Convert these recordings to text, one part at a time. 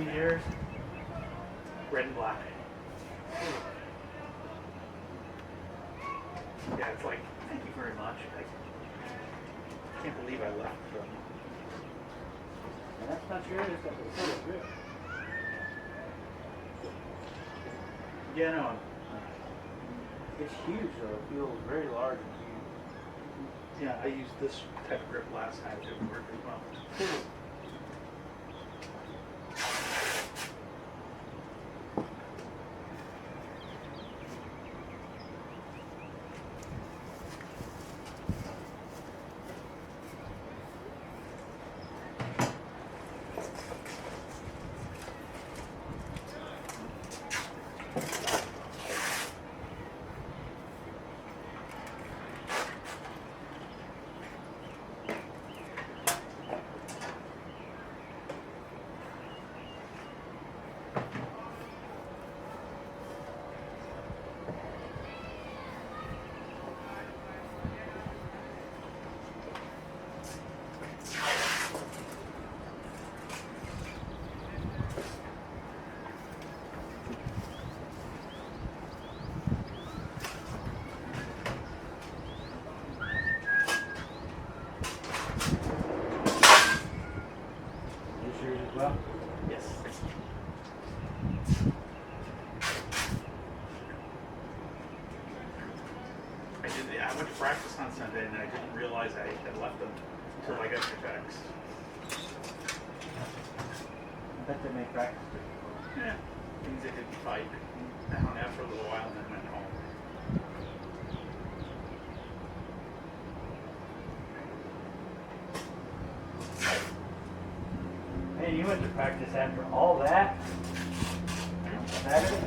these years, red and black. Yeah, it's like, thank you very much. I can't believe I left from. And that's not sure it's got the total grip. Yeah, no. It's huge though. It feels very large and huge. Yeah, I used this type of grip last time. It didn't work as well. Well, Yes. I went to practice on Sunday and I didn't realize I had left them until I got your text. I bet they make practice difficult. Yeah. Things they didn't fight. I hung out for a little while and then went home. Hey, you went to practice after all that? Saturday?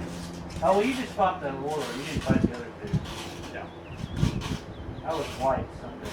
Oh, well, you just fought the warlord. You didn't fight the other two. Yeah. I was white Sunday.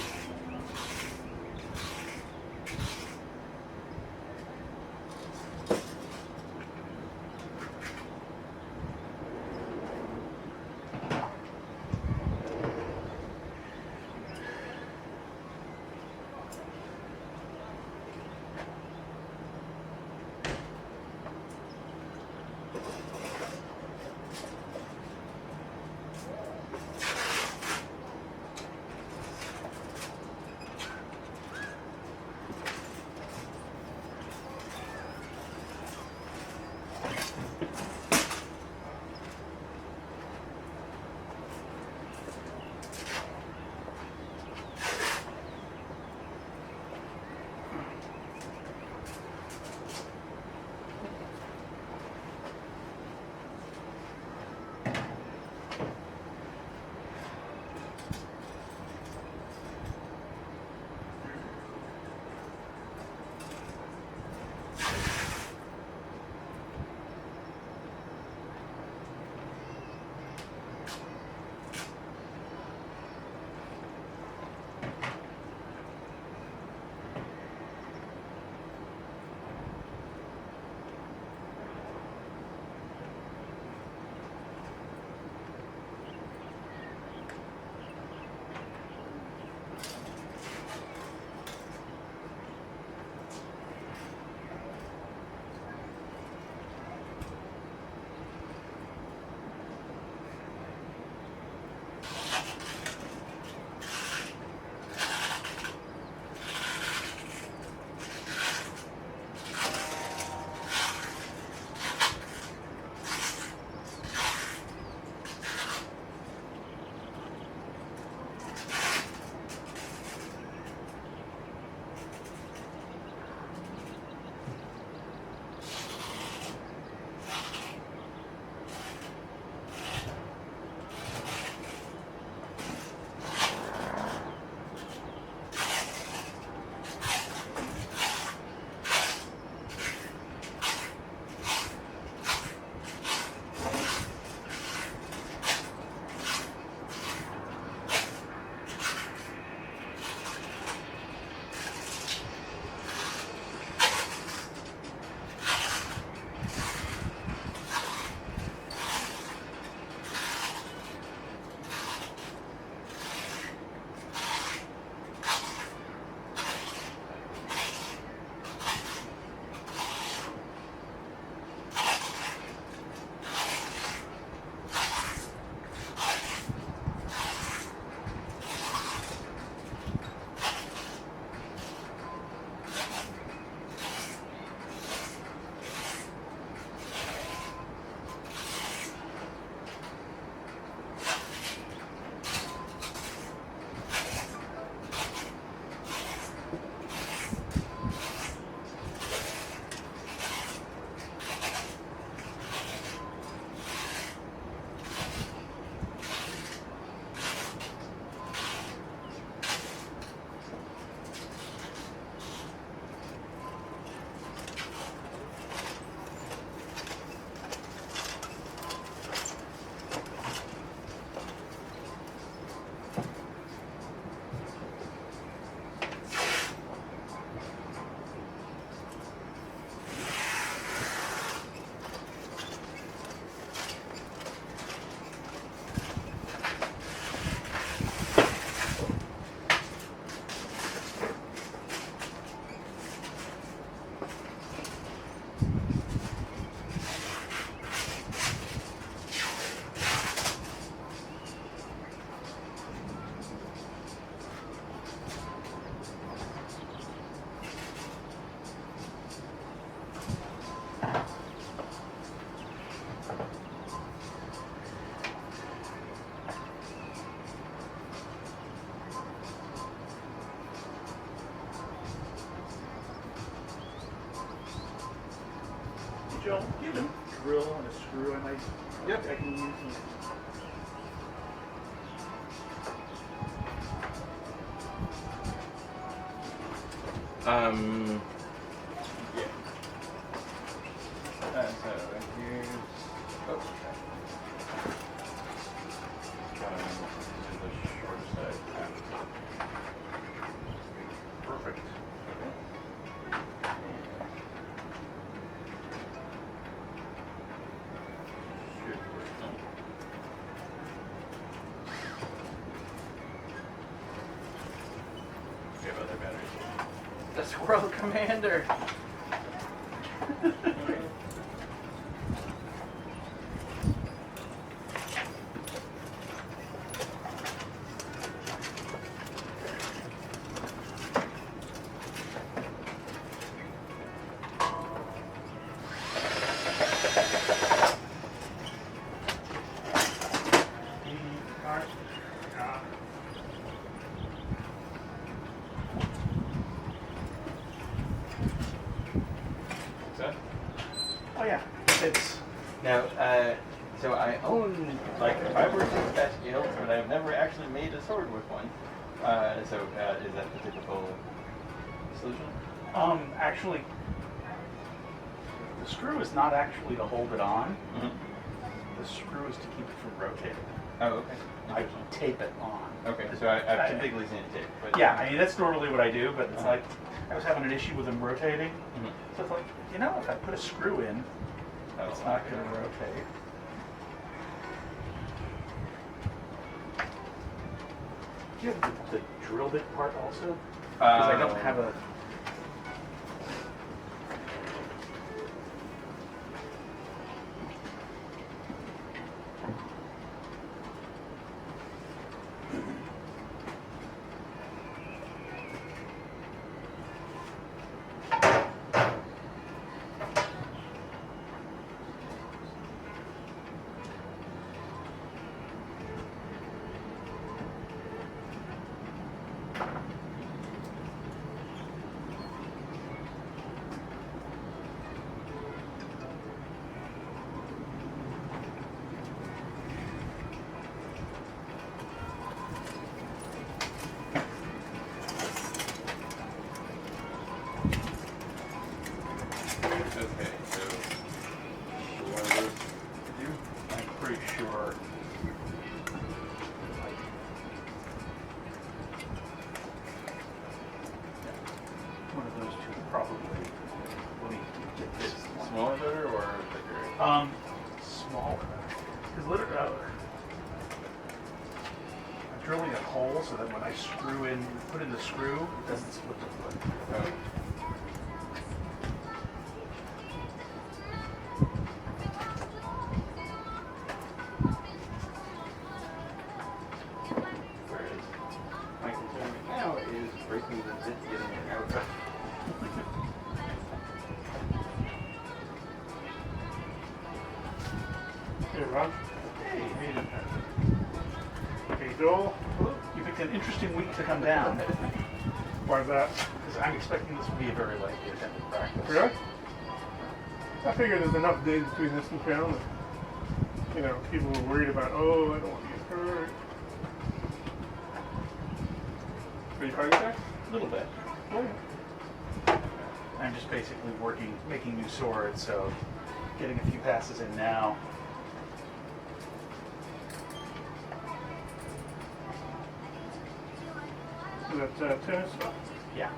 Bill, do you have a drill and a screw I might? Yep. I can use. Yeah. So here's. Oh, okay. This is the short side. Perfect. Okay. Should work. We have other batteries. The Squirrel Commander. Oh yeah, it's Now, so I own like 5 or 6 fast scales, but I've never actually made a sword with one. Is that the typical solution? actually the screw is not actually to hold it on. Mm-hmm. The screw is to keep it from rotating. Oh, okay. I Interesting. tape it on. Okay, so I've typically seen it tape, but Yeah, I mean that's normally what I do, but it's like I was having an issue with them rotating, Mhm. so it's like if I put a screw in, Oh, it's not okay. going to rotate. Do you have the drill bit part also? Because I don't have a. Okay, so one of those to do? I'm pretty sure. One of those two probably. Let me get this one. Smaller motor or bigger? Smaller. Because literally, I'm drilling a hole so that when I screw in, put in the screw, it doesn't split the foot. Oh. Whereas my concern right now is breaking the zip getting it out. Hey, Ron. Hey, hey, Hey, Joel. you picked an interesting week to come down. Why's that? Because I'm expecting this will be a very lightly attended practice. Really? I figure there's enough days between this and town that, people are worried about, oh, I don't want to get hurt. Are you fighting that? A little bit. Oh, I'm just basically making new swords, so getting a few passes in now. is that tennis stuff? Yeah.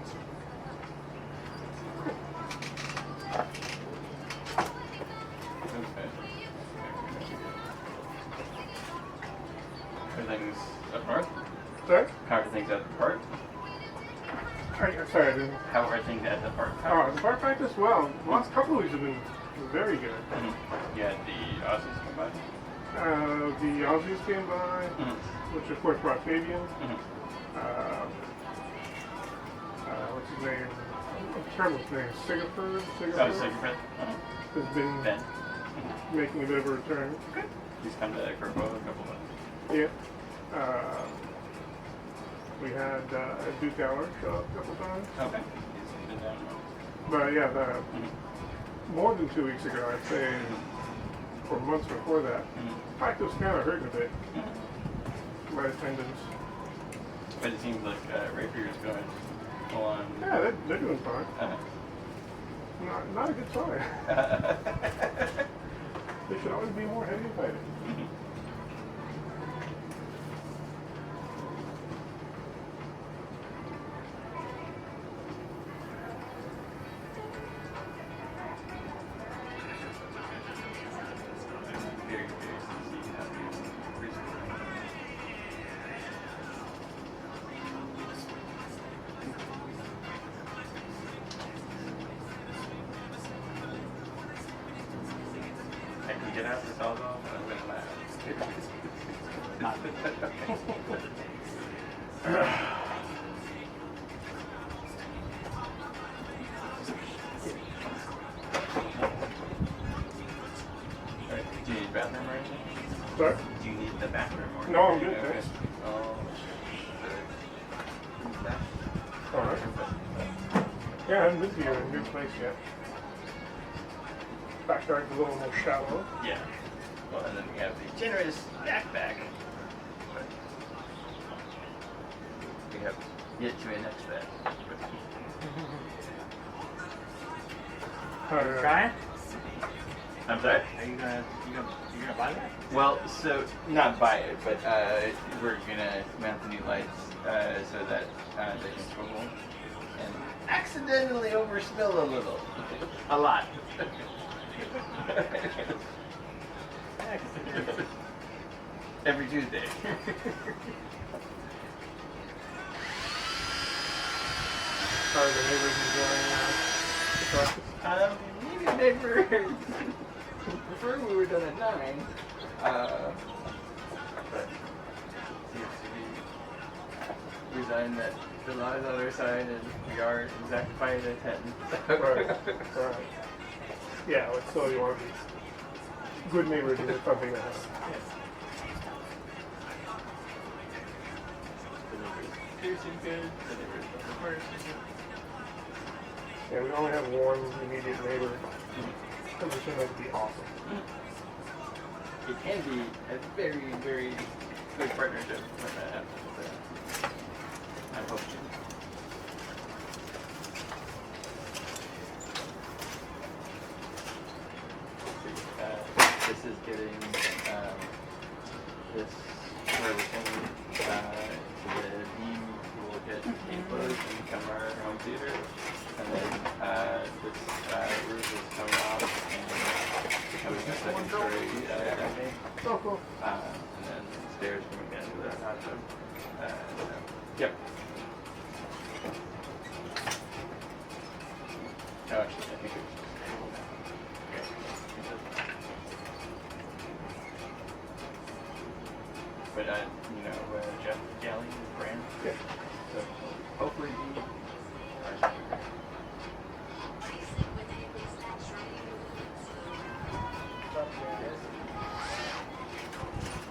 Okay. Are things up north? Sorry? How are things at the park? Sorry, I didn't. How are things at the park? Oh, the bar practice? Well, the last couple of weeks have been very good. You had the Aussies come by? The Aussies came by, which of course brought Fabian. What's his name? I'm terrible with his name. Sigurford? Oh, Sigurfred? Has been Ben? making a bit of a return. He's come to Kerbo a couple of times. Yeah. We had Duke Aller show up a couple times. Okay. He's been down. But yeah, more than 2 weeks ago, I'd say, or months before that, practice was kind of hurting a bit. My attendance. But it seems like Rapier's going on. Yeah, they're doing fine. Not a good sign. There should always be more heavy fighting. Very curious to see how he I can get out the saws off and I'm gonna laugh. Not Alright, do you need a bathroom or anything? Sorry? Do you need the bathroom or No, I'm good, Okay. thanks. Oh, shit. Alright. Yeah, I haven't been to your new place yet. Backyard's a little more shallow. Yeah. Well, and then we have the generous backpack. But we have yet to annex that. Trying? I'm sorry? Are you gonna buy that? Well, so not buy it, but we're gonna mount the new lights so that they can swivel and accidentally overspill a little, a lot. Every Tuesday. Are the neighbors enjoying the practice? Maybe neighbors prefer we were done at 9. But seems to be resigned that the law is on their side and we are exactly fine at 10. Right. Yeah, but still you want to be good neighbors in something that house. The neighbors piercing good, the neighbors love the person. Yeah, we only have one immediate neighbor. Position that would be awesome. It can be a very, very good partnership when that happens. I'm hoping. This is getting this where we can to the beam will get enclosed and become our home theater, and then this roof is coming off and becoming a second story decking, Oh, cool. and then stairs coming down to the hot tub. Yep. Oh, actually, I think it's but Jeff Galley is brand. Yeah. So hopefully he.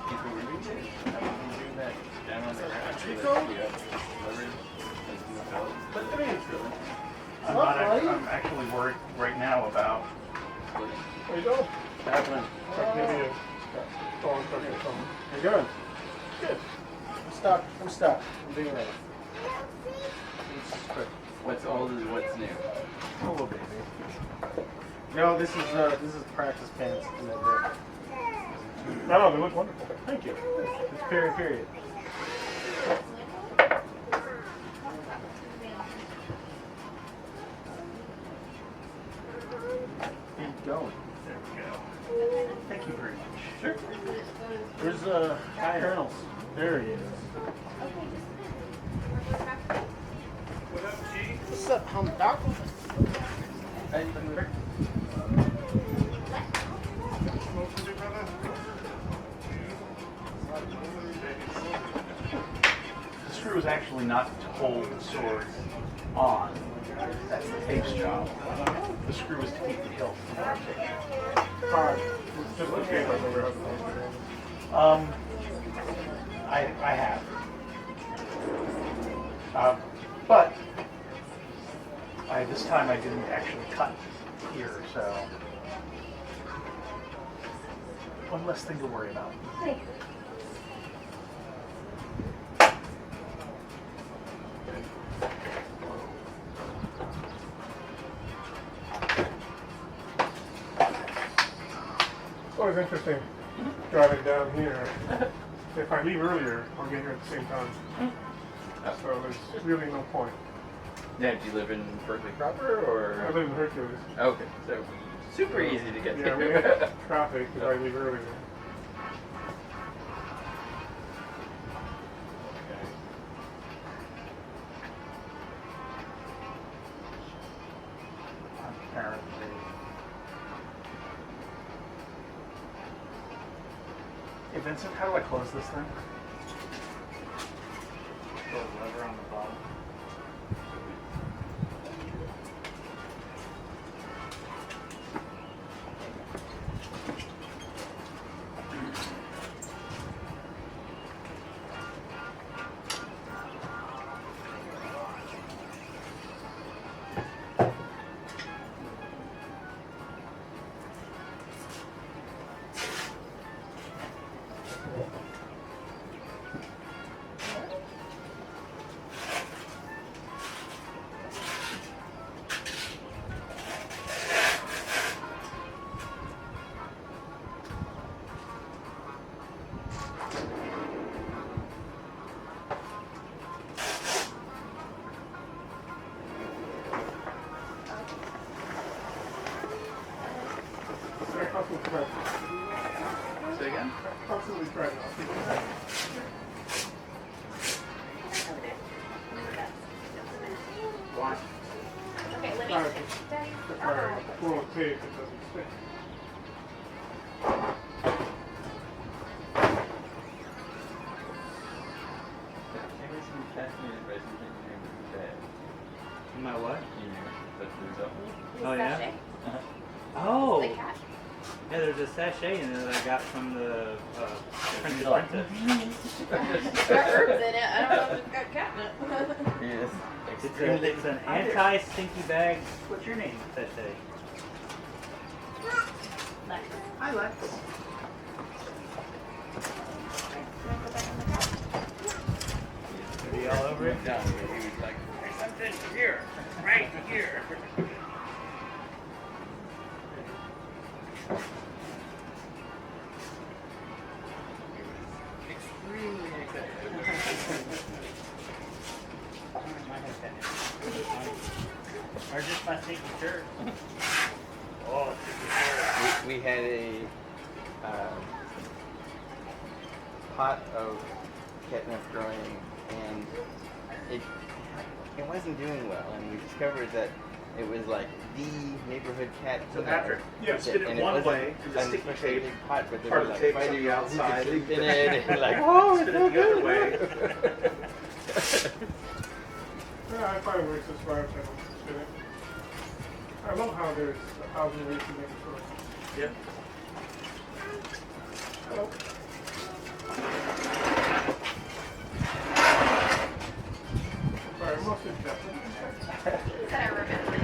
If we were doing this, I would be doing that down on the ground. But I mean, it's really. I'm actually worried right now about Where you going? Happening. Maybe a phone truck or something. How you doing? Good. I'm stuck. I'm being ready. What's old is what's new. Oh, baby. No, this is practice pants. And then No, they look wonderful. thank you. It's period. Keep going. there we go. Thank you very much. Sure. Where's Colonel's? There he is. What up, G? What's up, home doc? Smoking, big brother? The screw is actually not to hold the sword on. That's the tape's job. The screw is to keep the hilt from rotating. It's just the case I've never had to I have. But this time I didn't actually cut here, so one less thing to worry about. Hey. It's always interesting driving down here. If I leave earlier, I'll get here at the same time. So there's really no point. Yeah, do you live in Berkeley proper, or? I live in Hercules. Okay, so super easy to get Yeah, we to. hit traffic if I leave earlier. Apparently. Hey Vincent, how do I close this thing? Pull the lever on the bottom. They're constantly threatening. Say again? Constantly threatening. Why? Okay, let me Sorry. Daddy. If I pull a tape, it doesn't stick. I was fascinated by something named that My what? you knew, but there's a Oh, yeah? Sachet. Oh! The cat. Yeah, there's a sachet in there that I got from the Princess. There are herbs in it. I don't know if it's got catnip. Yes. It's an anti-stinky bag. What's your name? Sachet. Lex. Hi Lex. You wanna go back on the couch? Be all over it. Down here, he was like, There's something here, right here. extremely excited. Or just my stinky shirt. Oh, stinky shirt. We had a pot of catnip growing, and it wasn't doing well, and we discovered that it was like the neighborhood cat. So Patrick, Yeah, spin it one way through the sticky tape. big pot, but there Part was of the like tape's on the outside. sleep in it, and like, oh, it's Spin so it the other good. way. Yeah, I find ways to survive if I don't spin it. I love how there's 1,000 ways to make a story. Yep. Hello. Sorry, I'm mostly deaf. Said I remember.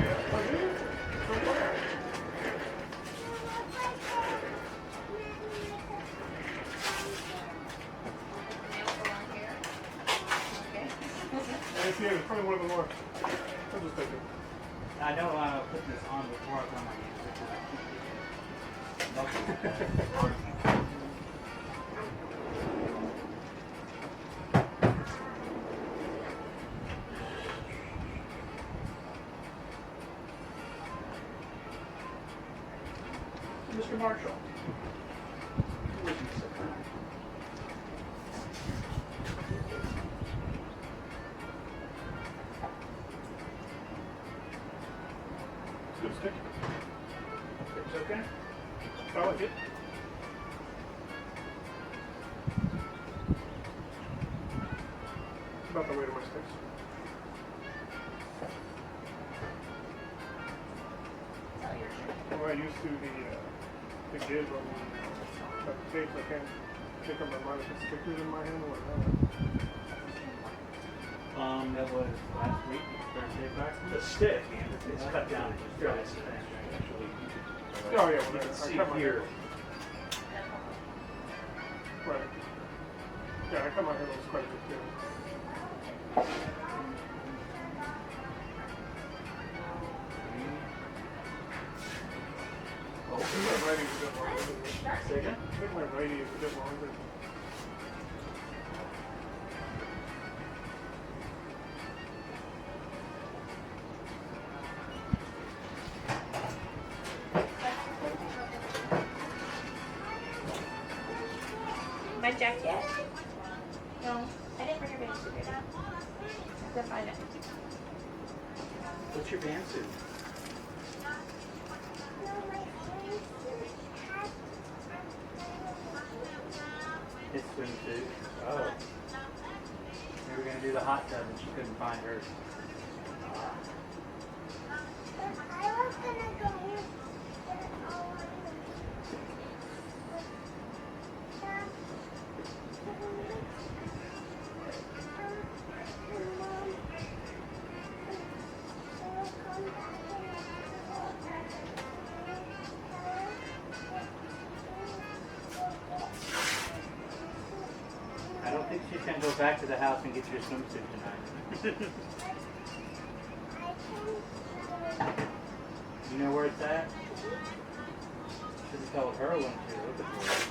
I see it's probably one of the more. I'll just take it. I don't want to put this on before I put my hands Mr. Marshall. Would you sit down? Good stick. It's okay? I like it. It's about the weight of my sticks. Well, I used to the give on the tape. I can't take up my mind with stickers in my hand or whatever. That was last week, Thursday, Friday. The stick, it's cut down and just dries it actually. Oh, yeah, You well, can I see cut my here. Right. Yeah, I cut my hair quite a bit too. I think my writing's a bit longer. Say again? I think my writing is a bit longer. My jacket? No, I didn't bring your band suit right now. I couldn't find it. What's your band suit? His swimsuit. Oh. We were gonna do the hot tub and she couldn't find hers. I don't think she's gonna go back to the house and get your swimsuit tonight. You know where it's at? Should have told her when she was looking for it.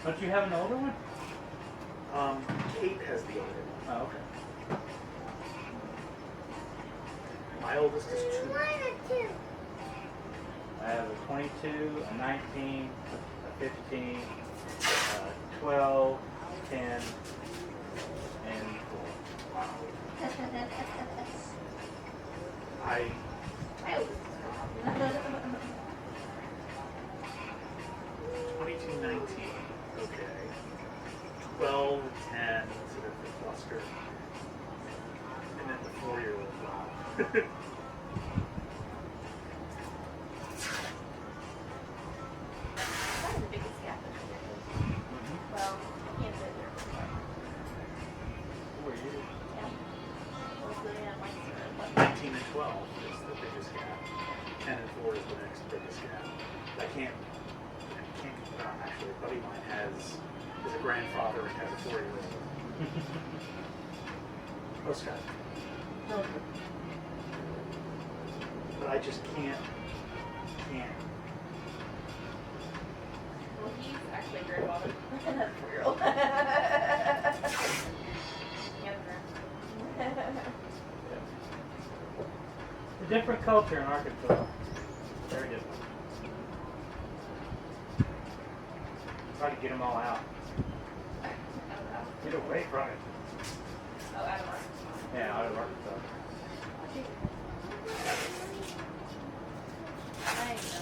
Don't you have an older one? Kate has the older one. Oh, okay. My oldest is 2. I have a 22, a 19, a 15, 12, 10, and 4. I 22, 19. Okay. 12, 10, sort of the cluster. And then the 4-year-old. Wow. That was the biggest gap. Well, I can't sit there. 4 years. Yeah. I was living at like 19 and 12 is the biggest gap. 10 and 4 is the next biggest gap. I can't actually, a buddy of mine is a grandfather and has a 4-year-old. Oh, Scott. But I just can't. Well, he's actually a grandfather. And a 4-year-old. Younger. a different culture in Arkansas. Very different. Try to get them all out. Get away from it. Oh, out of Arkansas. Yeah, out of Arkansas. I know.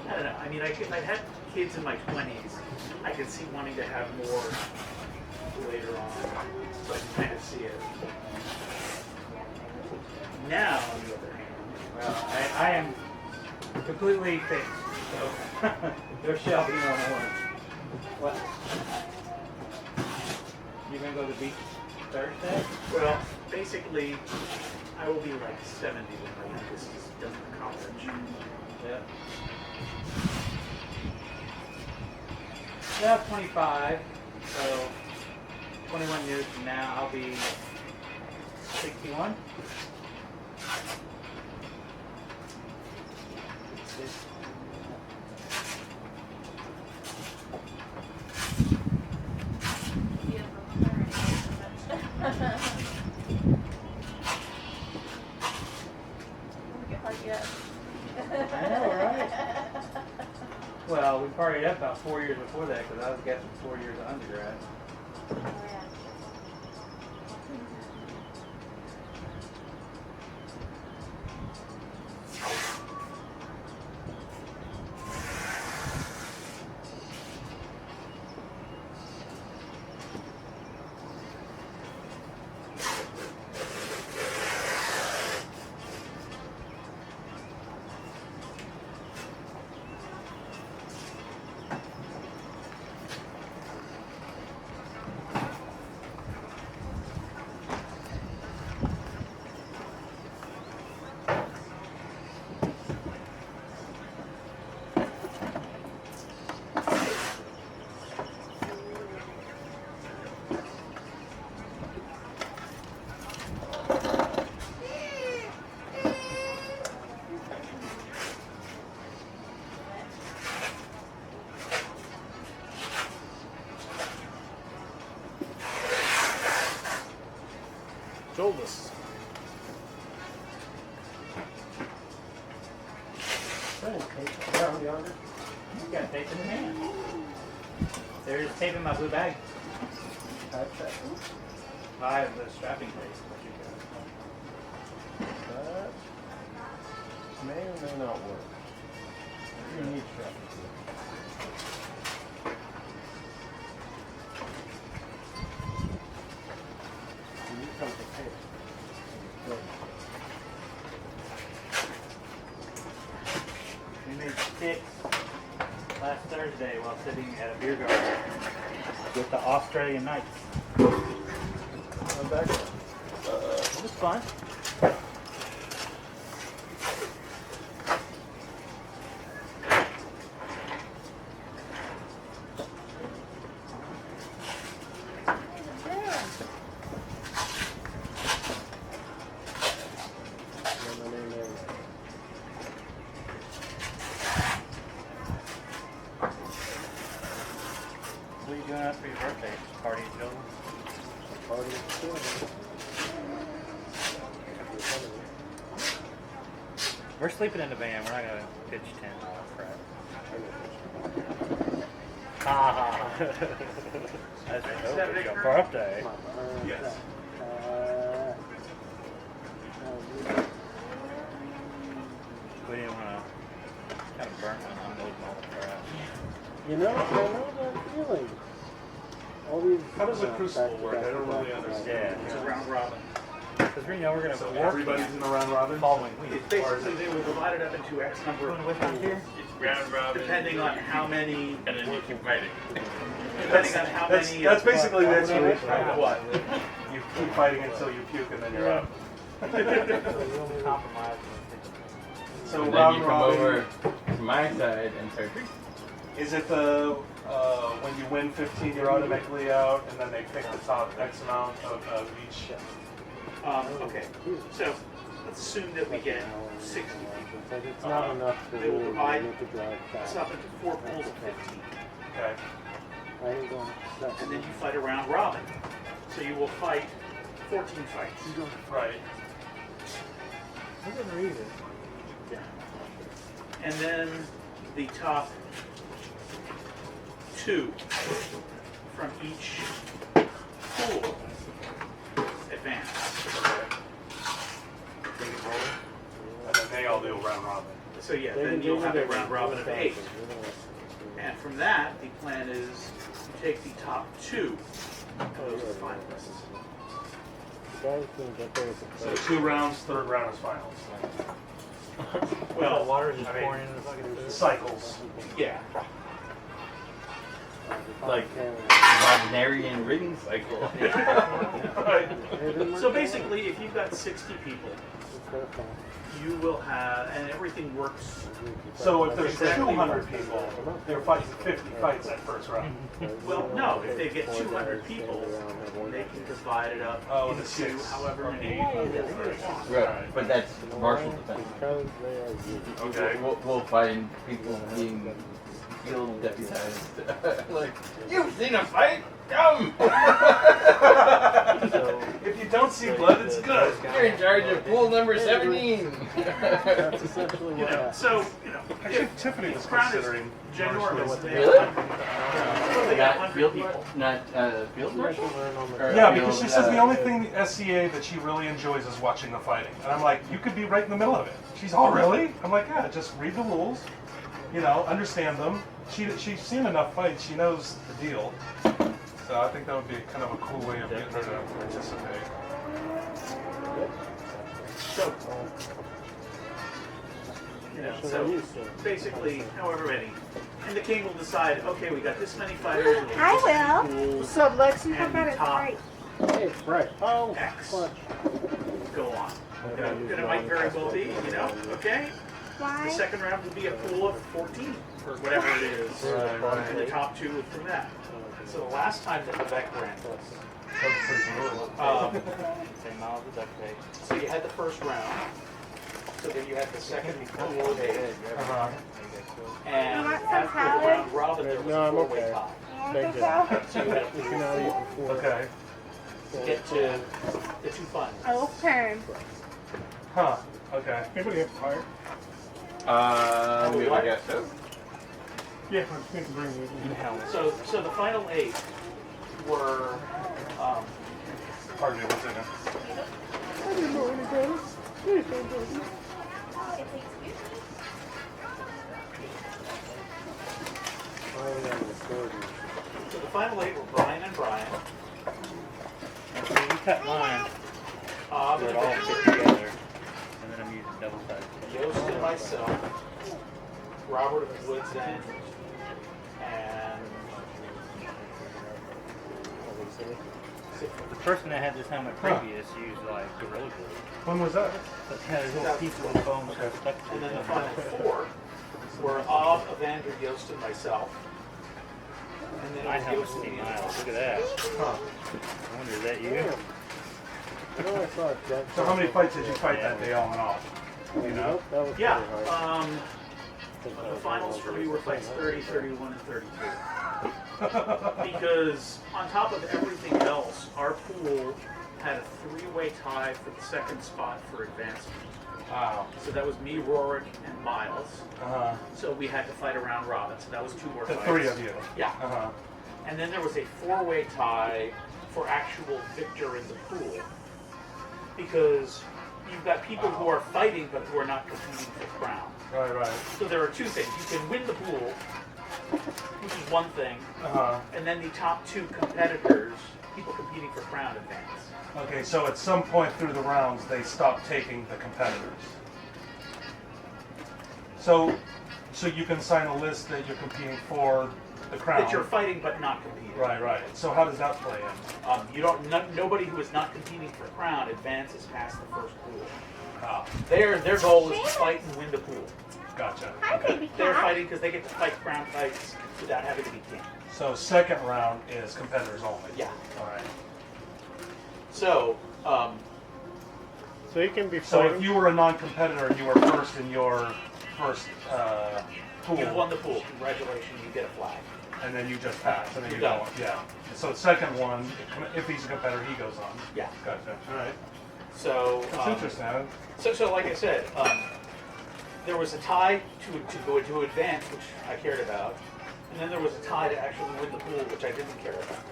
I don't know. I mean, if I'd had kids in my 20s, I could see wanting to have more later on, so I can kind of see it. Now, on the other hand, Well, I am completely fixed, so there shall be no more. What? You gonna go to the beach Thursday? well, basically, I will be like 70 when my youngest is done with college. Yeah. Yeah, 25. So 21 years from now, I'll be 61. I know, right? Well, we partied up about 4 years before that because I was guessing 4 years of undergrad. Shoulders. Down yonder. You got tape in the hand. There's tape in my blue bag. I have the strapping tape. What you got? That may or may not work. You need strapping tape. You need something tape. Good. We made sticks last Thursday while sitting at a beer garden with the Australian Knights. I'm back. It was fun. My name is What are you doing up for your birthday? Party Joe? Party of We're sleeping in the van. We're not gonna pitch tent. Oh, crap. Ha ha. That's your birthday. Yes. We didn't want to kind of burn and unload all the crap. You know, I know that feeling. All these. How does a crucible work? I don't really understand. It's a round robin. Because we know we're gonna So work everybody's in the round robin? following week. It's basically they will divide it up into X number of pools, It's round robin. depending on how many. And then you keep fighting. Depending on how That's, many. that's basically the explanation. Yeah. What? You keep fighting until you puke and then you're up. So we only compromise. So And then round you come robin. over to my side and start drinking. Is it the when you win 15, you're automatically out, and then they pick the top X amount of each? Okay, so let's assume that we get 60 people. But it's not enough to They will really divide make it drive this fast. up into 4 pools of 15. Okay. I ain't going to And then you fight a round robin. So you will fight 14 fights. Right. I didn't read it. And then the top 2 from each pool advance. And then they all do round robin. So yeah, They then can you'll do have a whatever round robin of 8. faster. And from that, the plan is you take the top 2 of those finalists. The guy's gonna get there with the So first. 2 rounds, third round is finals. Well, water just I mean, pouring into the fucking food. Cycles. yeah. Like Wagnerian ring cycle. Right. So basically, if you've got 60 people, you will have, and everything works. So if there's Exactly. 200 people, they're fighting 50 fights that first round. Well, no, if they get 200 people, they can divide it up Oh, the into 6. however many they want. Right, but that's martial defense. Because they are used. Okay. We'll find people being field deputized. Like, you've seen a fight? Come! So If you don't see blood, it's good. You're in charge of pool number 17. that's essentially You what know, happened. so, you know, I think Tiffany was Crown is considering ginormous. They have Really? 100 they got Not 100 field, people. not field marshal? Or Yeah, field, because she says the only thing the SCA that she really enjoys is watching the fighting. And I'm like, you could be right in the middle of it. She's, oh really? I'm like, yeah, just read the rules, you know, understand them. She's seen enough fights, she knows the deal. So I think that would be kind of a cool way of getting her to participate. So, you know, so basically, however many. And the king will decide, okay, we got this many fighters. I will. What's up, Lexi? How And about the it's top right? Hey, it's Brett. Oh, X. clutch. Go on. And it might very well be, you know, okay? The Why? second round will be a pool of 14, or whatever it is. And the top 2 will from that. So the last time that Quebec ran this, Same miles of duct tape. so you had the first round, so then you had the second pool of 8, Uh-huh. and You want some after the salad? round robin, there was No, a I'm 4-way okay. tie. You Big want deal. this So you had You can now eat before. Okay. to get to the 2 finals. out? Okay. Huh. Okay. Anybody have fire? We would guess so. Yeah, I think to bring it. So the final 8 were, Pardon me, what's in it? I didn't know any better. Please don't do it. Oh, yeah, the sword. so the final 8 were Brian and Brian. So you cut mine, Bob so and it all fit together, and then I'm using double sided. Yost and myself, Robert of the Woods End, and The person that had this helmet previous used like Gorilla Glue. When was that? But it had a little piece of the foam stuck to and then the it. final 4 were Ob, Evander, Yost, and myself. And then My it was helmet's Yost and 80 me. miles. Look at that. Huh. I wonder, is that you? Damn. I know I saw that. So how many fights did you fight that day all in all? You know? Nope, that was Yeah, pretty hard. the finals for me were fights 30, 31, and 32. Because on top of everything else, our pool had a 3-way tie for the second spot for advancement. Wow. So that was me, Rorick, and Miles. Uh-huh. So we had to fight a round robin. So that was 2 more The fights. 3 of you. Yeah. Uh-huh. And then there was a 4-way tie for actual victor in the pool. Because you've got people who are fighting but who are not competing for crown. Right, right. So there are 2 things. You can win the pool, which is one thing, Uh-huh. and then the top 2 competitors, people competing for crown, advance. Okay, so at some point through the rounds, they stopped taking the competitors. So you can sign a list that you're competing for the crown. That you're fighting but not competing. Right, right. So how does that play in? You don't. Nobody who is not competing for crown advances past the first pool. Ah, Their goal is to fight and win the pool. Gotcha. Hi, Okay. baby They're cat. fighting because they get to fight ground fights without having to be tamed. So second round is competitors only. Yeah. All right. So, So you can be So fighting. if you were a non-competitor and you were first in your first pool, you won the pool. Congratulations, you get a flag. and then you just pass, and then You're you go done. on. Yeah. So second one, if he's a competitor, he goes on. Yeah. Gotcha. All right. So, That's interesting. So like I said, there was a tie to go to advance, which I cared about, and then there was a tie to actually win the pool, which I didn't care about.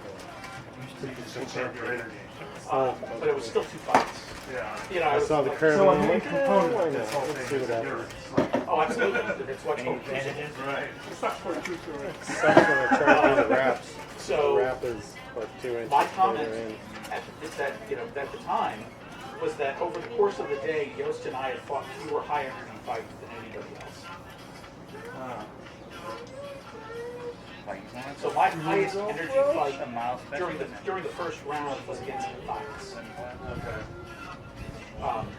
So you just conserve your energy. But it was still 2 fights. Yeah. You know, I I was saw the like, curve. So a and I'm main like, component why of this not? whole Let's see thing is what happens. endurance. oh, absolutely. It's what's Any called cruising. advantages? Right. Sucks when I try to do the wraps. The So wrap is like 2 inches my further comment in. at the time was that over the course of the day, Yost and I had fought fewer high energy fights than anybody else. So my highest energy fight during the first round was against Matthias. Okay.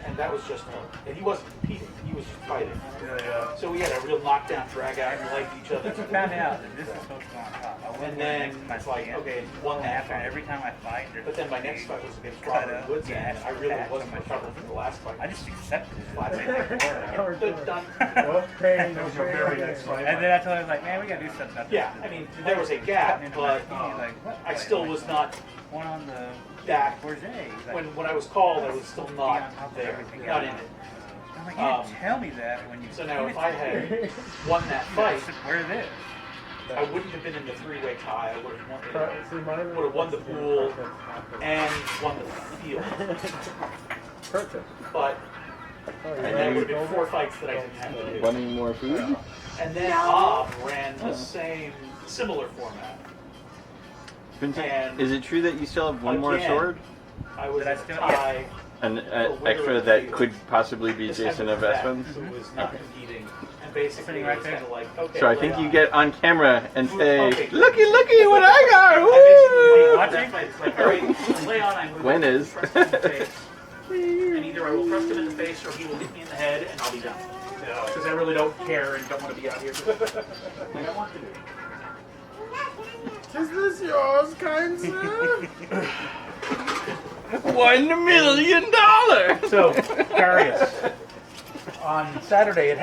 And that was just, and he wasn't competing, he was just fighting. Yeah. So we had a real knockdown, drag out, and liked each other. Found out that this is supposed to go on top. I And then it's like, okay, one that after fight. every time I fight, But then my next fight was against Cut Robert up, Woods, yeah, and I really back wasn't on my recovered from the last fight. I just accepted it. Flat And out. Done. What pain, That was your very next fight. then I told him, like, man, we gotta do something about this. Yeah, I mean, there was a gap, but I still was not one on the back. Where's A? He's like, When I was called, I was still be on not top of there, everything not else. in it. I'm like, you didn't tell me that when you. So now if I had won that fight, Where it is? I wouldn't have been in the three-way tie. I would have See, mine would have won the pool and won the field. Perfect. But Oh, and then it would have been 4 fights that I didn't have to do. Wanting more food? And then Bob ran the similar format. And Is it true that you still have one more again, sword? I was Did I in a still- tie. An winner extra of the that field. could possibly be This Jason had of to be back, Espen's? who was not competing, and basically Sitting it right was there. kind of like, okay. So I lay think you on. get on camera and say, Okay. looky, looky what I got! I Woo! basically, it's like, all right, lay on, I move. Gwen is. Thrust him in the face. And either I will thrust him in the face or he will hit me in the head and I'll be done. Yeah. Because I really don't care and don't want to be out here. I got work to do. Is this yours, kind sir? $1 million! So, Darius, on Saturday, it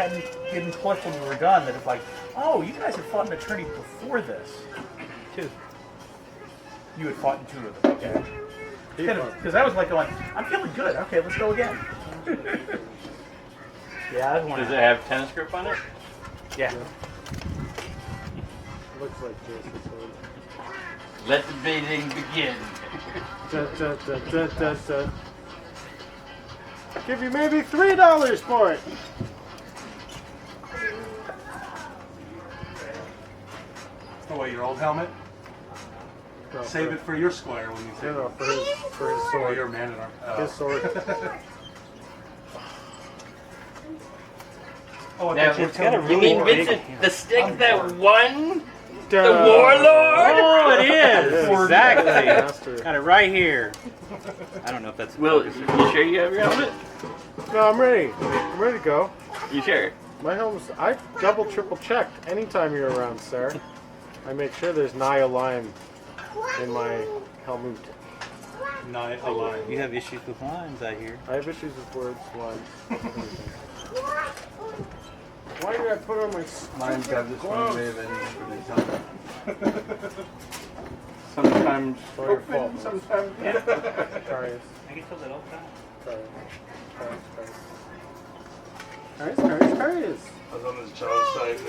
didn't click when we were done that it's like, oh, you guys had fought an attorney before this. 2. You had fought in 2 of them. Okay. Because I was like going, I'm feeling good. Okay, let's go again. Yeah, I want Does it have tennis grip on it? Yeah. Looks like Jason's sword. Let the bidding begin. Give you maybe $3 for it. Oh, wait, your old helmet? No, Save it for your square when you take No, it. for his Oh, sword. you're a man at our. His sword. Oh, I Now, thought you were it's got a telling me. You mean really Vincent, the stick that won The the warlord? Oh, it is! Exactly! Master. Got it right here. I don't know if that's. Will, you sure you have your helmet? No, I'm ready. I'm ready to go. You sure? My helmet's, I double, triple checked anytime you're around, sir. I make sure there's Nile lime in my helmet. Nine aligned. You have issues with lines, I hear. I have issues with words, lime, everything. Why did I put on my Mine's got this gloves? one way of ending for his helmet. Sometimes It's your fault. sometimes Darius. I can fill that all the time. Darius. I was on this job site.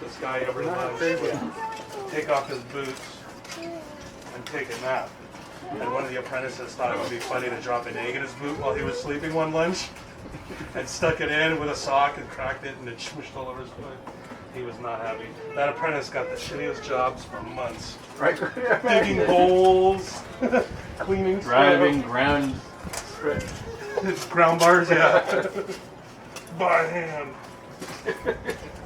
This guy every lunch would take off his boots and take a nap. And one of the apprentices thought it would be funny to drop an egg in his boot while he was sleeping one lunch, and stuck it in with a sock and cracked it and it smushed all over his foot. He was not happy. That apprentice got the shittiest jobs for months. right. Digging holes, cleaning Driving stuff. ground. Ground bars, yeah. By hand.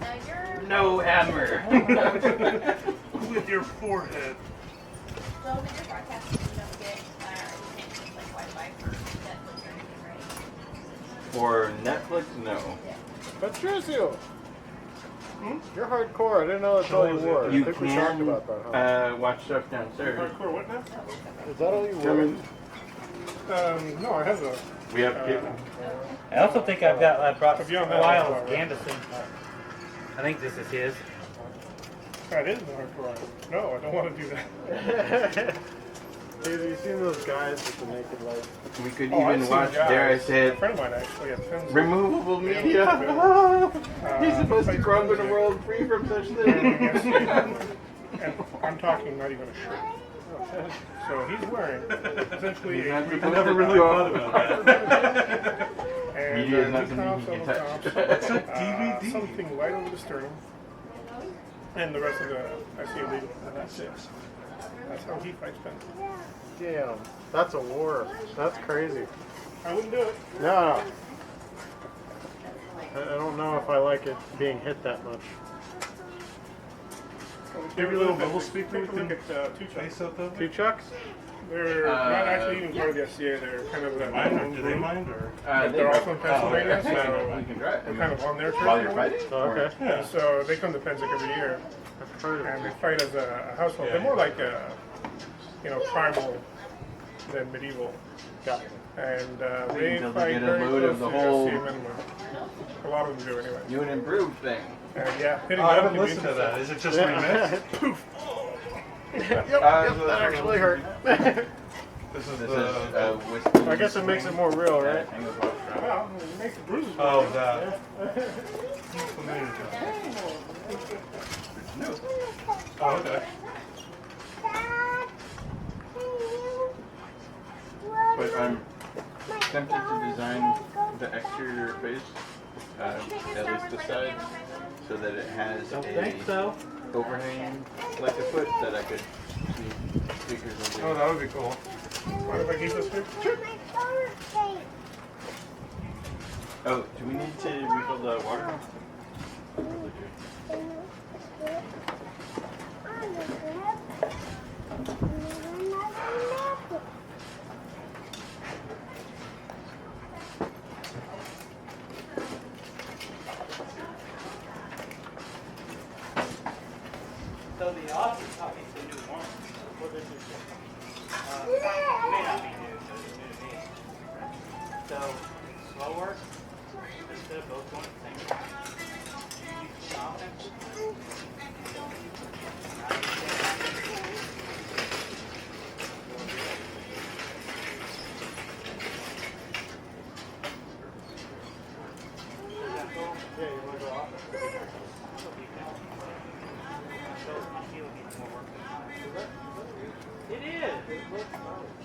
Now you're No hammer. With your forehead. so when you're broadcasting, you don't get like Wi-Fi for Netflix or anything, right? For Netflix, no. Patricio! You're hardcore. I didn't know that's all you wore. You I think we talked can about that, huh? watch stuff downstairs. Hardcore what now? Is that all you I wore? mean, No, I have the. we have cable. I also think I brought If you don't have Lyle's that, Gambison. I think this is his. That is the hardcore. No, I don't want to do that. Dude, have you seen those guys with the naked lights? We could I've even seen watch, guys. dare I say A it, friend of mine actually has pins. removable media. He's supposed to grow up in a world free from such things. And I'm talking not even a shirt. So he's wearing essentially He's a not green supposed never to really grow thought up. about that. And Media is not two something tops, you can double touch. tops, It's a DVD. something right over the sternum, and the rest of the I see illegal, and that's it. That's how he fights pins. Damn, that's a war. That's crazy. I wouldn't do it. No. I don't know if I like it being hit that much. Maybe a little bubble speaker Take a look at two chucks. Two chucks? They're not actually even part of the SCA. They're kind of Do they mind or? They're also in Pennsylvania, so You can drive. we're kind of on their While you're territory. fighting. Oh, okay. Yeah, so they come to Penzic every year, I've heard of and they it. fight as a household. They're more like tribal than medieval. Got it. And Wait they until they fight get a very load close of the to whole- SCA minimum. A lot of them do anyway. You an improved thing. And yeah, hitting Oh, I them haven't can be listened to that. interesting. Is it just remixed? Yep, that actually hurt. This is the- whiskey. I guess it makes it more real, right? Hang the box around. Well, it makes the bruises. Oh, work. that. Oh, okay. But I'm tempted to design the exterior face, at least the side, so that it has Don't a think so. overhang like a foot that I could see speakers Oh, under. that would be cool. Mind if I keep this here? Oh, do we need to refill the water? So the office obviously new one. What is it? It may not be new, but it's new to me. So slower instead of both going at the same time. You use the offense. Yeah, you want to go off? It is.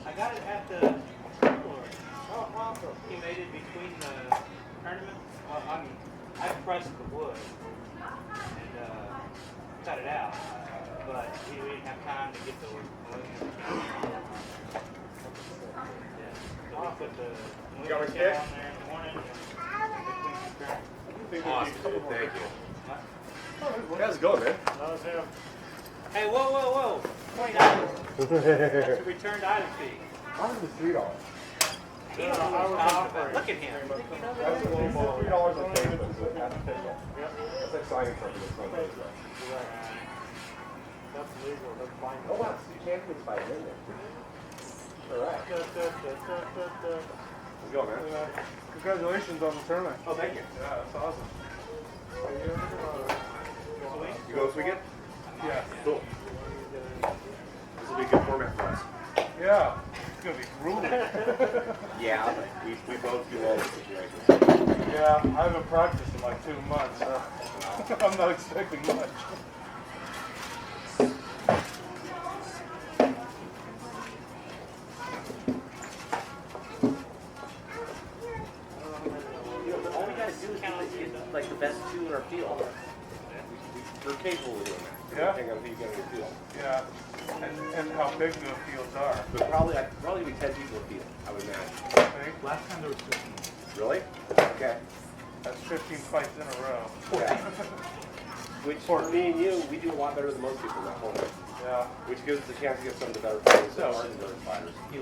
I got it at the floor. Oh, awesome. He made it between the tournaments. Well, I mean, I pressed the wood and cut it out, but we didn't have time to get the aluminum. Yeah. So we put the got my aluminum stick? on there in the morning. Awesome. Thank you. What? How's it going, man? That was him. Hey, whoa, whoa, whoa! $20. That's a returned item fee. I'm the $3. He knows what he's talking about. Look at him. That's a little more. $3 on Facebook is unofficial. Yep. That's like signing something that's not legal. That's legal. That's fine. Oh wow, you can't even buy it in there. All right. Let's go, man. Congratulations on the tournament. Oh, thank you. Yeah, that's awesome. You go this weekend? Yeah. Cool. This will be a good format for us. Yeah. It's gonna be brutal. Yeah, we both do all the situations. Yeah, I haven't practiced in like 2 months. I'm not expecting much. All we gotta do is kind of get like the best two in our field. We're capable of doing that. Yeah? Depending on who you get in your field. Yeah. And how big the fields are. But probably be 10 people a field, I would imagine. I think. Last time there was 15. Really? Okay. That's 15 fights in a row. Okay. Which, for me and you, we do a lot better than most people in that whole thing. Yeah. Which gives us a chance to get some of the better fighters that aren't the better fighters. The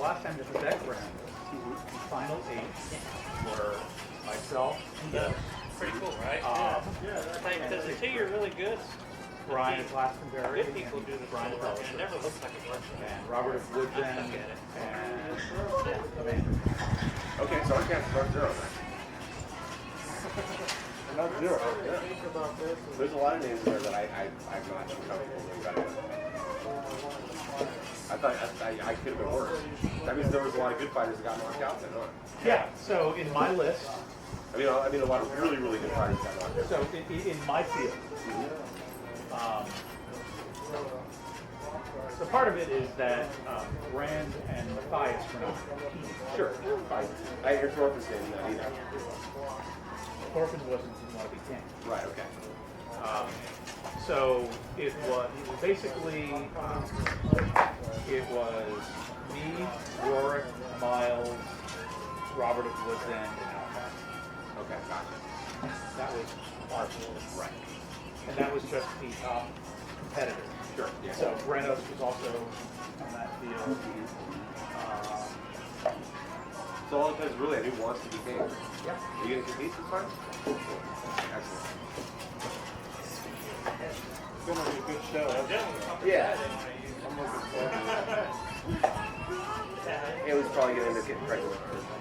last time this was that round, The final 8 were myself and Gus, Pretty cool, right? Because until you're really good, Brian of Glastonbury, good people do the Brian solo of work, and it never looks like it works. and Robert of Woods End, Look at it. and Amanda. Okay, so I can't start 0 then. Not zero. There's a lot of names there that I'm not comfortable with. I thought I could have been worse. That means there was a lot of good fighters that got knocked out then, huh? Yeah, so in my list, I mean a lot of really, really good fighters got knocked out. so in my field, so part of it is that Rand and Matthias were not competing. Sure, fine. I hear Thorpe's name that either. Thorfinn didn't want to be king. Right, okay. So it was basically it was me, Warwick, Miles, Robert of Woods End, and Alpha. Okay, gotcha. That was our field. Right. And that was just the top competitor. Sure, yeah. So Renos was also on that field. So all it depends really on who wants to be king. Yeah. Are you going to compete this time? Cool. Excellent. It's gonna be a good show. Yeah. I'm looking forward It was probably going to end up getting pregnant or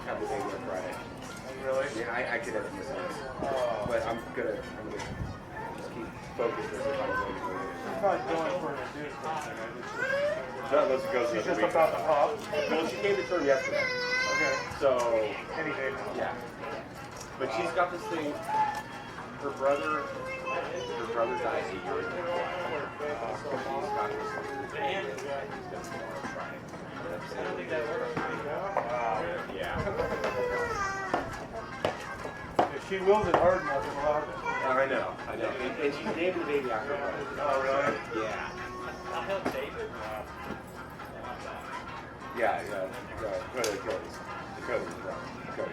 have the baby on Friday. Really? Yeah, I could have this one. But I'm gonna just keep focused as if I'm going to win. I'm not going for an induced thing. No, unless it goes She's another just week. about to pop. Well, she came to term yesterday. Okay. So, Any day now. yeah. But she's got this thing. Her brother died a year ago. She's got this thing. And he's got some more trying. I don't think that works. Wow. Yeah. If she wills it hard enough, it'll happen. I know. And she's naming the baby after her brother. Oh, really? Yeah. I'll help David. Yeah. Cody's right. Cody.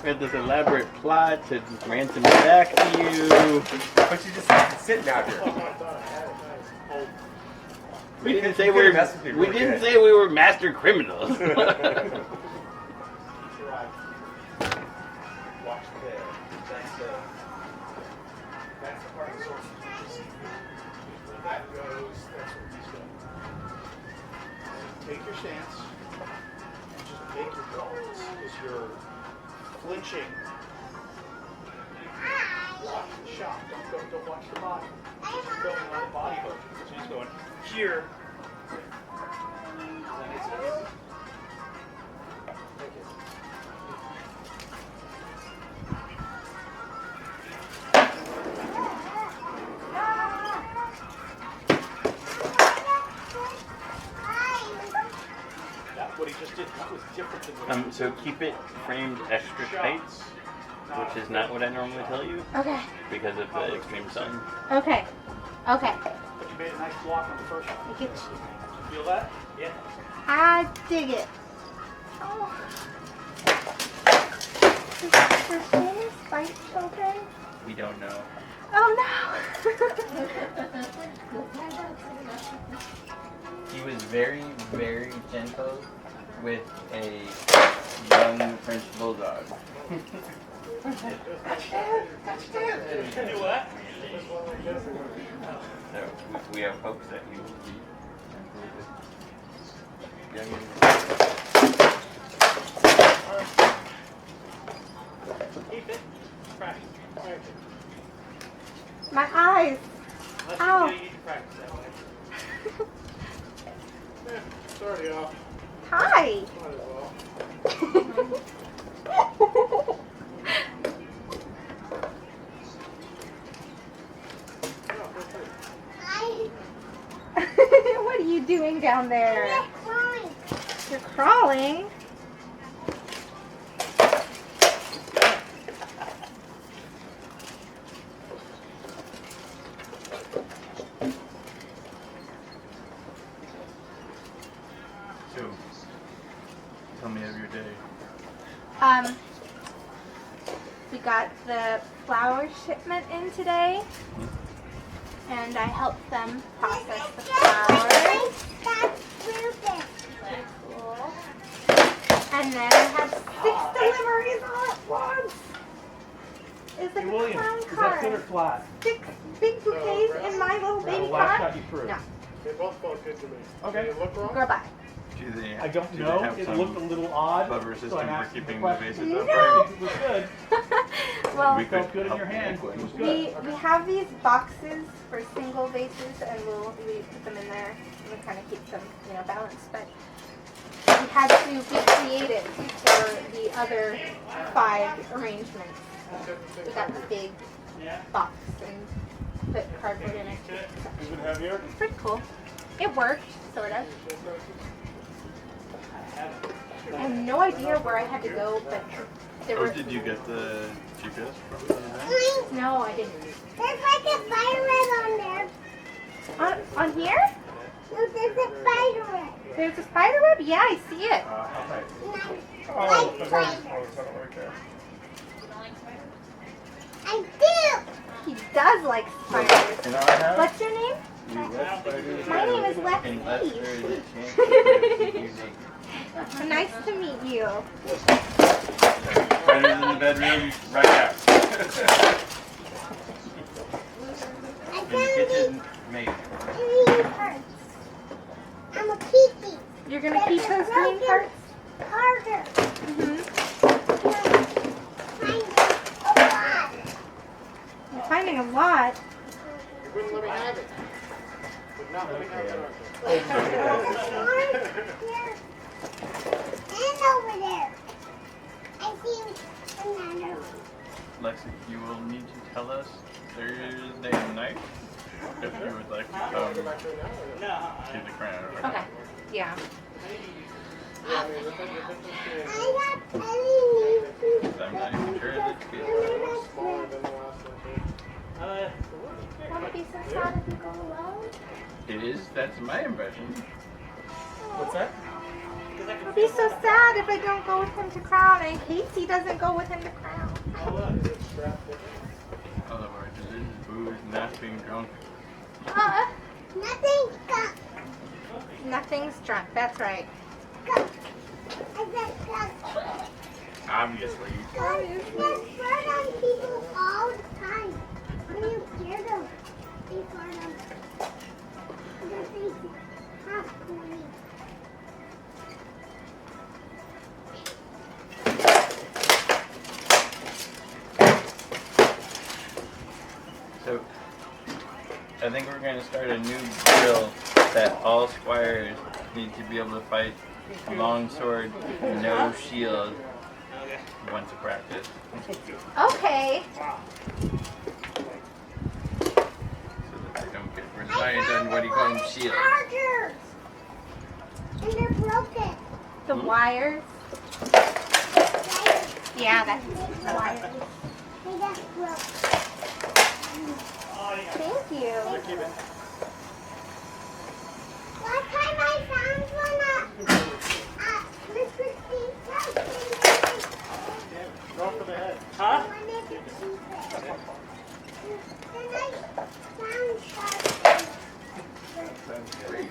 We had this elaborate plot to ransom it back to you. But you just sitting out here. We didn't say we were master criminals. Watch there. That's the part of the source you see. Where that goes, that's where he's going. Take your stance and just make your calls. As you're flinching, watch the shot. Don't watch the body. Just going on the body motion. So he's going here. Then it's easy. Take it. What he just did, that was different than what he So keep it framed extra tight, which is not what I normally tell you Okay. because of the extreme sun. Okay. Okay. But you made a nice block on the first one. Thank you. Feel that? Yeah. I dig it. Oh. Is Shannon's fight children? We don't know. Oh He was very, very gentle with a young French bulldog. no. Do what? So we have hopes that he will be gentle with young. Keep it. Practice. My eyes. Unless Ow. you need to practice that way. It's already off. Hi. Might as well. What are you doing down there? You're crawling. We got the flower shipment in today, and I helped them process the flowers. Pretty cool. And then I had 6 deliveries all at once. It's like a clown car. flat? 6 big bouquets in my little baby car. You through. No, They both felt good to me. Okay. Did it look wrong? girl, bye. Do they? I don't do they know. have It some looked a little odd. clever so system I'm for asking keeping the the question. vases No. upright? It was good. Well, We It felt could good in help your hand. make one. It was good. we have these boxes for single vases, and we put them in there. We kind of keep them, balanced. But we had to be creative for the other 5 arrangements. We got the big box and put cardboard in it. Is it heavier? It's pretty cool. It worked, sort of. I have no idea where I had to go, but there Oh, were. did you get the GPS from the event? No, I didn't. There's like a spider web on there. On here? No, there's a spider web. There's a spider web? Yeah, I see it. Oh, the one right there. I do. He does like spiders. In our house, What's your name? we let spiders My name is live unless Lexi. there is a chance that they're unique. Nice to meet you. Spiders in the bedroom, right out. I In the can't kitchen, maybe. green parts. I'm a Kiki. You're gonna keep those green parts? Harder. You're finding a lot. You wouldn't let me have it. Would not let me have it. Here. And over there. I see another one. Lexi, you will need to tell us Thursday night if you would like to come to the crown. Okay. Yeah. I got any I'm not even sure if it's good. Smaller than the last one. Won't it be so sad if you go alone? It is, that's my impression. What's that? It'll be so sad if I don't go with him to Crown and Casey doesn't go with him to Crown. Otherwise, it is booze, not being drunk. nothing stuck. Nothing's drunk. That's right. I said stuck. Obviously. There's bird on people all the time. When you hear them, they fart on their faces. How funny. So, I think we're going to start a new drill that all squires need to be able to fight long sword, no shield, once a practice. Okay. So that they don't get reliant on what do you call them, shield. Chargers. And they're broken. The wires. Yeah, that's wires. They got broke. Thank you. Last time I found one at Miss Christine's house. Go for the head. Huh? I wanted to keep it. Then I found sharks. Sounds great.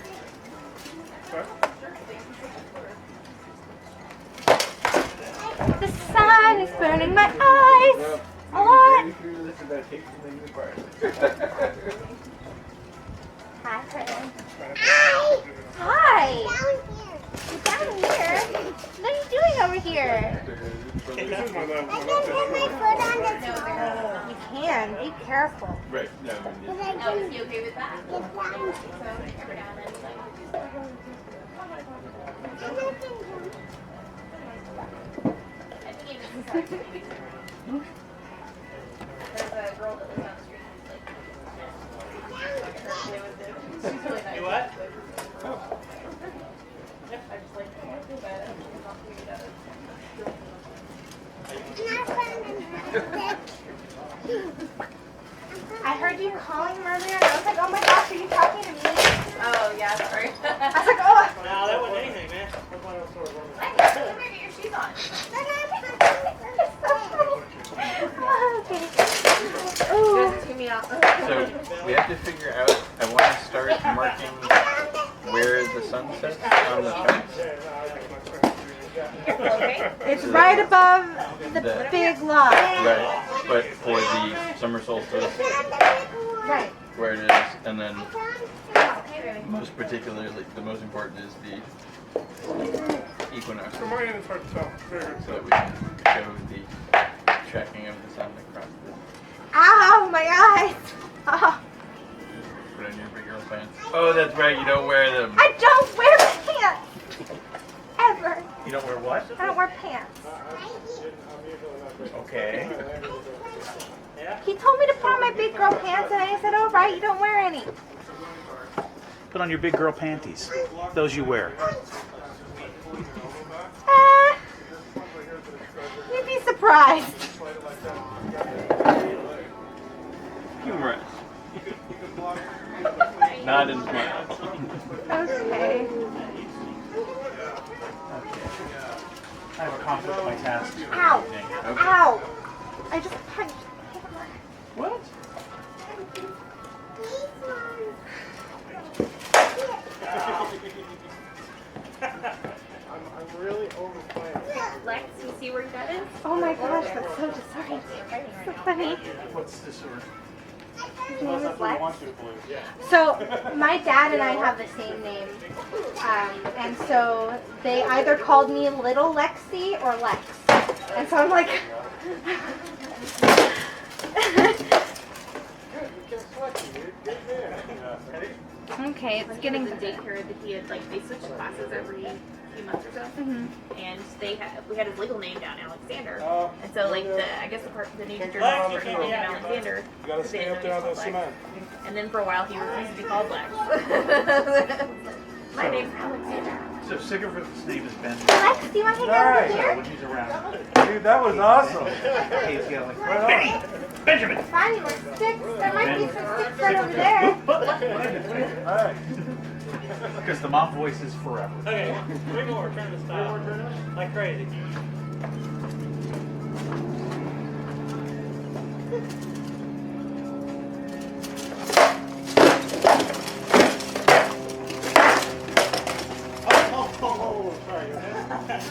The sun is burning my eyes a lot. Hi, Curtin. Hi. Hi. Down here. You're down here. What are you doing over here? I can put my foot on the floor. You can. Be careful. Right, no, But I can You okay with that? get down. And I can jump. There's a girl that lives down the street who's like, she's really nice. You what? I just like, I feel bad. I'm not doing that. I heard you calling him earlier and I was like, oh my gosh, are you talking to me? Oh, yeah, sorry. I was like, oh. No, that wasn't anything, man. Come here, get your shoes on. But I'm It's so funny. Yeah. So we have to figure out. I want to start marking where the sun sets on the charts. It's right above the big log. Right. But for the summer solstice, Right. where it is, and then most particularly, the most important is the equinox. For my end, it's hard to tell. Very hard to So tell. that we can show the tracking of the sun across the. Ow, my eyes. Oh, Put on your big girl pants. Oh, that's right. You don't wear them. I don't wear pants. Ever. You don't wear what? I don't wear pants. Okay. He told me to put on my big girl pants, and I said, "All right, you don't wear any." Put on your big girl panties. Those you wear. You'd be surprised. Humorous. Nod and smile. Okay. I have accomplished my task. Ow. Ow. I just punched the camera. What? I'm really overplaying. Lex, you see where that is? Oh my gosh, that's so disorienting. So funny. What's this word? His name is Lex. So my dad and I have the same name, and so they either called me Little Lexi or Lex, and so I'm like. Okay, it's getting The daycare that he had, like, they switched classes every few months or so. And we had his legal name down, Alexander. And so, like, I guess the new teacher started calling him Alexander. You gotta stay up there on that cement. And then for a while he refused to be called Lex. My name's Alexander. So Siger's name is Ben. Lex, do you want to hang out over So here? when he's around, Dude, that was awesome. he's yelling, Benny! Benjamin! Fine, you want sticks? There might be some sticks right over there. Alright. Because the mom voice is forever. Okay, 3 more, turn to style. Like crazy.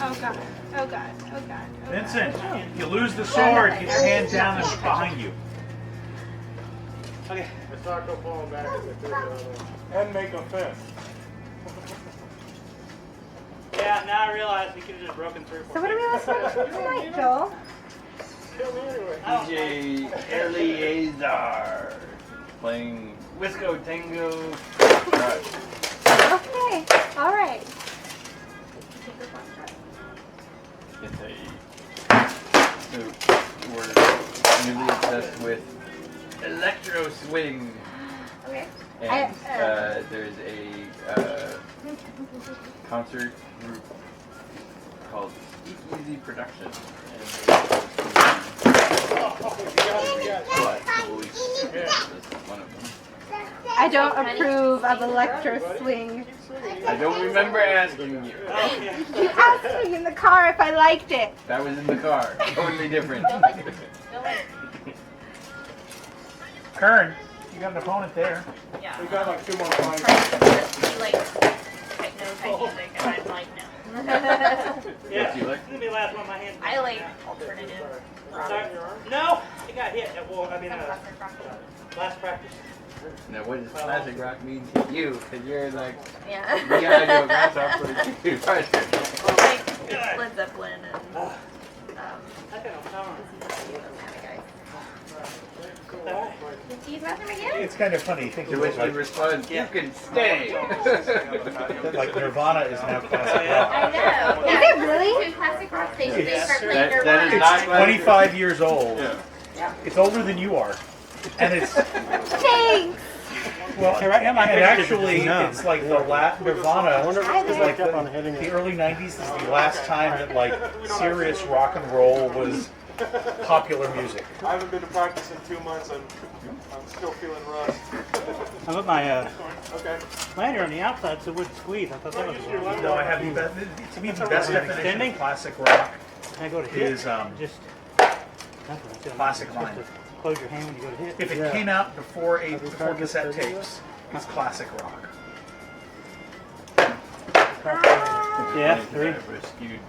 Oh god, oh god, oh god. Vincent, you lose the sword, get your hand down and behind you. Okay. It's not gonna fall back as it did the other one. And make a fist. Yeah, now I realize we could have just broken through. So what are we listening to tonight, Joel? Kill me anyway. DJ Eleazar playing Wisco Tango. Okay, alright. It's we're newly obsessed with electro swing. Okay. And there's a concert group called Speakeasy Production. And one of them. I don't approve of electro swing. I don't remember asking you. You asked me in the car if I liked it. That was in the car. Totally different. Kern, you got an opponent there. Yeah. We got like 2 more lines. Like, techno music, and I'm like, no. Yeah, What do you like? this is gonna be the last one my hands. I like alternative rock. Sorry. No, it got hit. Last practice. Now, what does classic rock mean to you? Because you're like, Yeah. you gotta do a grasshopper too. Like Led Zeppelin and I don't know. Did you use bathroom again? It's kind of funny. Think To of which it we like, respond, you can stay. like Nirvana is now classic rock. I know. Is it really? To classic rock station, they Yes. start playing That Nirvana. is not It's classic. 25 years old. Yeah. It's older than you are. And it's, Thanks. well, Here I am, I and figured actually, no. it's like the Nirvana Hi is there. like the early 90s is the last time that like serious rock and roll was popular music. I haven't been to practice in 2 months. I'm still feeling rust. I put my Okay. lanyard on the outside so it wouldn't squeeze. I thought that was wrong. No, I have the best, to me the best definition Extending? of classic rock Can I go to hit? is Just Classic vinyl. Close your hand when you go to hit. If it came out before cassette tapes, it's classic rock. Yeah, 3. Skewed.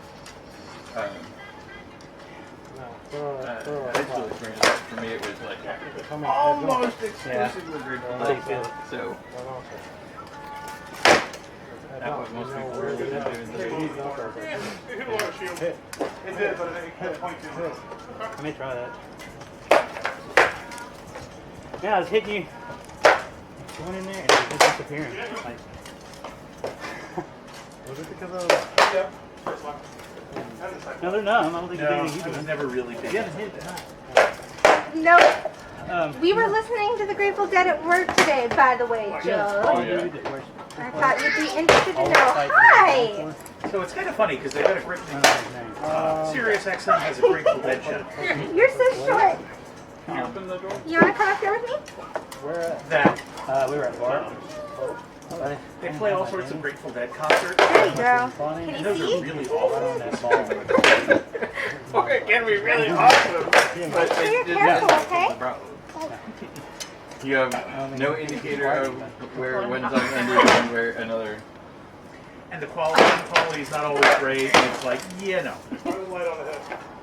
Throw High school experience. For me, it was like Almost Yeah. exclusively Grateful How do you Dead. feel? so. That's what most people were doing. Let me try that. Yeah, I was hitting you. Going in there and it was disappearing. Like, Was it because of? no, they're not. I don't think No, they're I anything you was do. never really big. You haven't hit it. No, we were listening to the Grateful Dead at work today, by the way, Joe. Oh, yeah. I thought you'd be interested to know. Hi! So it's kind of funny because they've got a great. Sirius XM has a Grateful Dead channel. You're so short. Open the door. You want to come up here with me? Where at? That We were at bar. they play all sorts of Grateful Dead concerts. There you go. Funny. Can And you those are see? really Right awful. on that ball. Okay, can be really awesome. But So you're it careful, just- okay? You have no indicator of where one's on under and where another. And the quality is not always great. And it's like, yeah, no.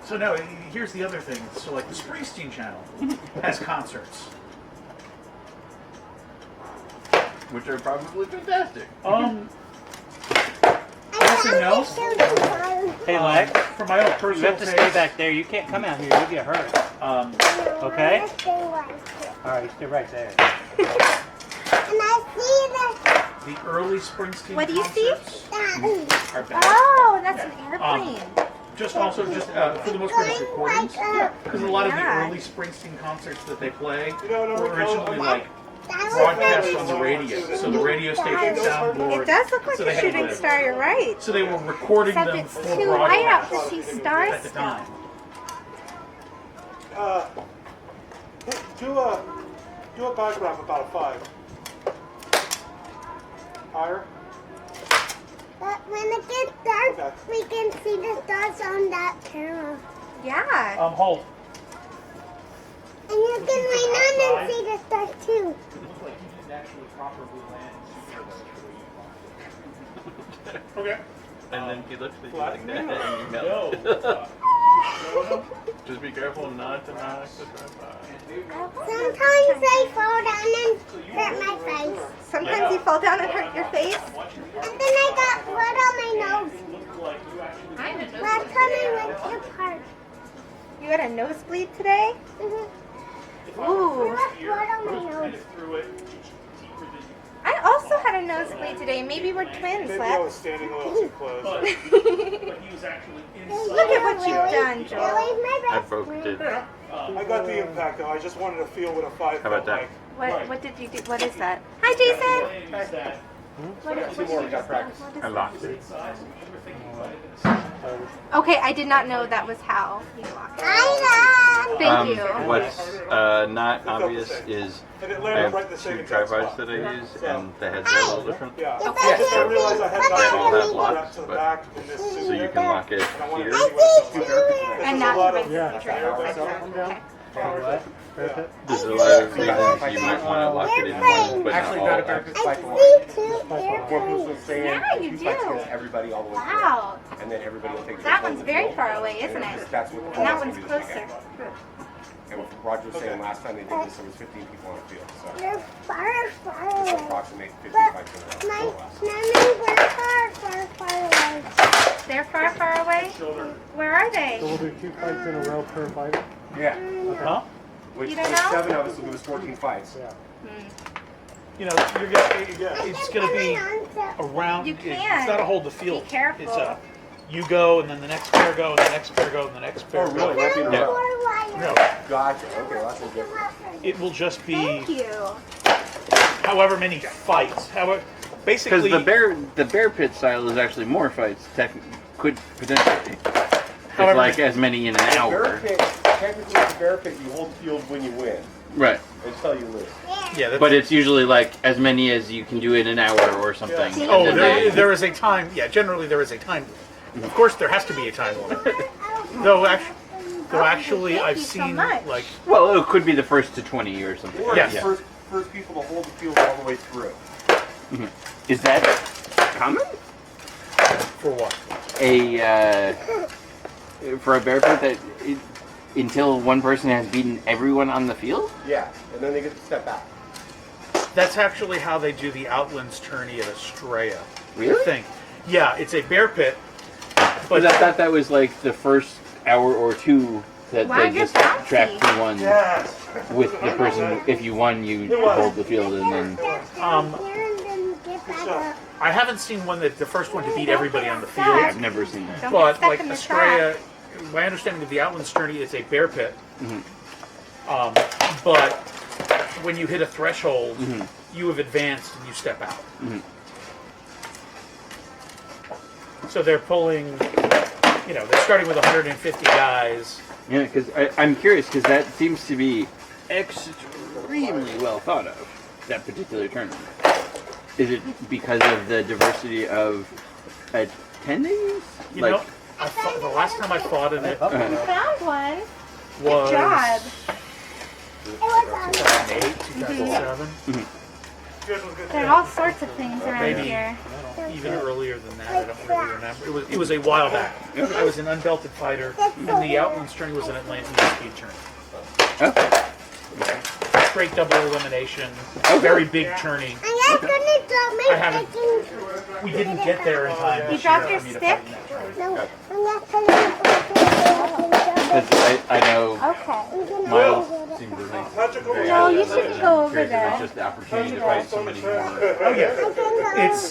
So no, here's the other thing. So like the Springsteen channel has concerts. Which are probably fantastic. Yes and no. Hey, Lex, For my own you personal have to stay taste, back there. You can't come out here. You'll get hurt. Okay? All right, you stay right there. And I see the early Springsteen What do you see? that. are bad. Oh, that's an airplane. Just for the most part, it's recordings. Because a lot of the Yeah. early Springsteen concerts that they play no, were originally like That was broadcast very on the radio. So the radio station soundboard. It does look like So a they had shooting to- star, you're right. So they were recording Except them it's for too light out broadcast to see stars at the still. time. Do a background about a 5. Higher. But when it gets dark, we can see the stars on that camera. Yeah. Hold. And you can lean on and see the stars too. It looked like you didn't actually properly land Okay. And then he looks at you like that and you melt. Just be careful not to knock the tripod. Sometimes I fall down and hurt my face. Sometimes you fall down and hurt your face. And then I got blood on my nose. I had a Last time I went to the park. You had a nosebleed today? I Ooh. got blood on my nose. I also had a nosebleed today. Maybe we're twins, Maybe I was Lex. standing a little too close. Look at what you've done, Joel. Really? My I best broke friend. it. I got the impact though. I just wanted to feel what a 5 How about felt that? like. What did you do? What is that? Hi, Jason. What did you just what is I locked it. Okay, I did not know that was how you locked it. I Thank you. What's not obvious is And it I landed have right in the two same exact tripods spot. that I use, and the heads are a little different. Yeah. love. I just didn't realize I had They all have that locks, to the but back in this suit. so you can lock it And I wanted here. to see what it felt like. And There's not a lot even of okay. There's a lot of reasons you might want to lock it in one, but not Actually, all. got a character I spike see two More airplanes. people saying Yeah, you two spikes do. against everybody all the way through. Wow. And then everybody will take That their one's turn very to far go. away, isn't And it? that's what the And that call one's is closer. And what Roger was saying last time they did this, there was 15 people on the field. So They're far, far just away. approximate 50 But fights in a my row. memory were far, far, far away. They're far, far away? Where are they? So we'll do 2 fights in a row per fighter? Yeah. Huh? Which You with don't know? 7 of us will give us 14 fights. Yeah. You know, it's going to be around. You It's can. not a hold the field. Be careful. It's a you go, and then the next pair go, and the next pair go, and the next pair Oh, really? go. Might be in a Yeah. row. No, Gotcha. Okay, well, that's a different. it will just be Thank you. however many fights. However, Because basically, the bear pit style is actually more fights. Could potentially. It's However like as many in an Bear hour. pit, technically, the bear pit, you hold the field when you win Right. until you lose. yeah. That's, But it's usually like as many as you can do in an hour or something. Yeah. and oh, then they- there is a time. Yeah, generally there is a time limit. Of course, there has to be a time limit. Though, actually, Though actually, Thank I've you so seen much. like Well, it could be the first to 20 or something. Or Yes. the first people to hold the field all the way through. Is that common? for what? For a bear pit that until one person has beaten everyone on the field? Yeah, and then they get to step out. That's actually how they do the Outlands tourney at Estrella. Really? I think. Yeah, it's a bear pit. But I thought that was like the first hour or two that Wow, they you're just fancy. track who won Yes. with the person. If you won, you hold the field, and then I haven't seen one that the first one to beat everybody on the field. yeah, I've never seen that. Don't But get stuck like in the Estrella, my understanding of the Outlands tourney is a bear pit. But when you hit a threshold, you have advanced and you step out. So they're pulling, they're starting with 150 guys. Yeah, because I'm curious because that seems to be extremely well thought of. That particular tournament. Is it because of the diversity of attendees? You know, the last time I fought in it You found one. was Good job. 2008, 2007, There are all sorts of things around maybe here. even earlier than that. I don't really remember. It was a while back. I was an unbelted fighter, and the Outlands tourney was an Atlantean speed tourney. Okay. Straight double elimination, very big tourney. I haven't. We didn't get there in time. You this dropped year your for me to stick? fight next. Because I know Okay. Miles seems to think very No, highly you of it, shouldn't and go I'm over curious if there. it's just the opportunity to fight so many more. Oh yeah, it's It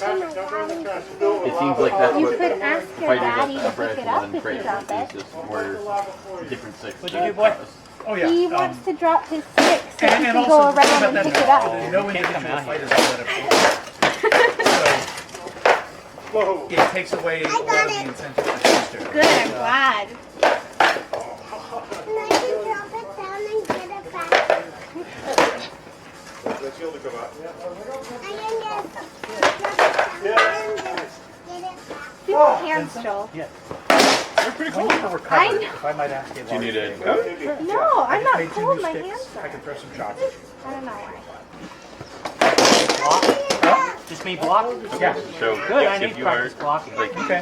seems like that's You what could ask your fighters daddy to up pick it up than if you creators drop it. is just more different six. What'd you do, boy? Oh yeah. He wants to drop his stick so he and can also go the thing around about and that pick it is, up. no individual fighter is that important. So it takes away a lot of the incentive for sister. Good, I'm glad. Feel my hands, Joel. Yeah. They're pretty cool. For recovery, I know. if I might ask you. Do you need a cup? No, I'm not Made two cold. new My sticks. hands I are. can throw some chocolate. I don't know why. Just me blocking? Yeah. So Good, I if need you are practice blocking. like Okay.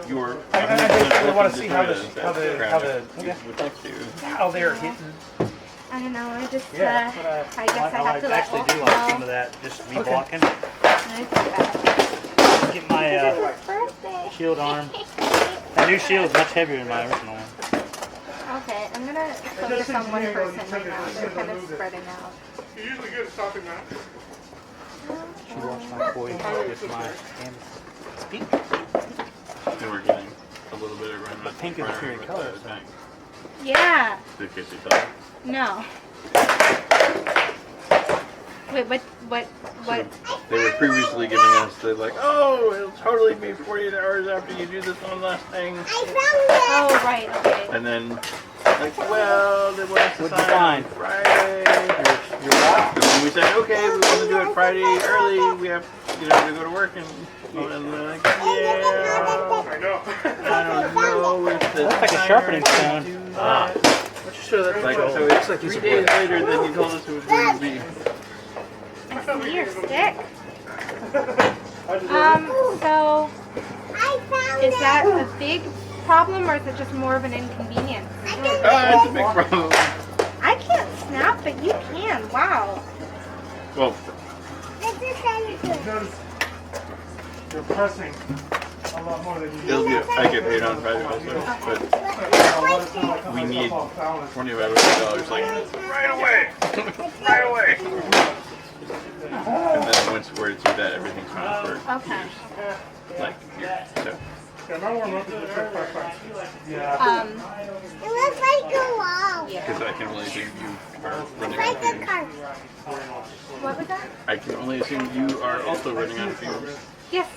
you were I basically want to see how how they're hitting. I don't know. I just, Yeah, I guess I have to let actually Wolf do like some know. of that, just me Okay. blocking. I forgot. Get my It's his birthday. shield arm. My new shield is much heavier than my original one. Okay, I'm gonna focus on one person right now. They're kind of spreading out. You're usually good at stopping that. She watched my boy with my hand. It's pink. And we're getting a little bit of run. But pink is a period color, so. Yeah. The 50 color. No. Wait, what? They were previously giving us the like, oh, it'll totally be 48 hours after you do this one last thing. Oh, right, okay. And then, like, well, they want us to What'd you sign find? Friday. And when we said, okay, we want to do it Friday early, we have, to go to work. And they're like, yeah, I know. I don't know if the Looks like a signer sharpening can stone. do that. Sure, that's Like, so it's like 3 days later than you told us it was going to be. I see your stick. So is that a big problem or is it just more of an inconvenience? It's a big problem. I can't snap, but you can. Wow. Well, Because you're pressing a lot more than you I get paid on Friday also, but we need $25 like right away, right away. And then once we're through that, everything's transferred. Okay. Like here, so. Yeah, my warm up is just perfect. Yeah. It looks like a wall. Because I can only assume you are running out Like of a fumes. car. What was that? I can only assume you are also running out of fumes. Yes,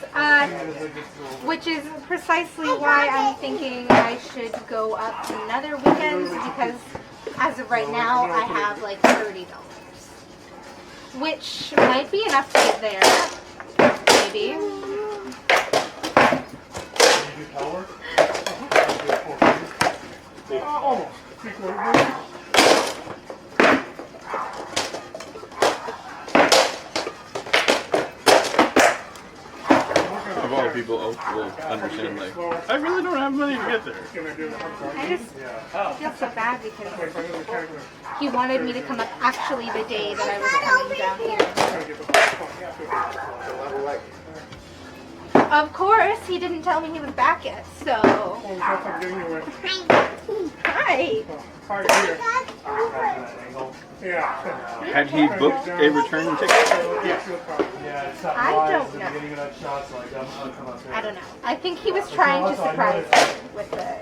which is precisely why I'm thinking I should go up another weekend because as of right now I have like $30. Which might be enough to get there. Maybe. Almost. Of all people, Oak will understand, like, I really don't have money to get there. I just feel so bad because he wanted me to come up actually the day that I was coming down here. Of course, he didn't tell me he was back yet, so. Hi. Had he booked a return ticket? Yeah, it's not I wise don't at the know. beginning of that shot, so like, I'm come up here. I don't know. I think he was trying to surprise me with the.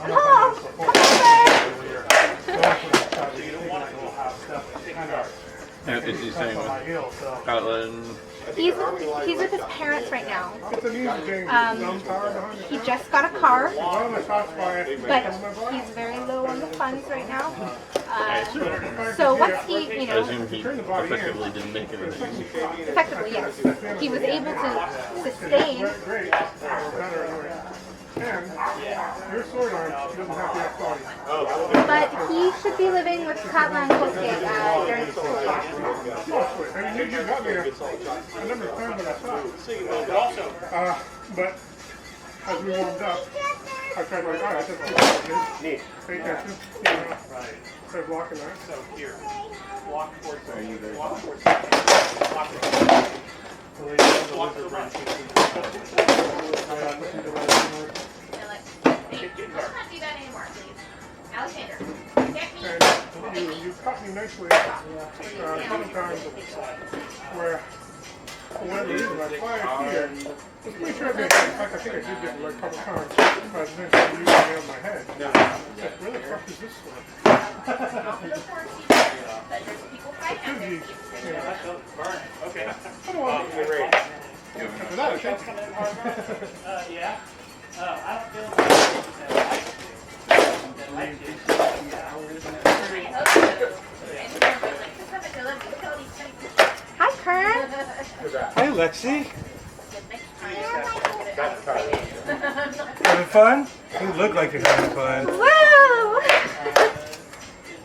I'm not Oh, gonna come over. Is he saying on my with heel, so. Scotland? He's with his parents right now. He just got a car, but he's very low on the funds right now. So once he, I assume he effectively didn't make anything. effectively, yes, he was able to sustain. But he should be living with Katla and Kosuke during the school year. But as we warmed up, I tried like, alright, that's good. Pay attention. Start blocking that. So here, walk towards the walk towards Let's not do that anymore, please. Alexander, get me. And you caught me nicely a couple times where, for whatever reason, I fly here. Just make sure I get in fact, I think I did get it like a couple times. But then I used it on my head. Like, where the fuck is this for? Could be, Okay. I don't want to get ready. After that, okay. Yeah. I don't feel Hi, Kern. Hi, Lexi. Having fun? You look like you're having fun. Woo!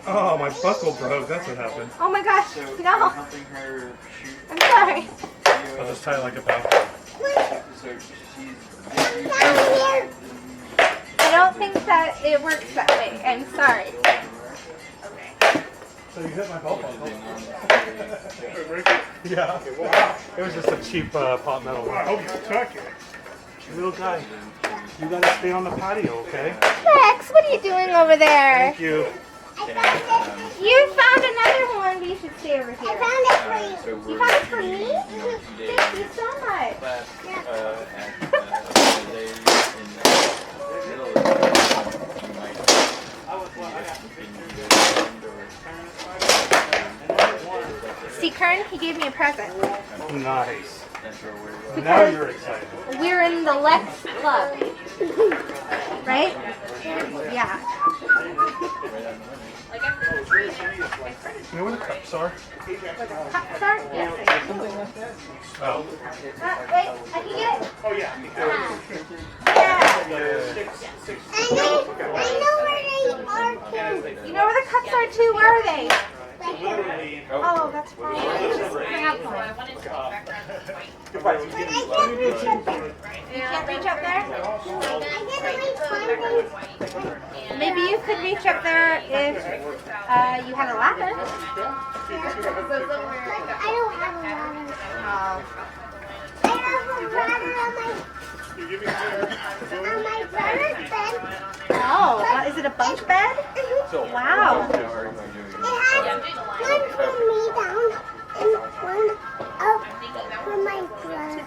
Oh, my buckle broke. That's what happened. Oh my gosh, no. Helping her shoot. I'm sorry. I'll just tie it like a bow. So she's I don't think that it works that way. I'm sorry. So you hit my belt buckle. Yeah. It was just a cheap pot metal. I hope you took it. Little guy, you gotta stay on the patio, okay? Rex, what are you doing over there? Thank you. You found another one. You should stay over here. I found it for you. so You we're found it for shooting, me? you know, 2 days Thank you so much. class at Sunday in the middle of the you might See, Kern, he gave me a present. Nice. that's where we're Now you're excited. We're in the Lex Club. Right? Yeah. You know where the cups are? Cups are? Yes, I do. Oh. Wait, I can get it. Oh, yeah. Yeah. I know where they are too. You know where the cups are too? Where are they? literally. Oh, that's fine. I just have one. But I can't reach up there. You can't reach up there? Maybe you could reach up there if you had a ladder. I don't have a ladder. Oh. I have a ladder on my brother's bed. Oh, is it a bunk bed? Wow. It has one for me down and one up for my brother.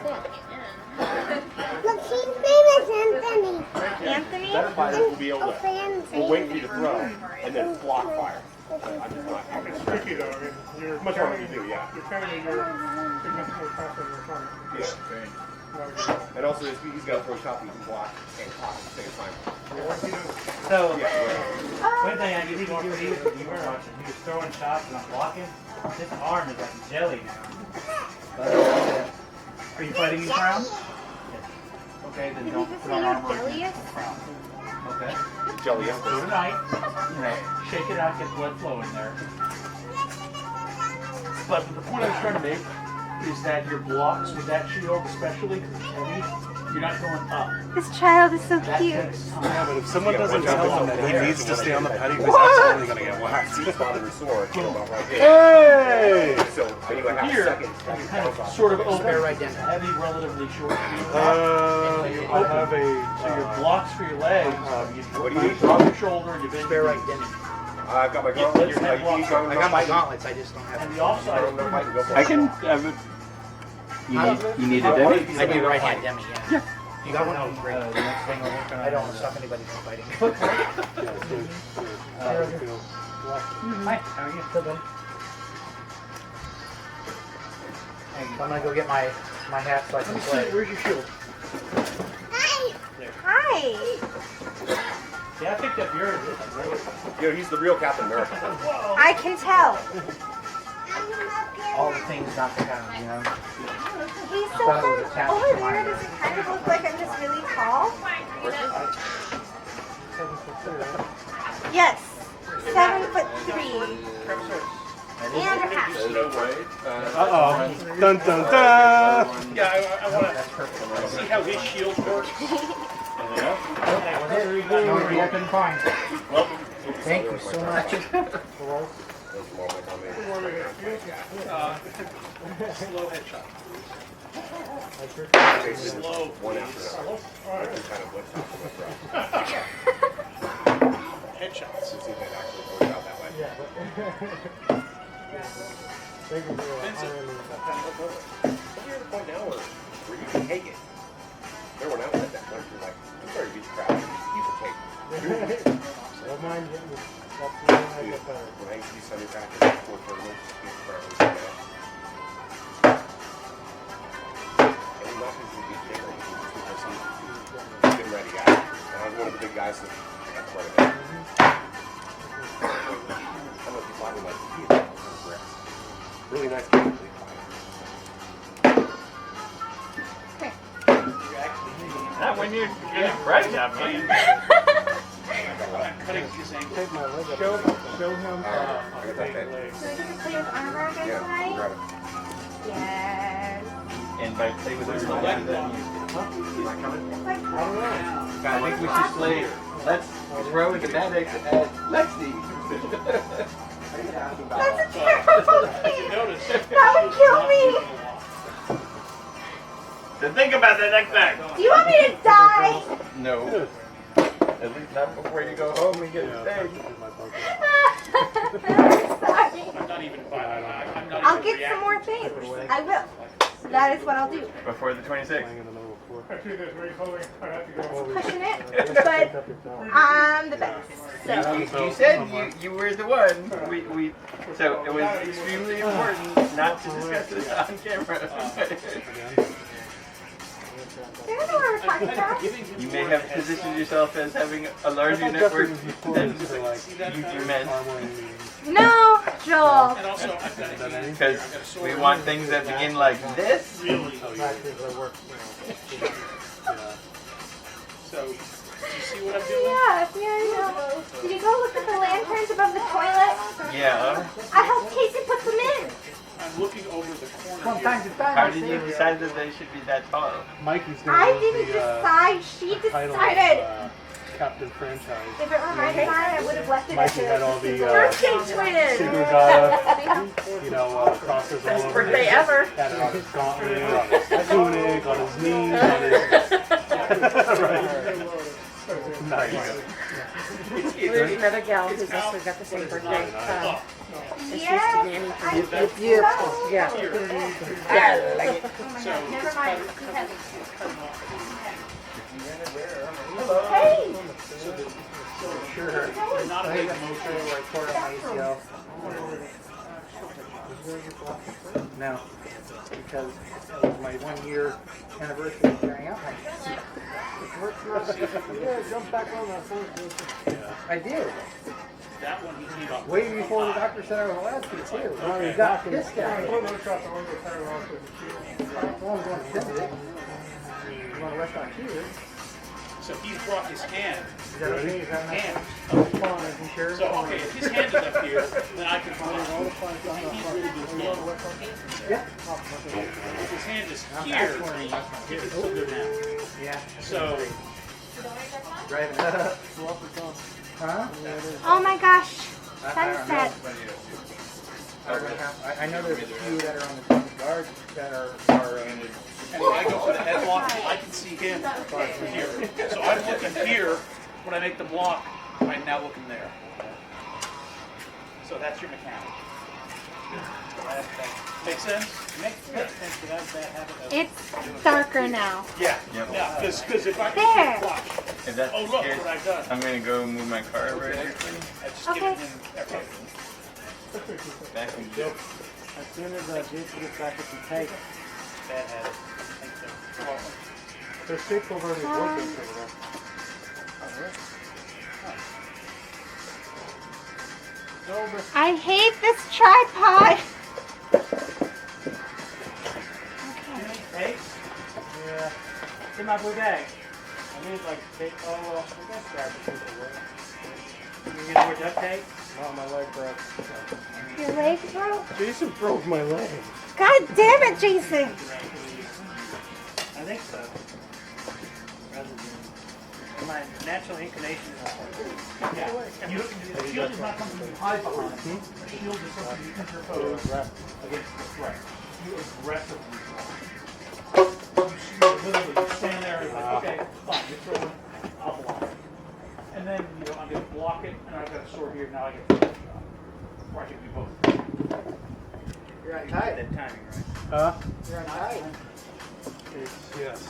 Look, his name is Anthony. Anthony? We'll be able to. Fancy. We'll wait for you to throw and then block fire. I'm just not. It's tricky though. I mean, you're Much harder to do, yeah. You're kind of significantly faster than your opponent. Yeah. And also, he's got to throw shots and block and talk at the same time. So, Oh. one thing I can see you were watching, he was throwing shots and I'm blocking. His arm is like jelly now. Are you fighting me, Crown? Okay, then Did you don't just put say on you're armor. jellious? Okay. Jelly Do Uncles. tonight. Shake it out, get blood flow in there. But the point I was trying to make is that your blocks with that shield, especially because it's heavy, you're not going up. This child is so That cute. takes time. Yeah, but if someone doesn't watch out tell for him that he something needs to there. stay on the patio, because that's only going to get whacked. Sweet spot in the sword, you know, about right here. Hey! So anyway, half a Here, second. you kind of sort of open right down. Heavy, relatively short shield. I have So your blocks for your legs, you What do you need? drop your shoulder and you bend Bear your right Demi. I've got my gauntlets. Your head blocks. I got my gauntlets, I just don't have And it. the offside I is don't know if I can go for I it. can have it. You need a demi? I do right hand Demi, yeah. You got one? No, Oh, great. the next thing we're working on I don't want is, to stop anybody from fighting. Hi, how are you? Good, buddy. I'm gonna go get my hat so I Let can me see, play. where's your shield? Hi. Yeah, I picked up yours. You know, he's the real Captain America. I can tell. All the things not to have, you know? He's so Thought it was fun. attached Over to there, mine. does it kind of look like I'm just really tall? Yes. 7'3" and a half. No way. Uh-oh. Dun, dun, dun. Yeah, I want to see how his shield works. No, I couldn't find. Thank you so much. Slow headshot. Slow. One after another. Kind of blipped off the front. Headshots. See if it actually goes out that way. Vincent. You're at the point now where you can take it. Remember when I was at that point, you're like, I'm sorry to beat the crap. You can take it. When I used to be Sunday practice before tournaments, I used to start with that. And I'm not going to be big, right? Because he's a good ready guy. And I was one of the big guys that got part of it. I don't know if you thought me like, he's really nice guy. Not when you're getting bright at me. Cutting his ankle. Show him. I got that thing. So I get to play with armor again Yeah, tonight? grab it. Yes. And by play with the leg, that means He's not coming? It's like, I think we should play Let's Throw the Kinetics at Lexi. that's a terrible thing. That would kill me. So think about that next time. Do you want me to die? No. At least not before you go home and get stayed. Sorry. I'm not even fine. I'm not I'll even get some more things. I will. That is what I'll do. Before the 26th. Pushing it, but I'm the best. So. You said you were the one. So it was extremely important not to discuss this on camera. They don't know what we're talking about. You may have positioned yourself as having a larger network than you meant. No, Joel. And also, I've got to Because we want things that begin like this. really. So, you see what I'm doing? Yeah, I know. Did you go look at the lanterns above the toilet? Yeah. I helped Casey put them in. I'm looking over the corner From here. time to time, How I did say, you decide that they should be that tall? Mikey's I didn't decide. She decided. Captain Franchise. If it were my time, I would have left it Mikey as had all the birthday twins. crosses all over Birthday his, ever. had it on his gauntlet, on his tunic, on his knees, on his... right. Nice. There's another gal who's also got the same birthday. Yes. I think so. Yeah. So, Never mind. It's too heavy. Hey. sure. not a I big got motion. to report on my ACL. No, because it was my 1 year anniversary of carrying out my Jump back on that first. I did. That one he came up. Way before the doctor said I was allowed to, too. Well, we got this guy. Oh, no shot. I want to turn it off. Well, I'm going to visit it. You want to rest on here? So So he's brought his hand. Is that okay? Is that Hand. hold on, are you sure? So okay, if his hand is up here, then I can run. Yeah. If his hand is here, he can still go down. Yeah. So Right. Huh? Oh my gosh. I don't know. Sunset. I know there's a few that are on the front guard that are and when I go for the headlock, I can see him from here. So I'm looking here. When I make the block, I'm now looking there. So that's your mechanic. Make sense? Makes sense, but I have a bad habit of. It's darker now. Yeah. Yep. Yeah. Because if I There. can watch, If that's oh the look case, what I've done. I'm gonna go move my car over here. I just Okay. give him everything. Back in the As soon as Jason gets back with the tape. Bad habit. Thanks, sir. You're welcome. There's tape over his workbench over there. I hate this tripod. Tape? Yeah. It's in my blue bag. I need like tape. Oh, well, I guess grab the tape away. You need more duct tape? Not my leg broke. Your leg broke? Jason broke my leg. God damn it, Jason. I think so. Rather than my natural inclination is Yeah. You, the shield is not something you hide behind. The shield is something you interpose against the threat. You aggressively draw. You literally stand there and you're like, okay, fine, you're throwing, I'll block it. And then, I'm going to block it, and I've got a sword here, now I get to shot. Or I can do both. You're on tight. that timing, right? Huh? You're on tight. Yes.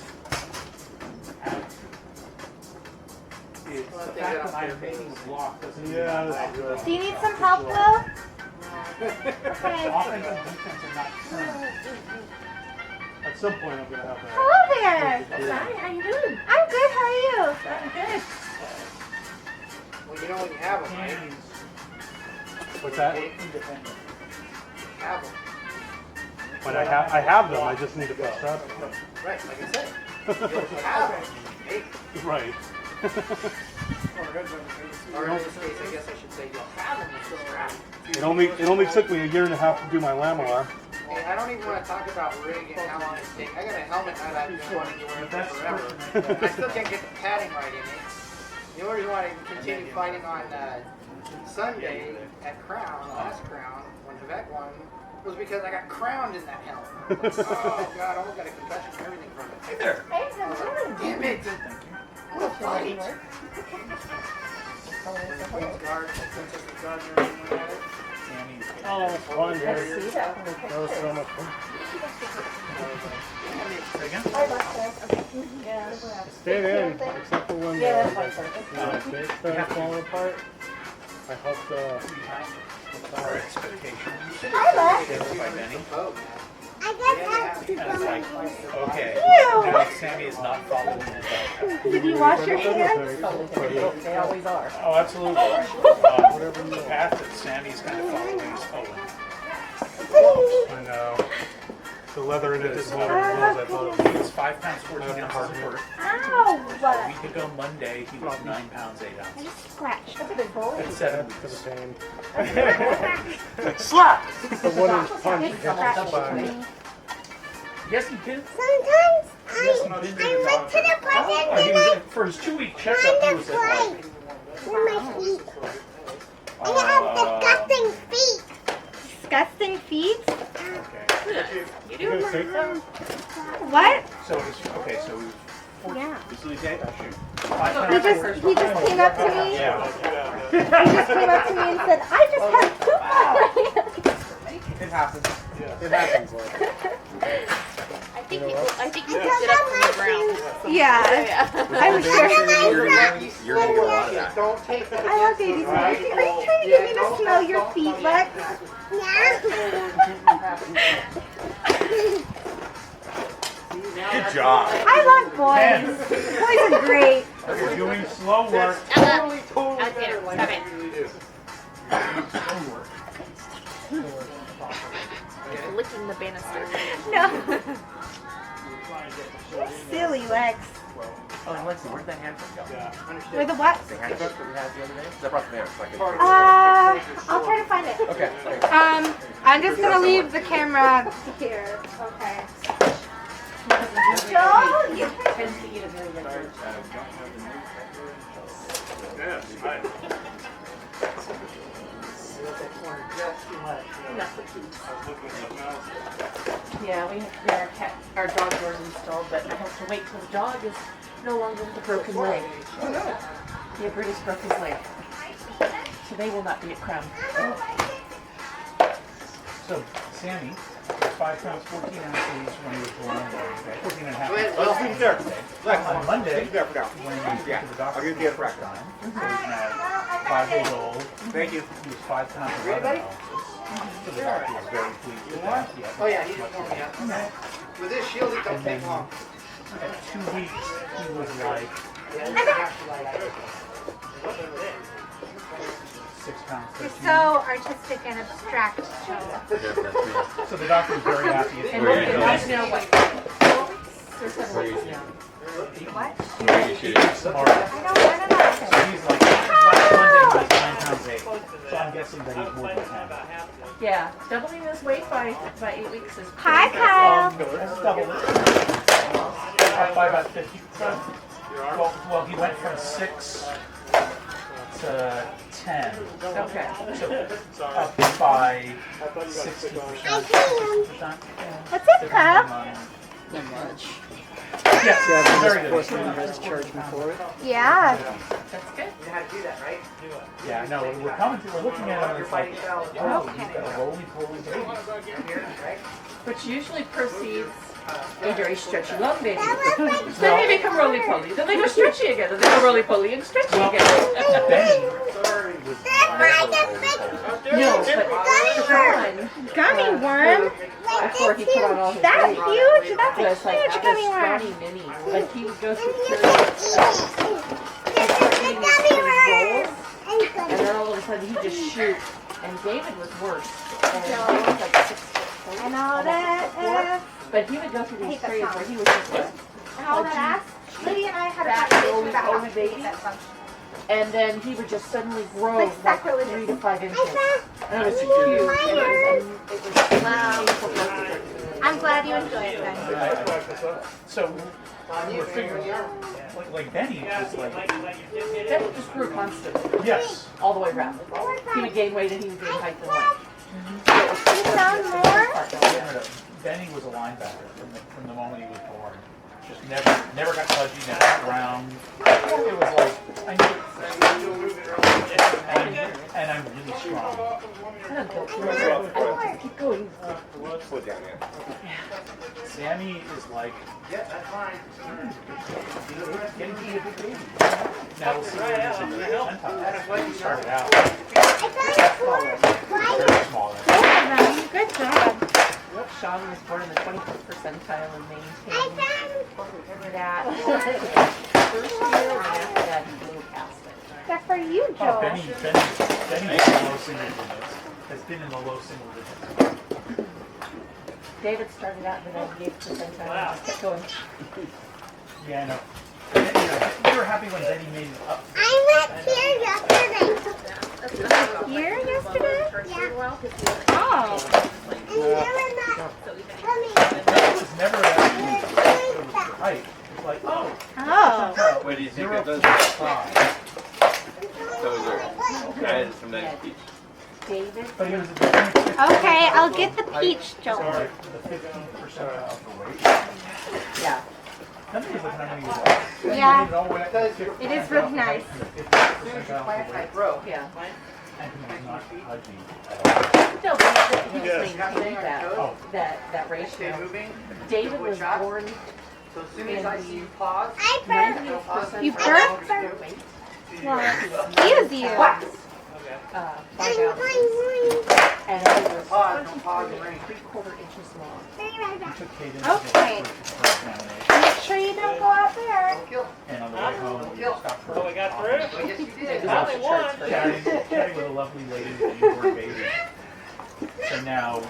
It's Well, I the think fact that that I'm I'm making the block doesn't mean Yeah, that that's good. Do you need some help, though? Okay. offense and defense are not turned. At some point, I'm gonna have to. Hello there. Hi, how you doing? I'm good. How are you? I'm good. Well, you know when you have them, right? What's that? Independent. Have them. When I have them, I just need to fix up. Right, like I said. You have them. Hey. Right. Or in this case, I guess I should say you'll have them with the strap. It only took me a year and a half to do my Lamar. Hey, I don't even want to talk about rig and how long it takes. I got a helmet that I've been wanting to wear for forever. I still can't get the padding right in it. The only reason why I continued fighting on Sunday at Crown, last Crown, when Vivek won, was because I got crowned in that helmet. Oh God, I almost got a concussion and everything from it. Hey there. Hey, how are you? Damn it! What a fight! Queen's Guard, Princess Gardner, everyone had it. Oh, that's fun, Harry. That was so much fun. Stayed in, except for when the snakes started falling apart. I helped, Our expectations. Hi, Shared by Benny. Oh, I got that to And it's like, okay, Ew. now Sammy is not following the Did you wash your hands? They always are. Oh, absolutely. The path that Sammy's kind of following is I know. The leather in it didn't hold as well as I thought it He would. was 5 pounds 14 ounces worth. A Ow! week ago Monday, he was 9 pounds 8 I ounces. just scratched. That's 7 For the weeks. pain. Slap! The 1 inch punch It against the scratched spine. me. Yes, he did. Sometimes Yes, he I did. went to the Oh, he was, for his 2-week checkup, he was at like, with my feet. I have disgusting feet. Disgusting feet? okay. You You do? gonna take them? What? So it was, okay, so he was 14. Yeah. This is the day? Shoot. 5 He pounds. just came up to me. Yeah. He just came up to me and said, I just had poop on my hands. It happens. It happens. Like. I think you picked it up from the ground. Yeah. I'm sure. You're gonna get a lot of that. don't take that. I love baby smells. Are you trying to get me to smell your feet, Lex? Good job. I love boys. Boys are great. You're doing slow work. Alexander, stop it. You're licking the banister. No. Silly Lex. telling Lexi, where'd the handprint go? Where the what? The handprint that we had the other day? 'Cause I brought them there so I could. I'll try to find it. Okay. I'm just gonna leave the camera here. Okay. Joel, you Tends to get a very good bird. Yeah, we have our dog doors installed, but I have to wait till the dog is no longer with a broken leg. Yeah, Brutus broke his leg. So they will not be at Crown. So, Sammy, 5 pounds, 14 ounces when he was born on Wednesday. 14 and a half. Well, leave it there. Lex, On Monday, leave it there for now. when he went Yeah, to the doctor I'll give you the for the other first time, so he's now 5 years old. Thank you. He was 5 pounds, 11 ounces. So the doctor was very pleased with that. He had Oh yeah, he much didn't more. warm me up. With this shield, it don't And take then long. at 2 weeks, he was like 6 pounds, You're 13. so artistic and abstract, Joel. So the doctor was very happy. And look, and he's now what? 4 weeks or 7 weeks now? What? Tomorrow. I don't know. So he's like, last Monday he was 9 pounds 8. So I'm guessing that he's more than 10. Yeah, doubling his weight by 8 weeks is Hi, pretty Kyle. That's double it. By about 50. Well, he went from 6 to 10. Okay. So up by 60%. 60%. What's up, Kyle? Not much. Yes, very good. Yeah. That's good. You know how to do that, right? Yeah, no, we're commenting, we're looking at it, and it's like, oh, he's got a roly-poly baby. Which usually precedes a very stretchy long baby. Then they become roly-poly. Then they go stretchy again. Then they go roly-poly and stretchy again. Benny was never No, but Sean, Gummy worm. before he put on all his That's weight, huge. That's a was like huge this gummy worm. scrawny mini. Like he would go through periods of eating these skinny rolls, and then all of a sudden he'd just shoot. And David was worse. And he was like 6 foot 4. And all that. But he would go through I these hate that periods sound. where he was just like, And all that ass. Lydia and I had a Fat, conversation about how roly-poly to baby. make that function. and then he would just suddenly grow Like like sacrilegious. 3 to 5 inches. And it was huge. And it was painful birthday. I'm glad you enjoy it then. So we're figuring, like Benny was like, Then it just grew constantly, yes. all the way around. He would gain weight and he would gain height and weight. You sound more? Benny was a linebacker from the moment he was born. Just never got pudgy, never got round. It was like, I knew and I'm really strong. Keep going. Put down there. Sammy is like, Yeah, that's fine. getting to be a big baby. Now we'll see where he is in the Gentiles. He started out very small. Good job. Sean was born in the 25th percentile and maintained that first year, and after that he blew past it. Good for you, Oh, Joel. Benny's in the low single digits. Has been in the low single digits. David started out in the 98th percentile and just kept going. Yeah, I know. And, you know, we were happy when Benny made it up. I went here yesterday. Here yesterday? Yeah. Oh. And you were not coming. It was never that easy. It was height. It's like, oh, Oh. What do you think 0 of those? 5. Those are guys from that beach. David, But he was a Okay, I'll get the peach, Joel. the 15th percentile for weight. yeah. Then he was looking at how many he was. Yeah. It is really nice. Yeah. And he was not pudgy at No, but he just maintained all. that Stay ratio. moving. David was born So as soon as I see you pause, I burped. 90th percentile. You burped? weight. Well, excuse you. By I'm now. going. And he was pause, don't pause the ring. 3/4 inches long. Be right back. Took Kate into Okay. the first examination. Make sure you don't go out there. And on the way home, we stopped for we got through? Well, yes, you did. Only one. chatting with a lovely lady with a newborn baby. So now,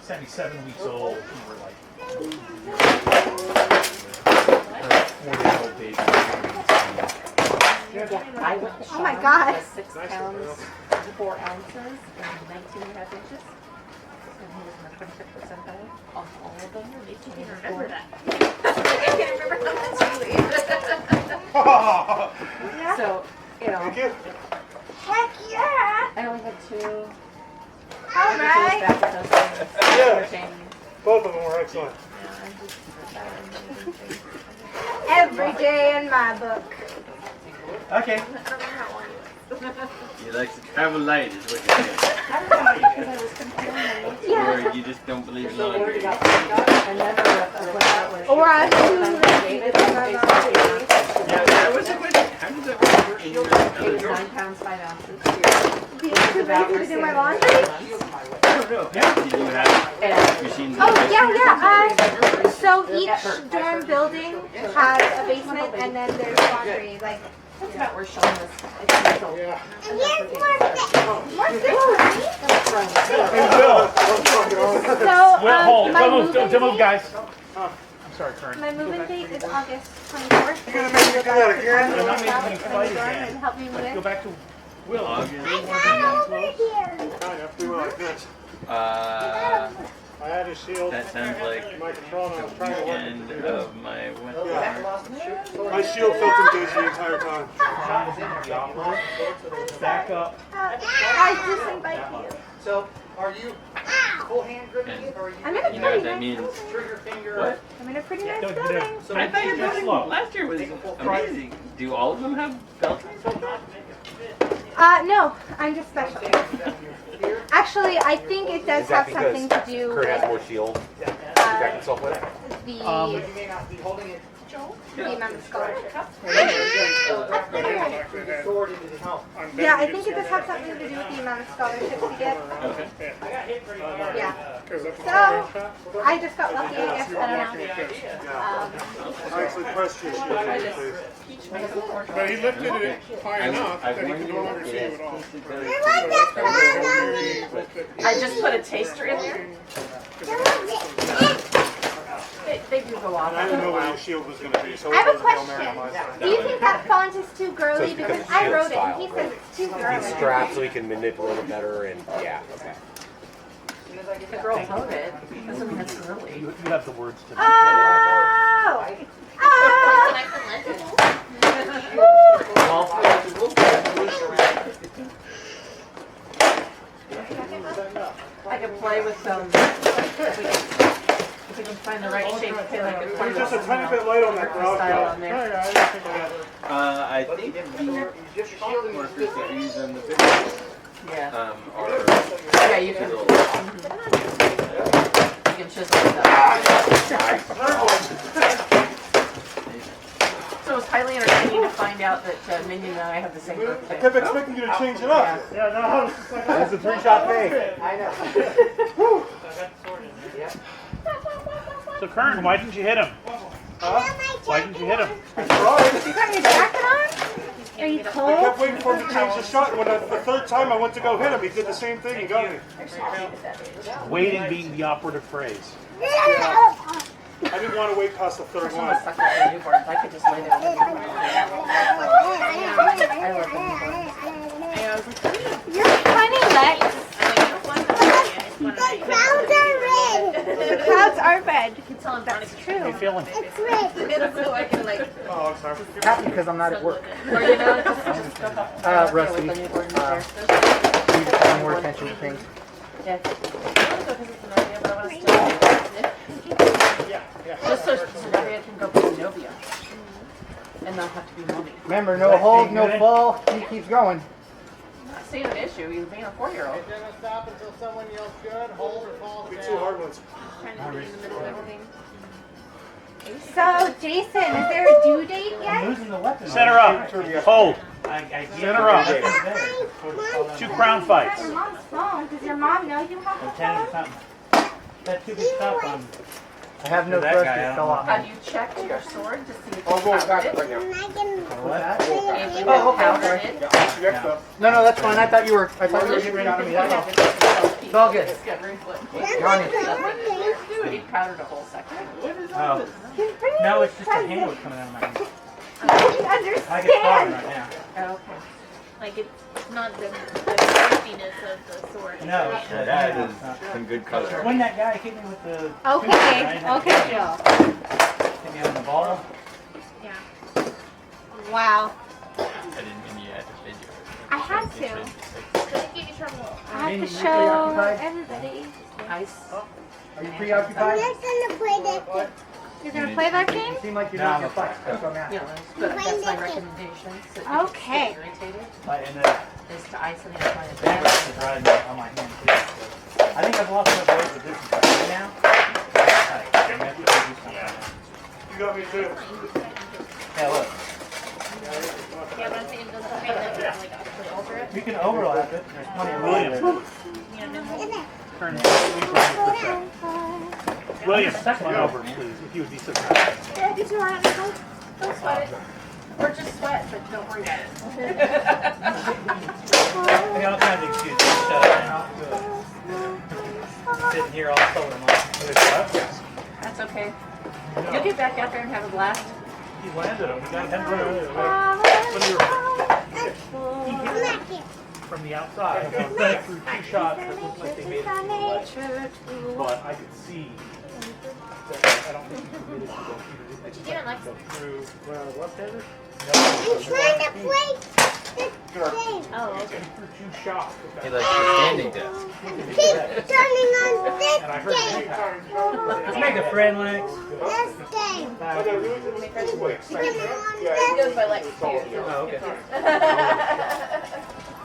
Sammy's 7 weeks old. And we're like, I went Oh my God. 6 pounds, 4 ounces, and 19 and a half inches. And he was in the 25th percentile on all of them. And each one was Remember scored. that. I can't remember how much really. So, you know, Thank you. Heck yeah! I only had 2. All right. Yeah. Both of them were excellent. Every day in my book. Okay. He likes to travel light, is what you're saying. Because I was comparing my notes. Yeah. Or you just don't believe in So laundry. already got and then what that was. Or I do David in my laundry. Yeah, that was a question. How does that work in your It was other job? 9 pounds, 5 ounces. Being too lazy to do my laundry? I don't know. Yeah. Did you have machines? Oh, yeah. So each dorm building has a basement and then there's laundry. Like, That's about where Sean was. I think so. Yeah. and here's more So, Well, hold. my Don't move-in move, date- guys. I'm sorry, Karen. My move-in date is August 24th. You're gonna make me do that again? They're not making me fight And again. help me move Let's go in. back to Will. August. Kind of do like this. I had a shield. That sounds like My control, and I was trying to work end it. of my winter. My shield felt engaged the entire time. Back up. I disinvite you. So, are you full hand gripping it, or are you I'm in a You know what pretty that nice means? building. trigger finger? What? I'm in a pretty nice Don't do building. that. I thought your building slow. last year was amazing. Do all of them have belts? No, I'm just special. Actually, I think it does have something to do Kurt has with more shield to protect himself with? the You may not be holding it. amount of scholarship. Sword into the helm. Yeah, I think it does have something to do with the amount of scholarships you get. Okay. Yeah. Because that's So, I just got lucky, I guess. I don't know. I actually pressed your shield, please. But he lifted it high enough that he could no longer see you at all. I just put a taster in there. They do go off. And I didn't know what your shield was going to be, so I have a it wasn't Hail Mary on question. my side. Do you think that font is too girly? So it's Because because I shield wrote it and style, he says right? it's too He's girly. strapped so he can manipulate it better and yeah, okay. The girl wrote it. Doesn't mean it's girly. You have the words to Oh! Oh! I can play with some. If we can find the right shape pin, I can play There's with just a some, tiny bit light on that ground. style on there. I think the shop workers that use them the biggest Yeah. are Yeah, you can. You can chisel it up. So it was highly entertaining to find out that Minion and I have the same I birthday. kept expecting you to change it up. Yeah, no, I was just like, It's a 3-shot thing. I know. So, Kern, why didn't you hit him? Why didn't you hit him? You got your jacket on? Are you I cold? kept waiting for him to change the shot. When the third time I went to go hit him, he did the same thing and got me. Waiting being the operative phrase. I didn't want to wait past the third one. Suck up the newborns. I could just lay down. I love the newborns. You're funny, Lex. The clouds are red. The clouds are red. You can tell him That's How you true. feeling? It's red. So I can like. Oh, I'm sorry. Happy because I'm not at work. Or you know, just go up Rusty. with the newborns there. Need to pay more attention to things. Yeah. I want to go visit Zenobia, but I want to stay. Just so Zenobia can go visit Zenobia. And not have to be mommy. Remember, no hold, no fall. He keeps going. I'm not seeing an issue. He's being a 4-year-old. Gonna stop until someone yells good, hold or fall Be 2 hard ones. Trying to be in the middle of everything. So, Jason, is there a due date yet? Set her up. Hold. Set her up. 2 crown fights. Your mom's phone. Does your mom know you have a phone? That too big stuff on. I have no That thrust guy, I to don't fell know. off. Have you checked your sword to see if Oh, you go back powdered right it? now. I can If you have powdered it, No, that's fine. I thought you were getting ready to give me that. It's all good. Discovering what Darn it. he powdered a whole second. Oh. No, it's just a handle coming out of my hand. I understand. I get caught right now. Oh, okay. Like it's not the crispiness of the sword. No, That is some good color. when that guy hit me with the Okay, okay, Jill. hit me on the ball. Yeah. Wow. I didn't mean you had to video it. I had to. Does it give you trouble? I have to Maybe show preoccupied? everybody. Ice. Are you I'm preoccupied? not gonna play that game. You're gonna play that game? You seem like you're not gonna fight. That's what I'm You asking. know, but that's my recommendation. So if you Okay. get irritated, And then is to isolate my the grass is riding on my hand too. So I think I've lost my weight with this right now. Alright, I'm gonna have to do something now. You got me too. Yeah, look. Yeah, but I'm saying it doesn't make that like actually alter it. You can overlap it. There's plenty of William. Yeah, no. Turn it. William, second one over, please, if you would be so kind. Yeah, did you want to go? Don't sweat it. Or just sweat, but don't worry about it. I got all kinds of excuses. Shut up now. Good. Sitting here all summer long. That's okay. You'll get back out there and have a blast. He landed him. We got him from the outside. Through two shots that looked like they made it to the leg. But I could see that I don't think he committed to go through. What you doing, Lex? Go through left-hander? I'm trying to play this game. Oh, okay. Through two shots. He likes the standing desk. Keep turning on this And I heard game. it. Let's make a friend, Lex. This game. He Turning on goes by Lex too. Oh, okay.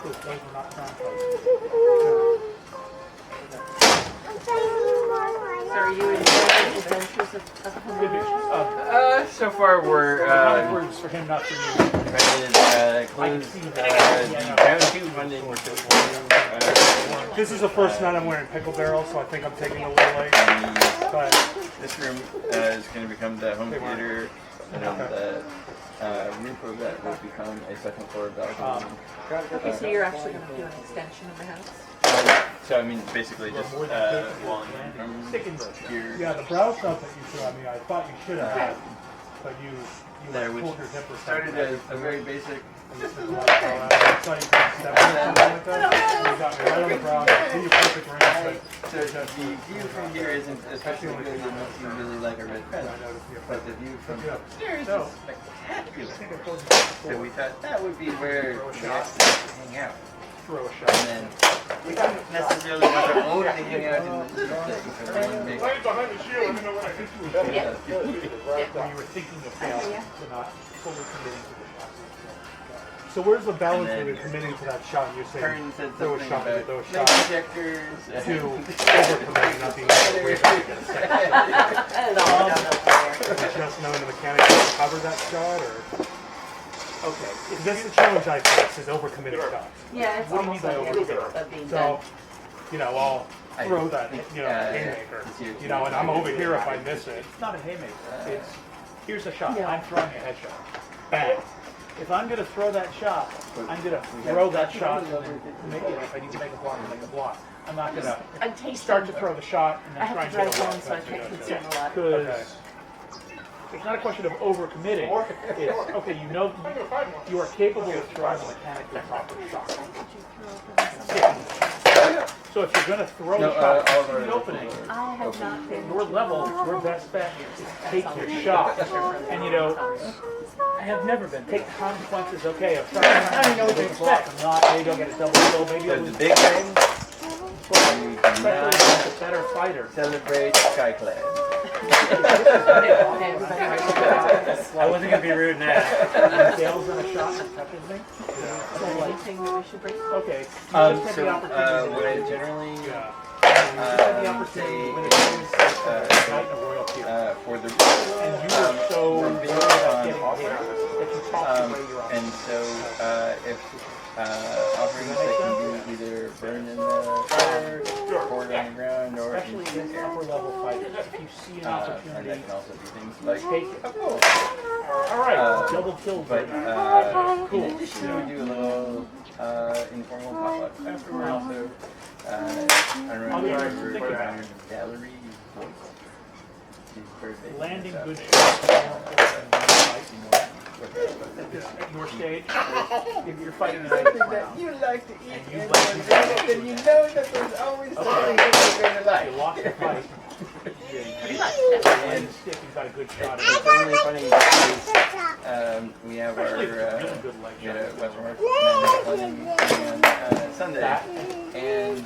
Cool. Those were not translated. So are you enjoying the adventures of So far we're Words for him, not for you. trying to close the down to funding. This is the first night I'm wearing pickle barrels, so I think I'm taking a little late. But This room is going to become the home theater, and then the roof of that will become a second floor balcony. Okay, so you're actually going to do an extension of the house? So I mean, basically just walling in from here. yeah, the brow stuff that you showed me, I thought you should have had, but you There, like, which pulled your zipper started as a very basic. So you could step or something like that. You got me right on the brow, see your perfect range. So the view from here isn't especially good unless you really like a red fence. But the view from upstairs is spectacular. So we thought that would be where we actually hang out. Throw a And shot. then we don't necessarily want to only hang out in the little thing. So we want to make Right behind the shield, let me know what I think. When you were thinking of failing, to not fully committing to the shot. So where's the balance And then between committing to that shot? You're saying Karen said throw a something shot, about throw a light shot. projectors. To over-committing, not being able to wait for it. Just knowing the mechanics to cover that shot, or okay, that's the challenge I face is over-committing shots. Yeah, it's What do you almost mean by like over-committing? of being So, done. you know, I'll throw that, haymaker, you know, and I'm over here if I miss it. It's not a haymaker. It's, here's a shot. Yeah. I'm throwing a headshot. Bang. If I'm going to throw that shot, I'm going to throw that shot and then make it. If I need to make a block, I'll make a block. I'm not going to I'm tasting. start to throw the shot and I then try have to and drive get a home, so I block. can't consume a lot. Because it's not a question of over-committing. It's, okay, you know you are capable of throwing a mechanically proper shot. So if you're going to throw a shot through the opening, I have not been. your level, your best bet is take your shot. And you know, I have never been. Take the consequences, okay, of trying. I don't know what to expect. I'm not, maybe I'll get a double kill, maybe I'll So lose. the big thing, Especially against a better fighter. celebrate SkyClad. I wasn't going to be rude now. Dale's on a shot and touches me. Anything that we should bring? Okay. You So just had the opportunity. what I generally You had the say opportunity to win a is game night in a royal tier. for the And you were so from good being at on getting offer. hit that you talked away your own. And so if offerings that can be either burned in the fire, poured on the ground, or Especially against upper level fighters. If you see an and opportunity, that can also be things like take it. Alright, double kill. but Cool. in addition, we do a little informal potluck. We also I remember working on Valerie. She's perfect. Landing good shots is more important than fighting. At your stage, if you're fighting an ice round, You like to eat and you and let people drink, then you know that there's always something that you're gonna you like. lost the fight, Pretty much. and stick, you've got a good shot at It's it. only funny because we have our Especially if it's really good leg we had shot. a Western Market playing on Sunday, That, and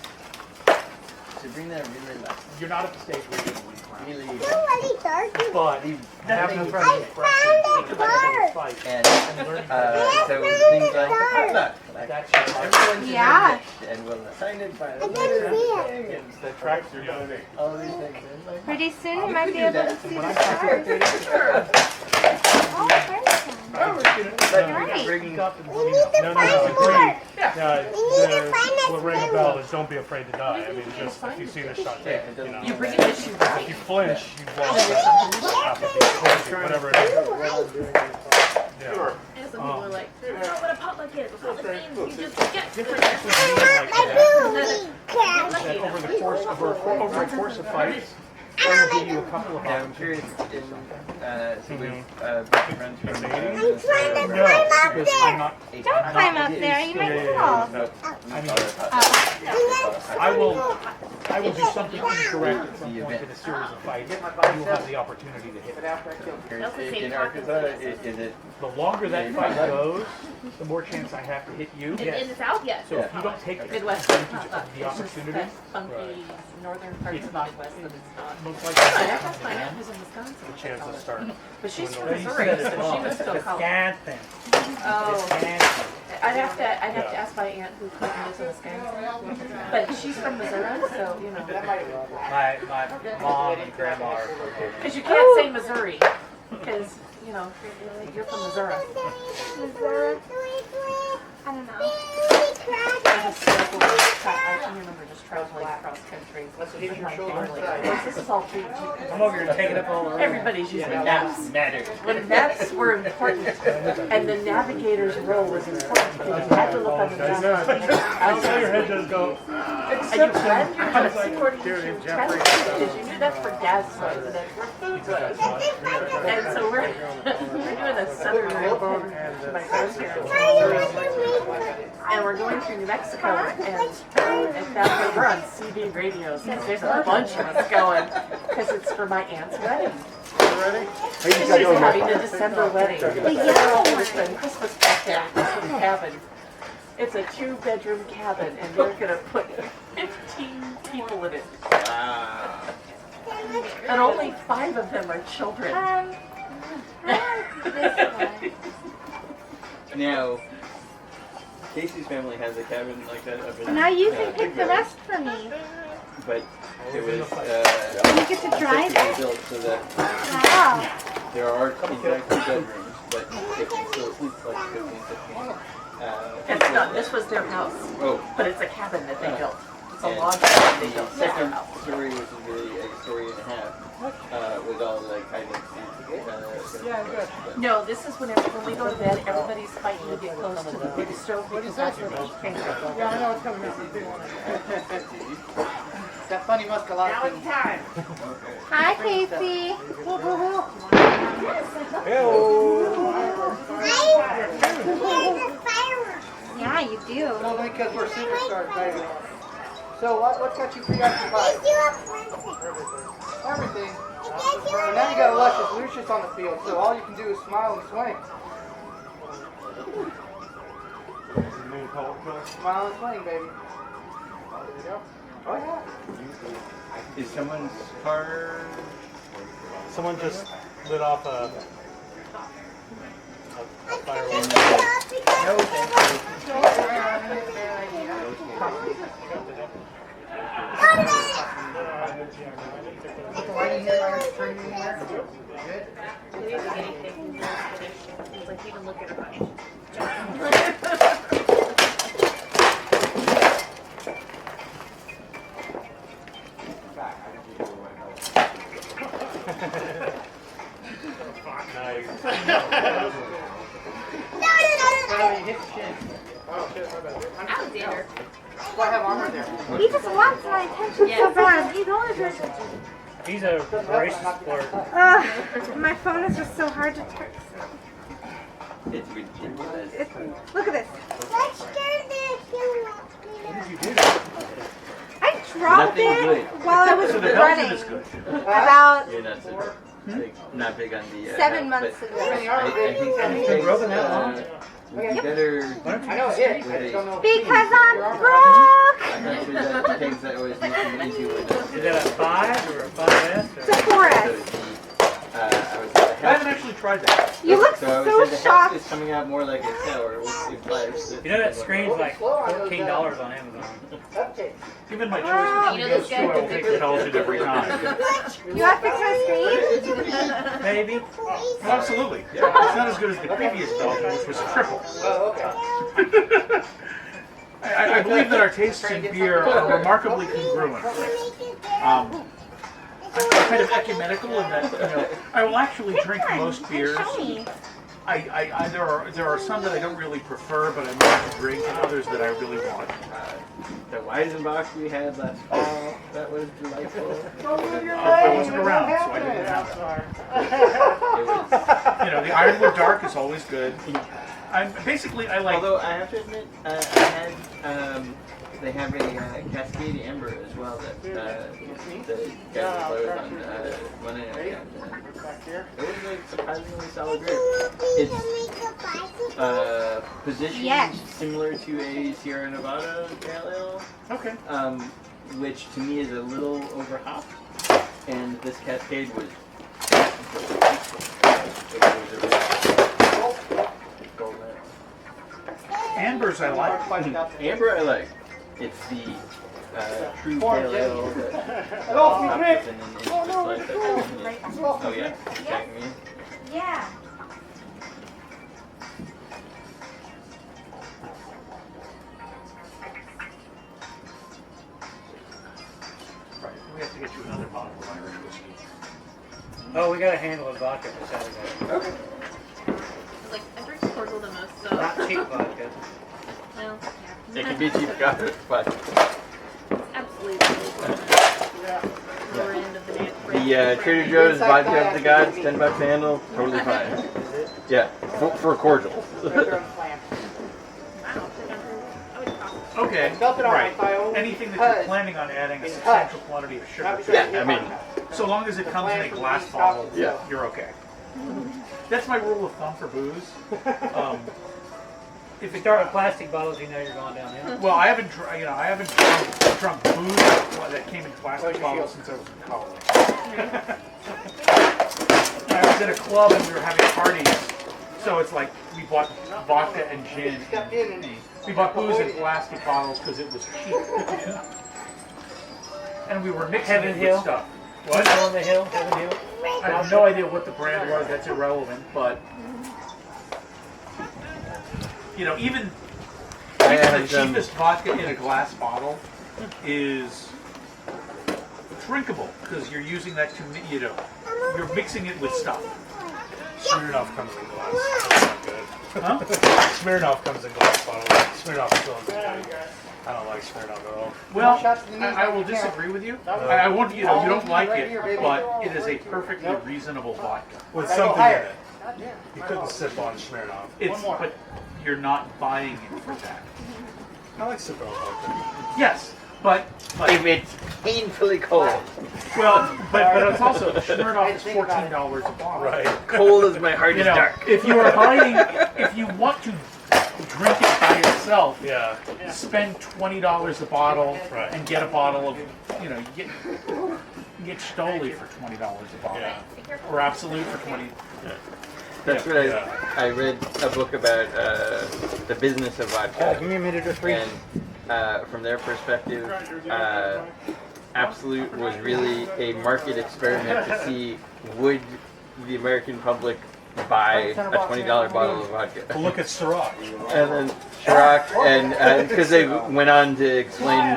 Sabrina really liked you're not at the stage where you're going to win round. really Really dark. But having a friendly I found a car. fight and and learning so things like that. that's your Everyone's Yeah. and we'll sign it by I the didn't see it. and the tracks are doing all these things. And it's like, Pretty soon you we might could be do able to that. see When the I talk to stars. Oh, perfect. But bringing up We need to No, find agree. more. What ring a bell is don't be afraid to die. I mean, just if you see the shot, take it. You know, You bring an issue if you flinch, you've lost half of the whatever it is. Yeah. And some people are like, I don't know what a potluck is. Potluck means you just get different I want my booty crab. that over the course of fights, I will give you a couple of I'm opportunities. curious in so we've been friends from I'm trying to climb up Because I'm there. not, Don't climb up there, you might fall. I will do something incorrect at some point in a series of fights. You will have the opportunity to hit But me. after I killed in Arkansas, is it The longer that fight goes, the more chance I have to hit you. in the South, yes. So if you don't take Midwest. advantage of the It's just opportunity, that funky northern part of It's the not- Midwest that it's not. most Yeah, likely. that's fine. Who's in Wisconsin? The chances start. But she's from Well, you Missouri, said it so she wrong. was still calling. Wisconsin. Oh, Wisconsin. I'd have to ask my aunt who lives in Wisconsin. But she's from Missouri, so you know. My mom and grandma are from Because you can't say Missouri, because you know you're from Missouri. Missouri. I don't know. I just I can remember just traveling cross country with my family. This is all true. I'm over here taking up all the room. Everybody's using maps. matter? When maps were important, and the navigator's role was important because you had to look on the map. I saw your head just go. And you planned your trips according to transport because you knew that's where gas was and that's where food was. And so we're doing a southern trip to my grandparents. And we're going through New Mexico, and at that point we're on CB radio, so there's a bunch of us going because it's for my aunt's wedding. She's having a December wedding. We're all going to spend Christmas back there at this little cabin. It's a 2-bedroom cabin, and they're going to put 15 people in it. Wow. And only 5 of them are children. This one. Now, Casey's family has a cabin like that up in Now you can Big pick the Bear, rest for me. but it was You get to drive specifically it? built so that Wow. there are exactly bedrooms, but they can still sleep like 15, 16. It's not, this was their house, Oh, but it's a cabin that they built. It's a and log cabin they built. the It's their second house. story, which is really a story and a half, was all like hide and seek. No, this is when we go to bed, everybody's fighting to get close to the big stove because that's where the heat came from. Yeah, I know it's coming out. That funny muscalot. Now it's time. Hi, Casey. Yeah, you do. Well, because we're superstars, baby. So what's got you preoccupied? Everything. And now you got a luscious Lucius on the field, so all you can do is smile and swing. Smile and swing, baby. Oh, there you go. Oh, yeah. Is someone's car? Someone just lit off a firework. No, thank you. Put the light in here, like a string in here. Good. We didn't get anything. He was like, even look at her money. Nice. You hit the chin. Oh, shit, my bad. Alexander. why I have armor there. He just wants my attention so bad. He's only just. He's a racist flirt. My phone is just so hard to text. It's ridiculous. Look at this. Let's do this. What did you do? I dropped Nothing it good. while I was So the Belgian running. is good. About You're not so not big on the 7 but months ago. I think been broken that long? would be better. I know it is. I just don't know. Because I'm broke. I'm not sure that the things that always make them into it. Is that a 5 or a 5S? It's a 4S. I would say the I haven't actually tried that. You look so I would so say the shocked. is coming out more like a tail or You know that screen's like $14 on Amazon. Update. Given my choice Wow. between those two, I will take the Belgian every time. You have to fix my screen? Maybe. Well, absolutely. It's not as good as the previous Belgian, which was triple. Oh, okay. I believe that our tastes in beer are remarkably congruent. I'm kind of ecumenical in that, I will actually drink most beers. Show me. There are some that I don't really prefer, but I'm willing to drink, and others that I really want. The Weizenbach we had last fall, that was delightful. I wasn't around, so I didn't have that. It was, The Ironwood Dark is always good. I like. although I have to admit, I had, they have a Cascade Amber as well that the guys played on Monday night. It was like surprisingly solid beer. It's positioned similar to a Sierra Nevada Pale Ale. Okay. Which to me is a little over hopped, and this Cascade was. Ambers I like. Amber I like. It's the true pale ale that Oh, hops in oh yeah, attacking me. Yeah. Right. We have to get you another bottle of Irish whiskey. Oh, we got a handle of vodka for Saturday. Okay. Like, I drink cordial the most, so. Not cheap vodka. Well, It yeah. can be cheap garbage, but Absolutely. Lower end of the net. the Trader Joe's vodka of the gods, $10 a handle, totally fine. Yeah, for cordial. Okay. Right. Anything that you're planning on adding a substantial quantity of sugar to. Yeah, I mean, So long as it comes in a glass bottle, Yeah. you're okay. That's my rule of thumb for booze. If you start with plastic bottles, you know you're going downhill. Well, I haven't drunk booze that came in plastic bottles since I was in college. I was at a club and we were having parties, so it's like we bought vodka and gin. We bought booze in plastic bottles because it was cheap, and we were mixing Heaven it Hill? with stuff. What? On the hill? Heaven Hill? I have no idea what the brand was. That's irrelevant, but even the cheapest vodka in a glass bottle is drinkable because you're using that to you're mixing it with stuff. Smirnoff comes in glass. That's not good. Huh? Smirnoff comes in glass bottles. Smirnoff still isn't good. I don't like Smirnoff at all. Well, I will disagree with you. I won't. You don't like it, but it is a perfectly reasonable vodka. With something in it. You couldn't sip on Smirnoff. But you're not buying it for that. I like sipping on vodka. Yes, but if it's painfully cold. but it's also Smirnoff is $14 a bottle. Right. Cold as my heart is dark. If you are if you want to drink it by yourself, Yeah. spend $20 a bottle Right. and get a bottle of, get Stoli for $20 a bottle, Yeah. or Absolute for 20. That's what I read a book about the business of vodka. Give me a minute or three. And from their perspective, Absolute was really a market experiment to see would the American public buy a $20 bottle of vodka. Well, look at Ciroc. And then Ciroc, and because they went on to explain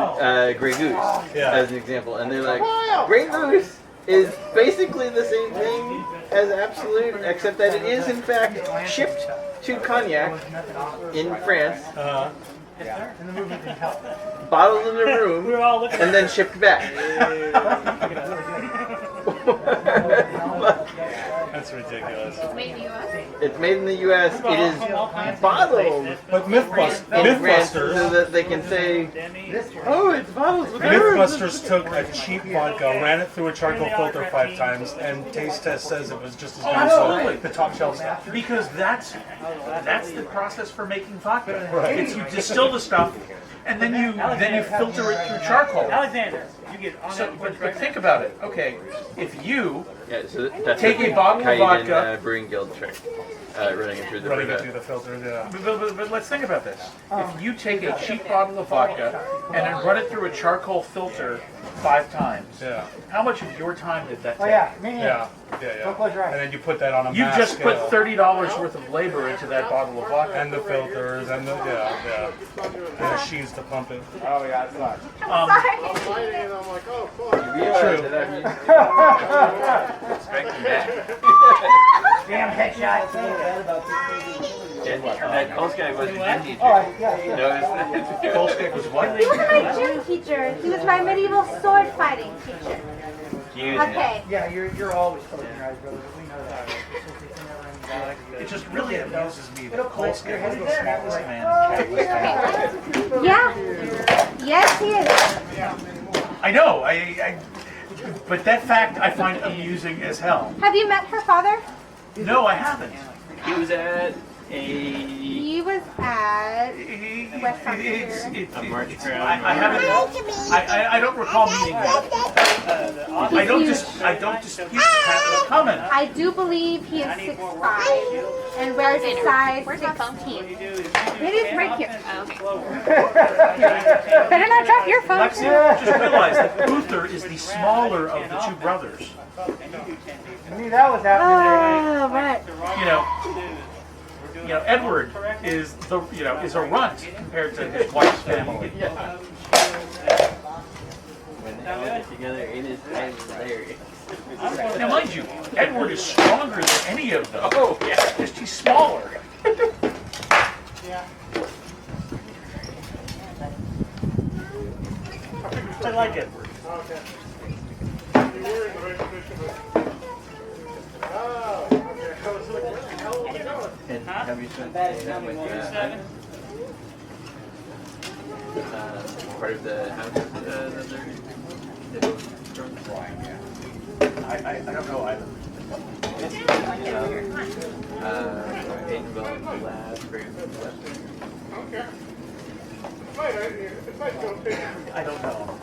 Grey Goose as an example, and they're like, Grey Goose is basically the same thing as Absolute, except that it is in fact shipped to Cognac in France And the movement didn't help. Bottled in the room, We were all looking And then shipped back. That's ridiculous. Made in the US? It's made in the U.S. It is bottled But in France so Mythbusters, that they can say, "Oh, it's bottled with herbs." Mythbusters took a cheap vodka, ran it through a charcoal filter 5 times, and taste test says it was just as good as Absolutely. the top shelf stuff. Because that's the process for making vodka. Right. It's you distill the stuff, and then you filter it through charcoal. Alexander, you get on So, that. but think about it. Okay, if you Yeah, so that's Take the a bottle of Cayenne, vodka. Brewing Guild trick. Running it through the Running it river. through the filters, yeah. but let's think about this. If you take a cheap bottle of vodka and then run it through a charcoal filter 5 times, Yeah. how much of your time did that take? Yeah, yeah. And then you put that on a You mass just put scale. $30 worth of labor into that bottle of vodka. And the filters, and the, and the machines to pump it. Oh yeah, it sucks. Um, I'm lighting it. I'm like, oh fuck. You realize that I'm striking back. Damn headshot. And that Coles guy was a gym teacher. Oh, yeah. Notice that? Kolskik was what? He was my gym teacher. He was my medieval sword fighting teacher. Huge. Okay. Yeah, you're always closing your eyes, brother. We know that. It just really amuses me that It'll click. Kolskik Your was head's the there. smallest Like, man oh, in Catholic town. Yeah. Yes, he is. I know, I but that fact I find amusing as hell. Have you met her father? No, I haven't. He was at a He was at West It's, Hampshire. March I Crown. haven't. I don't recall meeting him. I don't dispute Pat's comment. I do believe he is 6'5" and wears a size 16. It is right here. Better not drop your phone. Lexi, just realize that Luther is the smaller of the 2 brothers. I knew that was happening. Oh, right. You know, Edward is is a runt compared to his wife's family. When they all get together, it is hilarious. Now, mind you, Edward is stronger than any of them. Oh, yeah. Just he's smaller. I like Edward. Okay. You were in the right position. Oh, okay. I was like, where the hell are we going? And have you spent any time with part of the house that they're both from? I don't know either. Haydenville, the last room. Okay. It might go big. I don't know.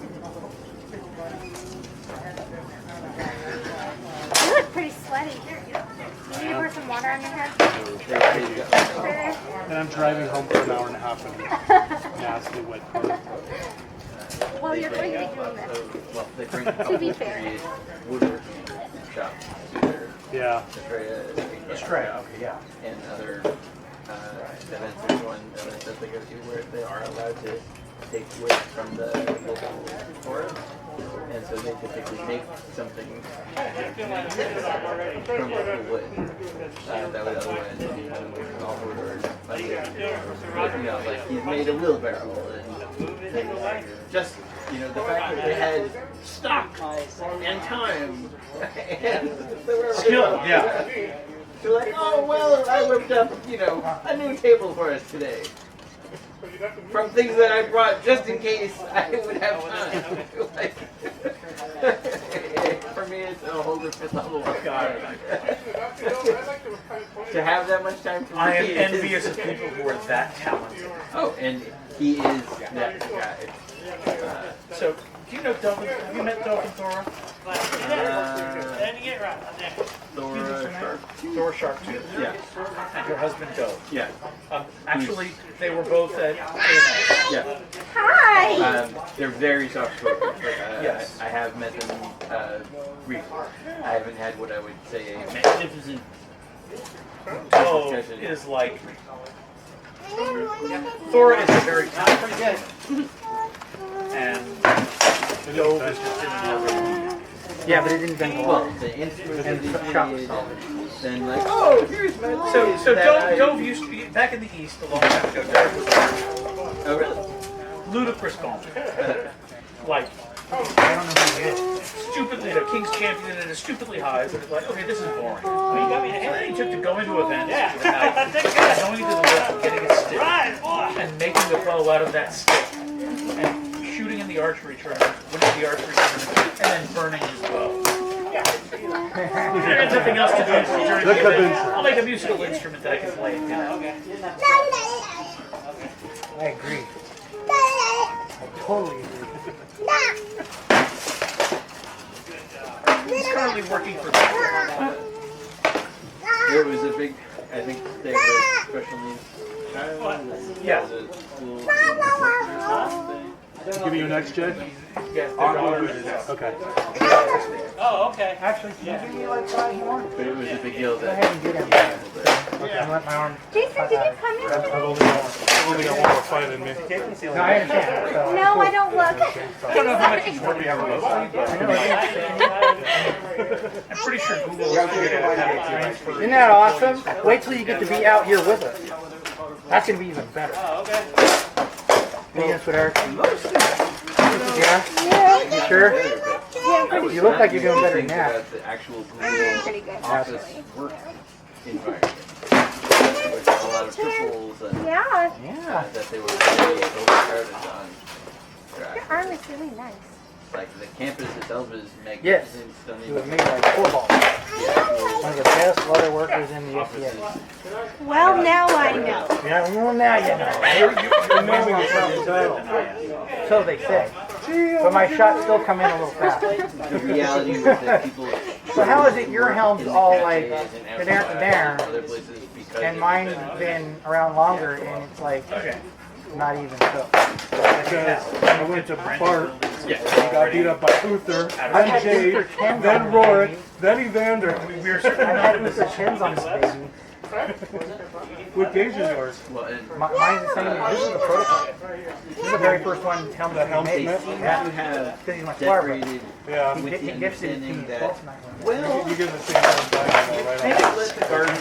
You look pretty sweaty. You need to pour some water on your head. And I'm driving home for an hour and a half in nasty wet road. Well, you're going to be doing this. Well, they bring To be fair. woodworking shops to their Yeah. Australia, okay, yeah. and other events. There's one event that they go to where they are allowed to take wood from the local forest, and so they typically make something from local wood that would otherwise be awkward or like he's made a wheelbarrow and just the fact that they had stock and time and Skill, yeah. They're like, oh well, I whipped up, a new table for us today. From things that I brought just in case I would have time. Like, for me, it's a whole different level of God. To have that much time for me. I am envious of people who are that talented. Oh, and he is that guy. So, do you know Delvin? Have you met Delvin Thora? Thor Sharptooth. Yeah. And her husband Dove. Yeah. Actually, they were both at A&M. Yeah. Hi! They're very soft-spoken. Yes. I have met them briefly. I haven't had what I would say a magnificent Dove is like... Thora is a very talented and Dove is just in another... Yeah, but it didn't bend well, the instruments and that they shop did, solid. then like, oh, here's my So that I- Dove used to be, back in the East, a long time ago, Dove was Oh, really? Ludicrous moment. Like, I don't know who he is. Stupidly, King's champion and it's stupidly high, but it's like, okay, this is boring. So then he took to going to events at night, going to the list and getting a stick, and making the bow out of that stick, and shooting in the archery tournament, winning the archery tournament, and then burning his bow. There's nothing else to do during the event. I'll make a musical instrument that I can play. I agree. I totally agree. He's currently working for them. There was a big, I think they were special needs child. Yeah. Give me your next, Jay? Yes, Okay. Oh, okay. Actually, can you give me like 5 more? But it was a big deal Go that ahead and get him. Okay, I'm let my arm. Jason, did you come in? I've only got one more fight in me. No, I understand. So, No, I don't look. I don't know how much he's working on both sides, but I'm pretty sure Google is going to have a transfer. isn't that awesome? Wait till you get to be out here with us. That's gonna be even better. Oh, okay. Yes, with Eric. Yeah? You sure? You look like you're doing better than that. about the actual Pretty good, office actually. work environment. With a lot of triples and Yeah, Yeah. that they were really overcrowded on your track. arm is really nice. Like the campus itself is Yes. magnificent, stunning. You would make like 4 balls. One of the best leather workers in the SBA. Well, now I know. Yeah, well, now you know. You're amazing at something title. So they say. But my shots still come in a little fast. The reality was that people. So how is it your helm's all like there there and there, other places because and mine's been around longer, and it's like not even so. Because I went to Bart, and got beat up by Uther, I've then had Jade, Uther 10s then on this Rorik, baby. then Evander. I've had Uther 10s on this baby. What gauge is yours? Well, and Mine's the same. This is the prototype. This is the very first one helmet The that we made. helmet? Yeah. you have Because he's my squire brother. decorated Yeah. He with the gifted it to me understanding at that 12th night. well, You get the same one right maybe let the garden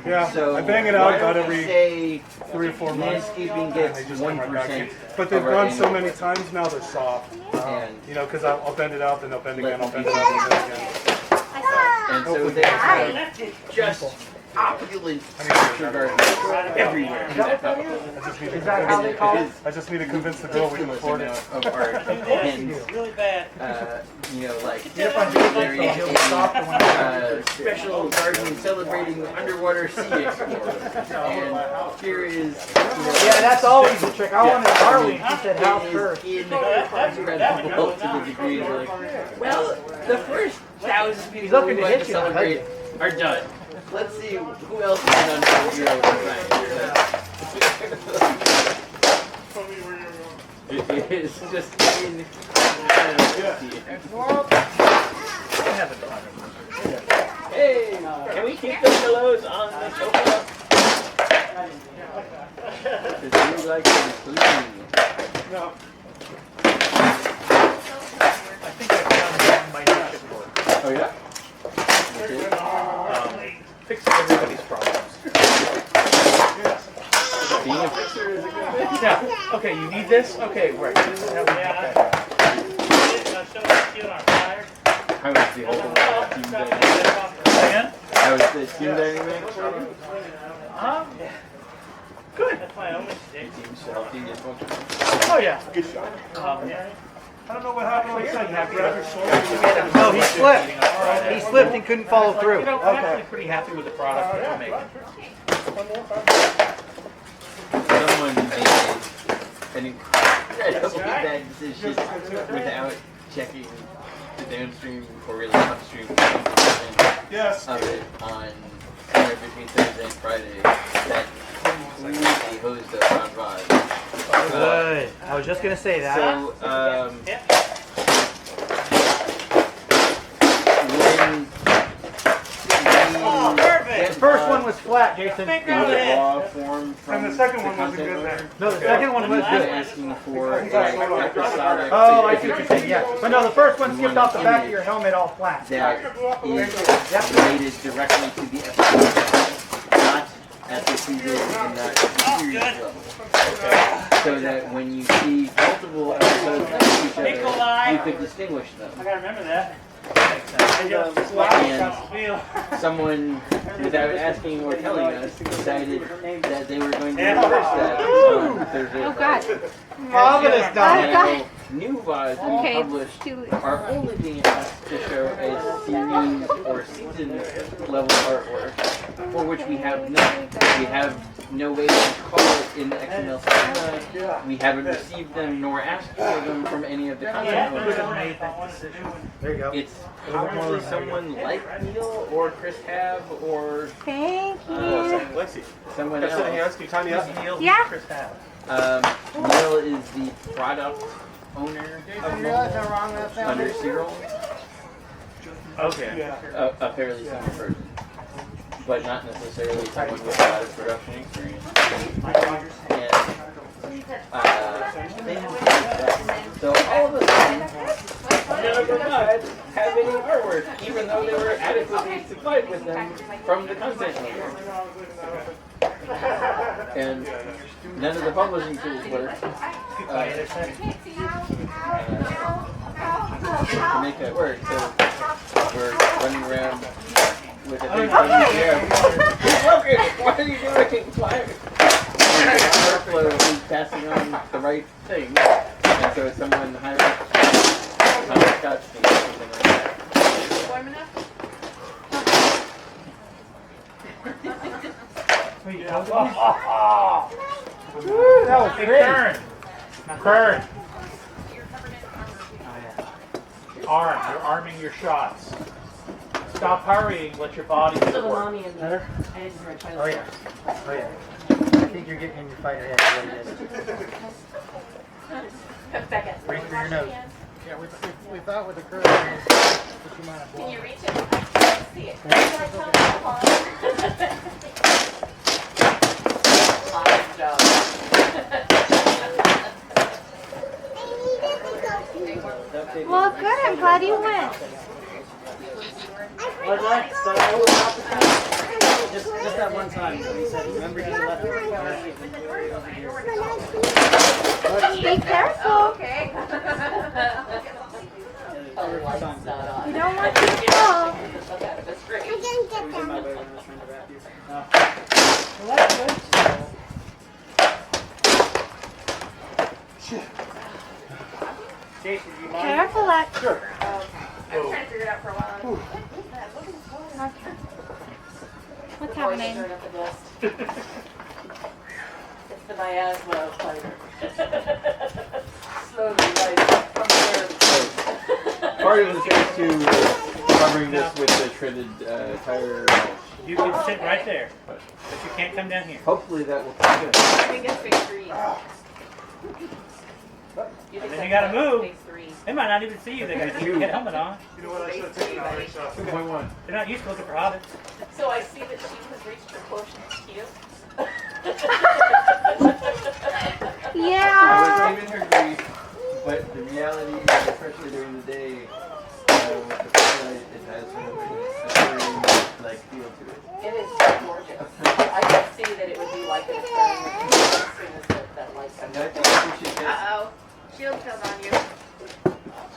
Yeah, So I bang it why out don't about we every say 3 or 4 months. landscaping And gets they just come right back in. 1%. But they've of our run so annual many times now they're soft. And, You know, because I'll bend it out, then they'll bend again, I'll bend it out, and bend again. and so they have just opulent structure gardens everywhere. I just need to Is that how they call it? I just need to convince the girl we can afford it. Of art and Really bad. you know, like Get up on your feet, very he'll be softer when special garden celebrating underwater sea explorer. And here is Yeah, that's always the trick. I wanted Harley. She said house it first. is incredible to the degree of like, well, the first 1,000 people looking who to want hit to you, I like celebrate are done. Let's see who else is on the hero It is just Hey, can we keep the pillows on the sofa? If you like them clean. I think I found my new chipboard. Oh yeah? Fix everybody's problems. Being a fixer is a good thing. Yeah. Okay, you need this? Okay, right. That would be better. How was the whole team dynamic? Again? How was the team dynamic for you? Good. Team's healthy and functional. Oh yeah. Good shot. I don't know what happened. I'm Like, happy. No, he slipped. He slipped and couldn't follow through. You know, I'm actually pretty happy with the product that we're making. Someone made an incredibly bad decision without checking the downstream or really upstream yes. of it on somewhere between Thursday and Friday that completely hosed us on VOD. Good. I was just gonna say that. So, The first one was flat, Jason. raw form from And the second one wasn't content good owner, there. No, the second one was I'm good. asking for like episodic. Oh, I see what you're saying. Yeah, but no, the first one skipped off the back of your helmet all flat. That is related directly to the episode, not at the season and not the series level. So that when you see multiple episodes next to each other, you could distinguish them. I gotta remember that. And someone, without asking or telling us, decided that they were going to reverse that on Thursday. Oh God. Marvelous, Now, new VODs Okay, published too- are only being asked to show a series or season level artwork, for which we have no way to call it in the XML schema. We haven't received them nor asked for them from any of the content owners. There you go. It's probably someone like Neil or Chris Hab or Thank you. Lexi. someone Got sitting else. hands, can you tie me up? Yeah. Neil is the product owner under Cyril. Okay. A fairly senior person, but not necessarily someone with a lot of production experience. And things like that. So all of a sudden, none of the VODs have any artwork, even though they were adequately supplied with them from the content owner. And none of the publishing tools work to make that work. So we're running around with a big who broke it? What are you doing? Why? Workflow is passing on the right thing, and so someone hired Scotch thing or something like that. Warm enough? That was big turn. Turn. Arm. You're arming your shots. Stop hurrying. Let your body do So the the work. mommy and Better? I need to try to Oh yeah. Oh yeah. I think you're getting in your fighter head. What it is. Becca. Breathe through your nose. Yeah, we thought with the curve, but you might have Can you reach it? I can't see it. Awesome job. Well, good. I'm glad you went. Was that? So I was out the time. Just that one time. He said, remember he left Be careful. Okay. You don't want to fall. That's great. I didn't get them. Well, that's good. Jason, do you mind? Careful, Lex. Sure. I was trying to figure it out for a while. Okay. What's Before you happening? turn up the dust. It's the miasma fighter. Slowly rising from the earth. Part of the trick to covering this with the shredded tire mulch. You can sit right there, but you can't come down here. Hopefully that will take good. I think it's phase 3. You think Then you that's gotta move. Phase 3. They might not even see you. They gotta keep your helmet on. You know what I should take now? 2.1. They're not used to looking for hobbits. So I see that she has reached her quotient Q. I Yeah. was giving her grief, but the reality is, especially during the day, with the sunlight, it has sort of a very like feel to it. It is gorgeous. I can see that it would be like an experiment as soon as that light comes And I on. think we should just, Uh-oh. Shield filled on you.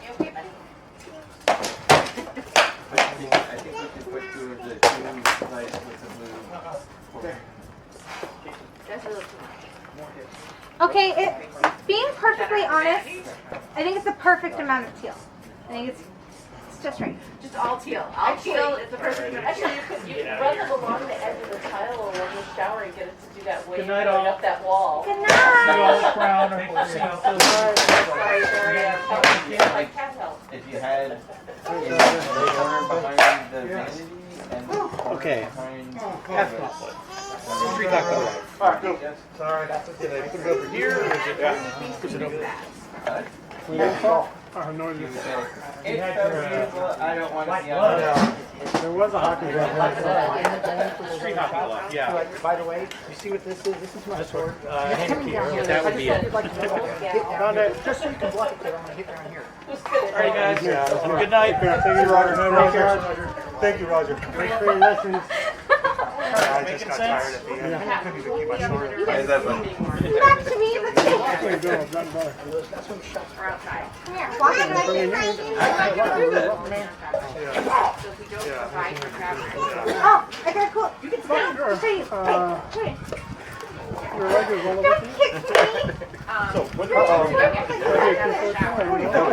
You okay, buddy? I think we should put two of the two lights with the blue. That's really Okay, being perfectly honest, I think it's the perfect amount of teal. I think it's just right. Just all teal. All teal is the perfect. Actually, you can run them along the edge of the tile or when you're showering, get it to do that wave Good night, going all. up that wall. Good night. Crown or Sorry, like cat help. If you had a corner behind the vanity and Okay. behind Street talk about it. Alright, go. Sorry. Did I put it over here or is it push it over there? I have no idea. It's so beautiful, I don't want to see it. There was a hockey game. Street hockey glove. Yeah. By the way, you see what this is? This is my sword. That would be it. Down there, just so you can block it there, I'm gonna hit down here. All right, guys. Have a good night. Thank you, Roger. Thank you, Roger. Thank you, Roger. Thanks for your lessons. I just got tired at the end. I couldn't even keep my short. Why is that funny? Back to me, let's go. There you go, done better. We're outside. Come here, walk in right here. I can do that. So if we don't provide for traffic. Oh, I got cool. You can stay. I'll show you. Hey, Your leg is one of don't the kick me. So what? Oh,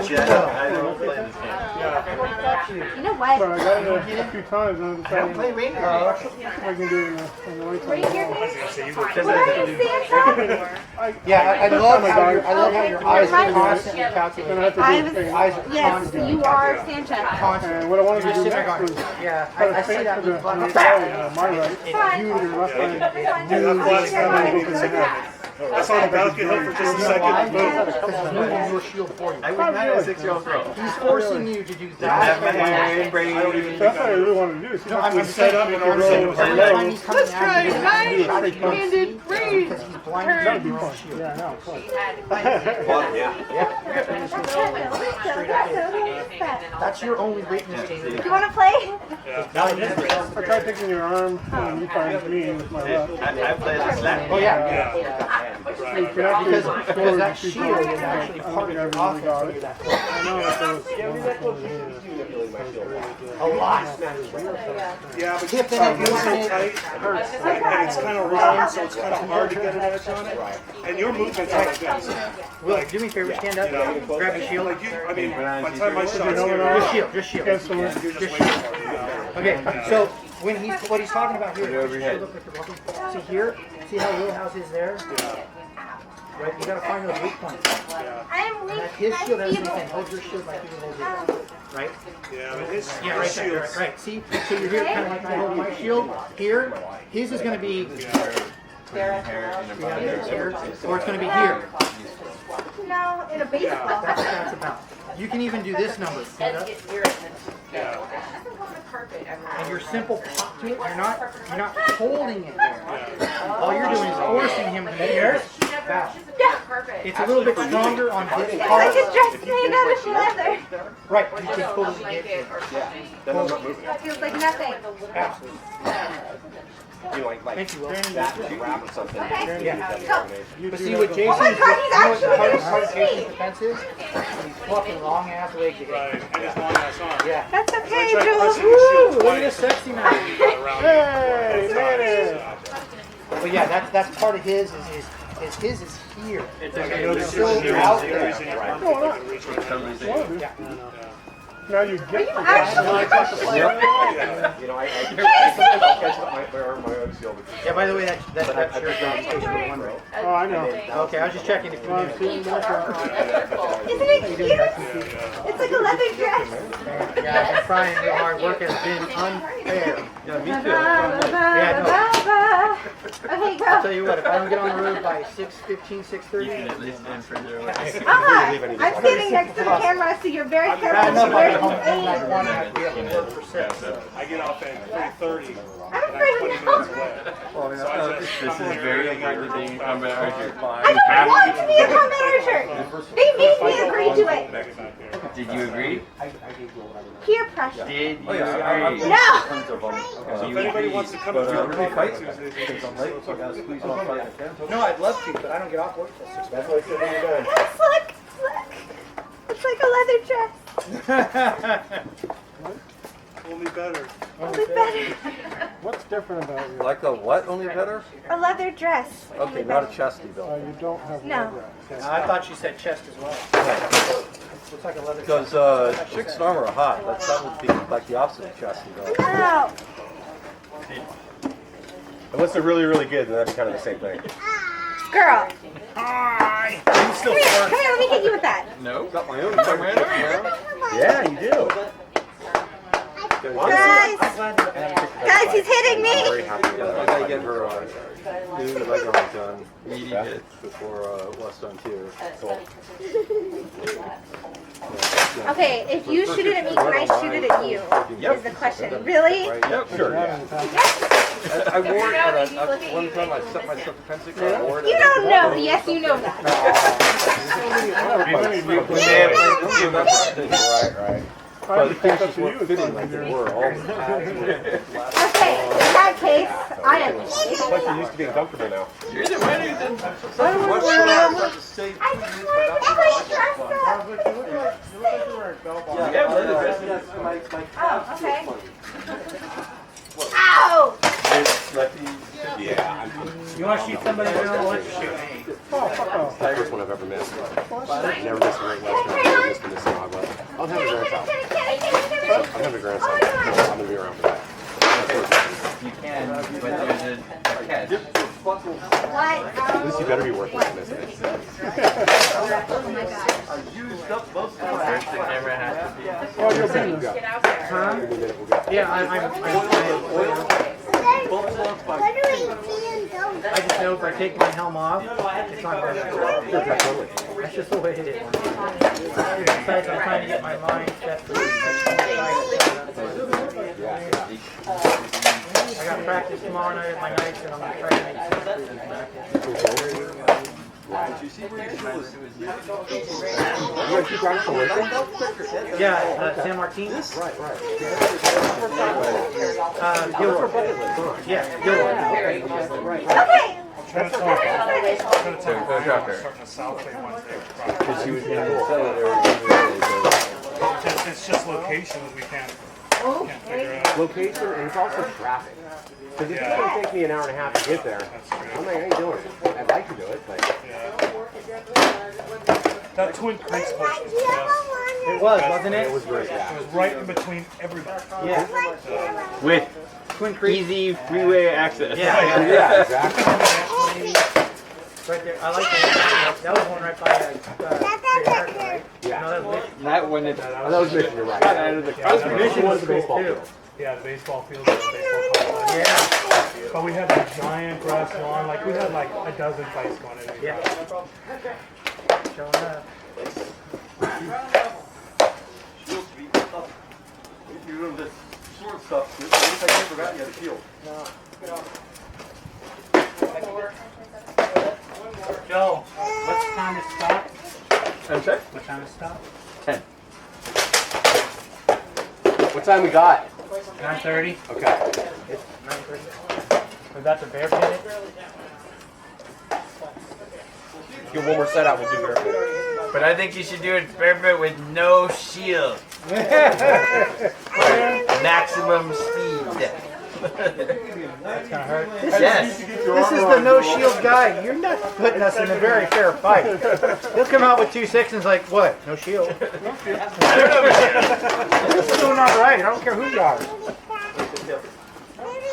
shit. I don't play this game. You know what? But I got it a few times and I decided I can do it in the late Right time. here, I was gonna say, you go What are you, Santa? Yeah, I love how your eyes are constantly Then I calculating. have to I do was, things. Eyes are yes, constantly you are Santa. And what I wanted to do Just sit there next going, was yeah, try I to see think that for the with blood. left leg, my right, Fine. you with your left leg. Fine. That's Fine. I saw the basket hit for just a second. Boom. Because he's moving your shield for you. I would not have a 6-year-old throw. He's forcing you to do Have that. my hand, brain. That's what I really wanted to do. See if I I'm could set up and roll Every time low. he's coming out, he's handed breathe. Because he's blinded That'd be your fun. shield. Yeah, I know. Fun. That's your only weakness, David. Do you want to play? I tried taking your arm and you find me with my left. I play the slap. Oh yeah. You can actually Because forward that and shoot shield that. is actually I don't part think of I your really got offense. it. I know that was A lot. Yeah, but Tip it it's up, so moving it. tight, and it's kind of round, so it's kind of hard to get an edge on it. And your movements are like this. Will, do me a favor, stand up, grab your shield. Like you, I mean, by the time my shot's no, here, no. Just shield, just shield. Cancel it. you're just waiting for it. You know? Okay, so when what he's talking about here, Over your head. look like you're walking. See here, see how Wheelhouse is there? Right, you gotta find those weak points. I'm weak. Like his shield has I'm feeble. anything, hold your shield like you hold yours. Right? Yeah, but his Yeah, right there, shield's right. See, so you're here kind of like I hold my shield. Here, his is gonna be Hair in a bun. here, or it's gonna be here. No, in a baseball. That's what that's about. You can even do this number. Stand up. And your simple pop to it, you're not holding it there. All you're doing is forcing him to be here. Back. It's a little bit stronger on this It's part. like a dress made out of leather. Right, you can totally get it. That feels like nothing. You know, like Thank you, Will. that wrap or something. Okay. Yeah. Go. But see what Jason's, Oh my God, he's actually you know what the gonna hardest shoot me. Jason's defense is? He's fucking long ass legs again. right, and his long ass arm. Yeah. That's okay, I tried Jules. pressing his shield Look at this twice sexy man. around Hey, both man it. sides. But yeah, that's part of his is his is here. It's I okay. know It's this so is out the there. reason you can reach right Somebody there. say, Yeah. Now you Are get you actually? You know, I sometimes catch up my own shield. Yeah, by the way, that's your job in case you were wondering. Oh, I know. Okay, I was just checking if you I'm knew. seeing that. Isn't it cute? It's like a leather dress. Yeah, I'm trying real hard. Work has been unfair. yeah, me Ba, too. ba, ba, ba, ba. Okay, I'll go. tell you what, if I don't get on the road by 6:15, You can 6:30, at least stand further away. I'm standing next to the camera, so you're very bad careful enough with I where get you home at like aim. 1 and I'd be able to work for 6. I get off at 3:30, I'm and afraid I'm 20 of minutes no. away. Well, So I just this is very unlikely being a combat archer. I don't want to be a combat archer. They made me agree to it. Did you agree? Peer pressure. Did you Oh, yeah, agree? No. So if anybody wants to come to the really fight, No, I'd love to, but I don't get off work till 6. That's why I said, where you going? Look, look. It's like a leather dress. only better. Only better. What's different about you? Like a what? Only better? A leather dress. Okay, not a chesty though. You don't have No. leg wraps. I thought she said chest as well. Looks like a leather Because chicks in armor are hot. That would be like the opposite of chesty though. No. Unless they're really, really good, then that'd be kind of the same thing. Girl. Hi! Come here, let me hit you with that. No. Got my own. Yeah, you do. Guys, he's hitting me. Very happy with that. I gotta get her new leg armor done. Meaty hits. Before West on too. Okay, if you shoot it at me, can I shoot it at you? Is the question. Really? Yep, sure. Yeah. I wore it at one time. I set myself a pencil card. I wore it. You don't know. Yes, you know that. Right, right. Okay, in that case, I am. Plus, you're used to being comfortable now. You're the Wellington. I just want to get my dress up. You look like you're wearing bell bottoms. Yeah, we're the best. Oh, okay. Ow! Yeah, You want to shoot somebody? I don't know what to shoot. Oh, fuck off. the first one I've ever missed. Never missed a great Western. Never missed in this Iowa. I'll have a grandchild. I'll have a grandson. I'm going to be around for that. You can, but there's a catch. What? At least you better be worth it. Oh my god. First, the camera has to be. Oh, you'll see. We'll go. Huh? Give me a minute, we'll go. Yeah, I just know if I take my helm off, it's not going to That's just the way it is. Besides, I'm trying to get my mind set for I got practice tomorrow night at my nights, and I'm going to try to make Yeah, San Martin? Right. Gilroy. Yeah, Gilroy. Okay. Trying to tell her. Starting to south bay one day. It's just location that we can't figure out. Location, and it's also traffic. Because if it's going to take me an hour and a half to get there, I'm like, I ain't doing it. I'd like to do it, but... That Twin Creeks portion was the best. It was, wasn't it? It was great, yeah. It was right in between everybody. Yeah. With Twin Creek. easy freeway access. Yeah. Yeah, exactly. Right there. I like that. That was one right by right? Yeah. No, that was Mission. That one, it's Oh, that was Mission, you're right. out of the Mission was the baseball too. field. Yeah, the baseball field and the baseball complex. Yeah. But we had a giant grass lawn. Like, we had like a dozen fights going in. Yeah. Showing up. Joe, what's the time to stop? I'm sorry? What time to stop? 10. What time we got? 9:30. Okay. It's 9:30. Was that the bear pit? Get one more set out, we'll do barefoot. But I think you should do it barefoot with no shield. Maximum speed. That's gonna hurt. Yes. This is the no shield guy. You're not putting us in a very fair fight. He'll come out with 2 6 like, what? No shield. I don't know. This is doing all right. I don't care who you are.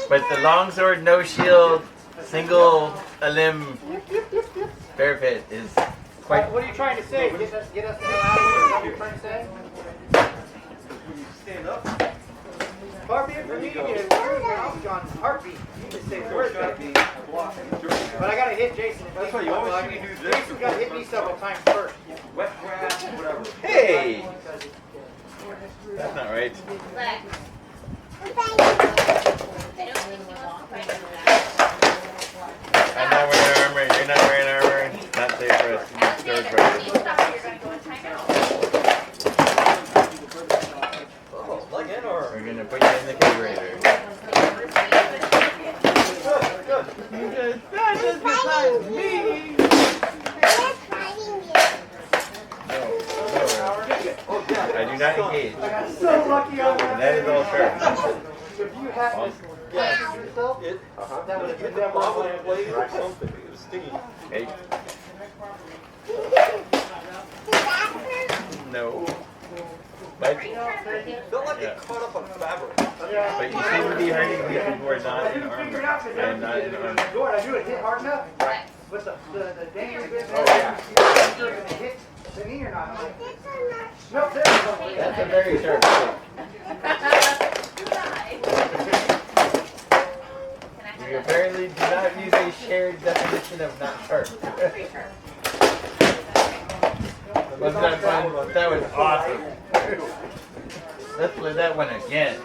But the longsword, no shield, single a limb barefoot is quite. What are you trying to say? Get us the hell out of here? Is that what you're trying to say? Stand up. Far be it for me to get a word out on heartbeat. You just say the word, baby. But I gotta hit Jason. That's why you always see me do this. Jason gotta hit me several times first. Wet grass, whatever. Hey! That's not right. I'm not wearing armor. You're not wearing armor. Not safe for us. Third person. We're gonna put you in the carburetor. That just besides me. I do not engage. So lucky on And that is all true. If you hadn't yourself, that would have been that one. Or something. It was stingy. Hey. No. But, Felt like it caught up on fabric. but you seem to be hurting people who are not in armor. And not in armor. What I do it hit hard enough? But the danger bit, Oh, yeah. it hit the knee or not? Nope, there you go. That's a very sharp stick. You apparently do not use a shared definition of not sharp. Let's not find one. That was awesome. Let's play that one again.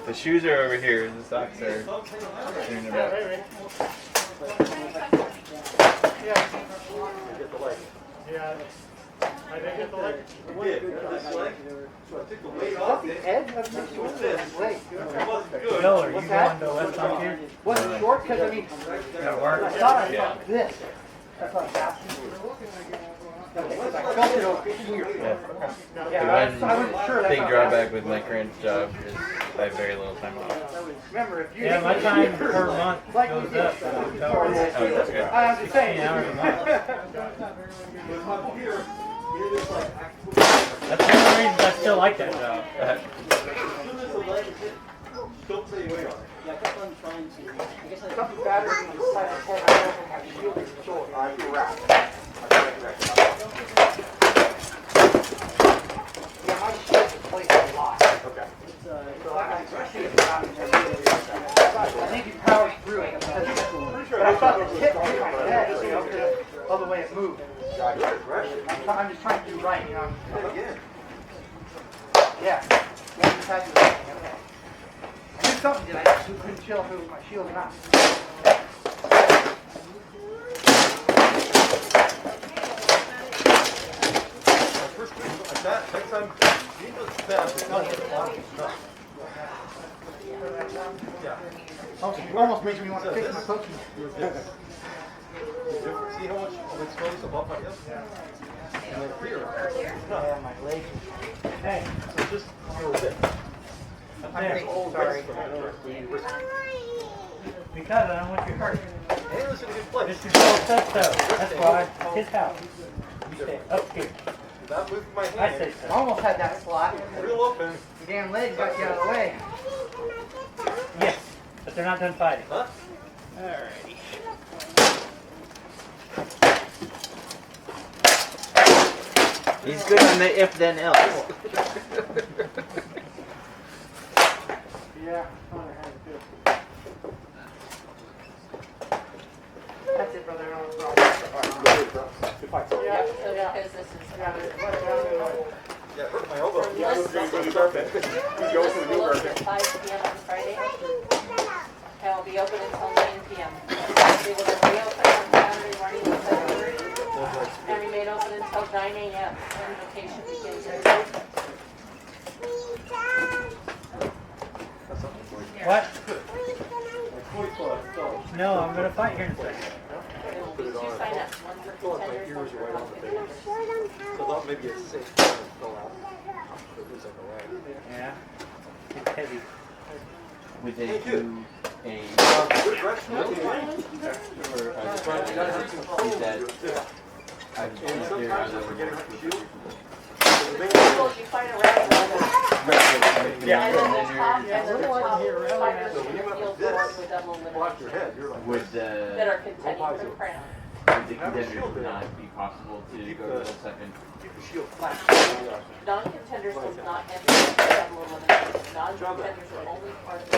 The shoes are over here. The socks are in the back. Yeah. I didn't get the leg. You did. This leg. So I took the weight off it. Ed, that's what you What's this? leg. It wasn't good. Bill, are you What's going that? to West Palm here? Was it short? Because I mean, Gotta work. I thought I Yeah. thought this. That's what I was asking. Okay, 'cause I felt it over here. Yeah, I wasn't sure. That's Big not drawback with my current job is I have very little time off. Remember, if you Yeah, my time per month goes up. Oh, that's good. I was just saying. 16 hours a month. Here, it's like, That's one of the reasons I still like that job. as soon as the leg is hit, don't say weight on it. Something battered in the side of the head. I don't have shield is short. I feel wrapped. Yeah, my shield is placed a lot. Okay. So I see it wrapped. I think he powered through it. But I thought the tip hit my head, you know, because of the way it moved. Got your aggression. I'm just trying to do right, you know. Again. Yeah. Yeah, just had to do right. Okay. I knew something did. I just couldn't chill if it was my shield or not. First week like that, next time, you just fast. It's not just a lot of stuff. Yeah. Almost makes me want to fix my cookie. See how much exposed above my hip? And then here. Yeah, my legs. Hey, So just a little bit. I'm sorry. because I don't want you hurt. Hey, listen, good place. Mr. Joel said so. That's why. His house. You stay up here. Without moving my I hand. say I so. almost had that slot. Real open. The damn legs got you out of the way. Yes, but they're not done fighting. Huh? Alrighty. He's good on the if then else. Yeah. That's it, brother. No problem. Yeah, so because this is Yeah, hurt my elbow. Yeah, Go to the carpet. Go to the new closed carpet. at 5 p.m. on Friday. And will be open until 9 p.m. They will then reopen on Saturday morning at 7:30 and remain open until 9 a.m. when vacation begins at 8. What? No, I'm gonna fight here in a second. There will be 2 sign-ups, one for contenders, one for non-contenders. So thought maybe a 6 fill out. It was like a leg. Yeah. It's heavy. Would they do a Good aggression. or is that And sometimes if we're getting a shield, Well, you fight around and yeah. then the top fighters in the field will work with double block your elimination head. You're like, Would that the are contending for the crown. contenders not be possible to go to the second? keep the shield flat. Non-contenders will not enter the double elimination. Non-contenders are only part of the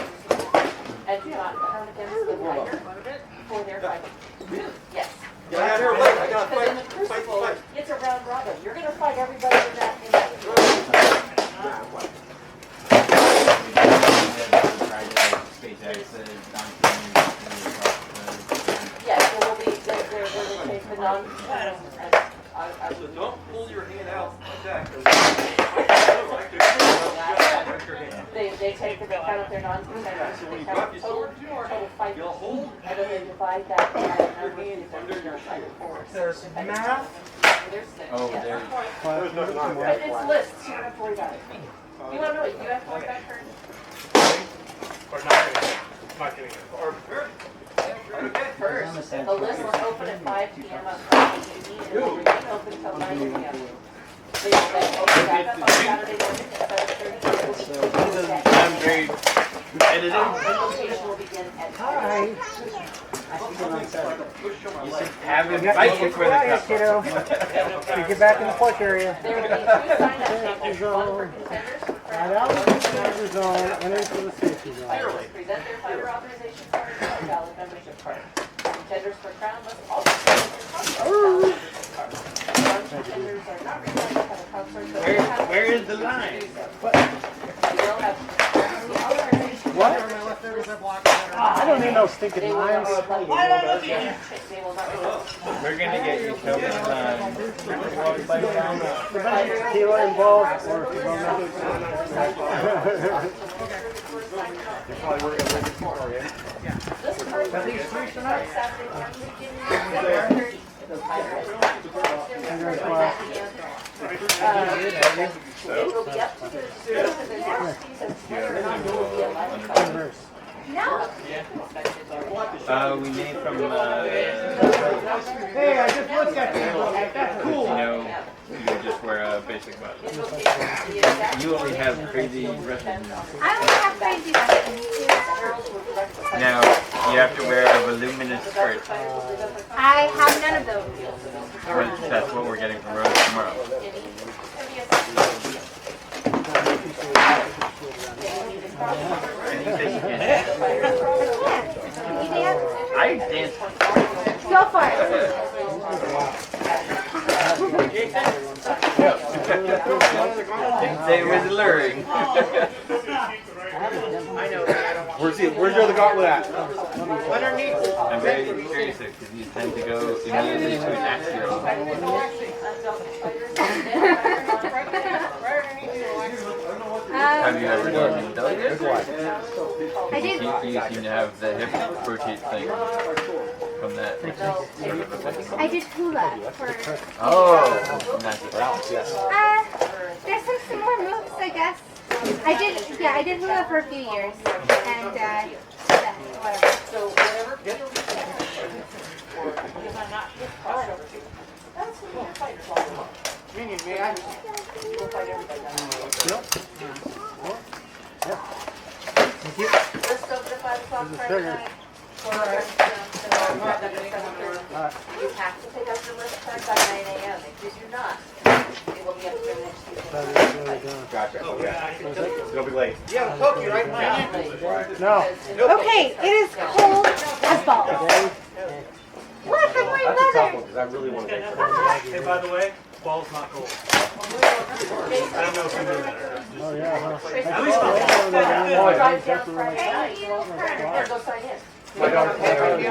and do not count against the fighter for their fighting. Yes. Yeah, I got her leg. I got to Because in the fight, crucible, fight. it's a round robin. You're going to fight everybody in that Yes, so we'll be, they're going to take the non-contenders and So don't pull your hand out like that. They take the count of their non-contenders, they count total fight, and then they divide that by the number of defenders they're fighting for. There's math. There's 6, Oh, yes. there. There's nothing on But that. it's lists, you don't have to worry about it. You want to know what you have to worry about, Kurt? Or not getting it. Not getting it. Or First, the list will open at 5 p.m. on Friday evening and will remain open until 9 p.m. They will then open back up on Saturday morning at 7:30. I'm very editing. Invitation will begin at 10. Have him fight you for the cup. kiddo. You get back in the porch area. There will be 2 sign-up tables, one for contenders for crown, one for Danger zone, enter to the safety zone. fighters present their fighter authorization card and valid membership card. Contenders for crown must also present their concert membership card. Non-contenders are not required to have a concert. Where is the line? You will have I don't need no stinking knives. We're gonna get you covered on by the time. Tequila involved or if you don't know. You're probably working on it tomorrow, yeah? At least 3 tonight. We made from Hey, I just looked at you. That's cool. you know, you just wear a basic button. You only have crazy Russian. I don't have crazy Russians. Now you have to wear a voluminous skirt. I have none of those. That's what we're getting from Rose tomorrow. I dance. Go for it. Didn't say it was alluring. Where's your other gauntlet at? Underneath. I'm very curious because you tend to go immediately to an axial. Have you ever done an delegate? I did. You seem to have the hip rotate thing from that sort of a thing. I did hula for. Oh, nice. There's some similar moves, I guess. I did hula for a few years, and whatever. So whatever. Minion, may I? List of the 5 o'clock Friday night. You have to pick up your list card by 9 a.m. If you do not, it will be up to your next Tuesday. Gotcha. Okay. It'll be late. Yeah, Coke, you right? No. Okay, it is cold as balls. Look, I'm wearing That's a tough leather. one because I really want to get Hey, by the way, ball's not cold. I don't know if you knew that or not. Oh, yeah, huh? At least not Drive down Friday night. There, go sign in. My daughter's playing on the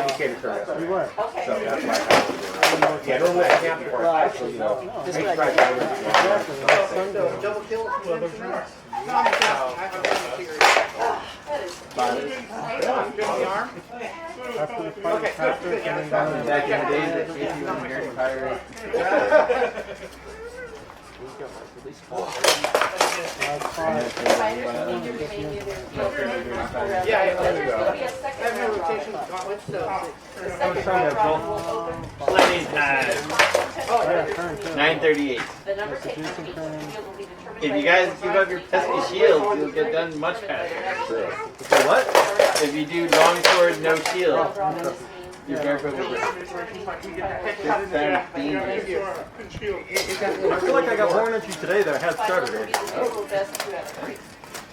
indicator turn. You were. Okay. So that's why I yeah, normally I can't before I actually, you know, make try to Double kill. Well, there's not. No, I'm just asking. I'm curious. That is Good on the arm. After the fight, after, and then down Back in the days that Casey was American Pirate. Yeah, there we go. I have no rotation gauntlets, so. Plenty time. Oh, yeah. 9:38. the number taken from each field will be determined. If you guys give up your pesky shields, you'll get done much faster. So what? If you do long sword, no shield, you're barefoot with it. I feel like I got more energy today than I had Saturday.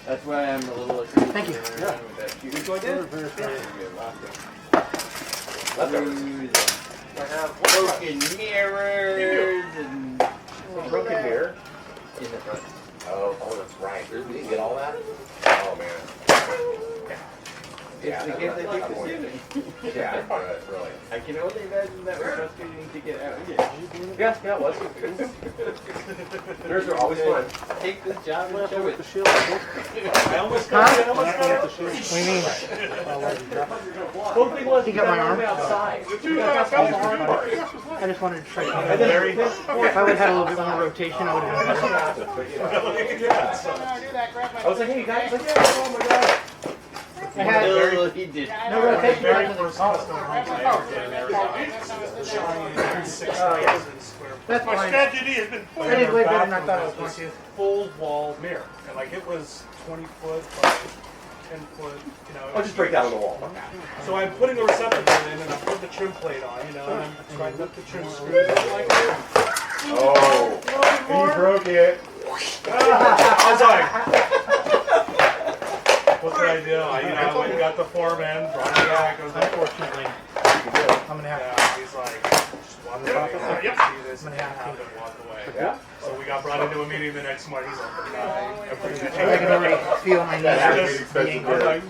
That's why I'm a little afraid. Thank you. Yeah. You enjoyed it? Broken mirrors and Broken mirror. in the front. Oh, that's right. We didn't get all that? Oh, man. It's the gift that keeps us human. Yeah, really. I can only imagine that was frustrating to get out. Yeah, it was. Nerds are always fun. Take this job and show it. the shield. I almost got it. I almost got it. What do you mean? Whole thing was You got my arm? outside. I just wanted to try. And then If I would have had a little bit more rotation, I would have been better. I was like, hey, you guys, like, yeah, oh my god. I had Until he did. no rotation. Very Right? first custom home buyer in Arizona. Oh, yeah. That's My fine. strategy has been I did way better than I thought I was going This to. full wall mirror, and like it was 20 foot by 10 foot, you know. I'll just break that on the wall. So I'm putting the receptacle in, and I'm putting the trim plate on, you know, and I'm trying to put the trim screws in like that. Oh, you broke it. I was like, what did I do? I went and got the foreman, brought it back. I was like, Unfortunately, I'm gonna have yeah, he's like, just Water pocket? Yep. See this and have it walk away. Yeah. So we got brought into a meeting the next morning. He's like, I can already feel my knees being good.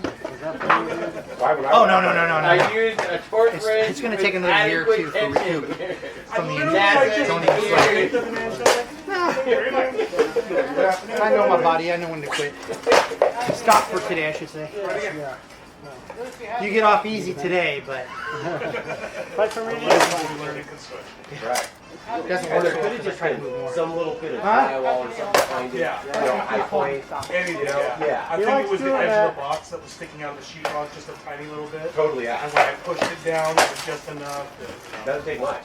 Oh, no. I used a torch wrench. It's going to take another year or two for recoup from the That's injury. Don't even sweat. I know my body. I know when to quit. Stop for today, I should say. You get off easy today, but Fight for me. learning construction. Right. it doesn't Or work. there could have just been some little bit of Huh? drywall or something behind it. Yeah. You know, high point. Anything, Yeah. I think it was the edge of the box that was sticking out of the sheetrock just a tiny little bit. Totally, yeah. And when I pushed it down, it was just enough. Doesn't take much.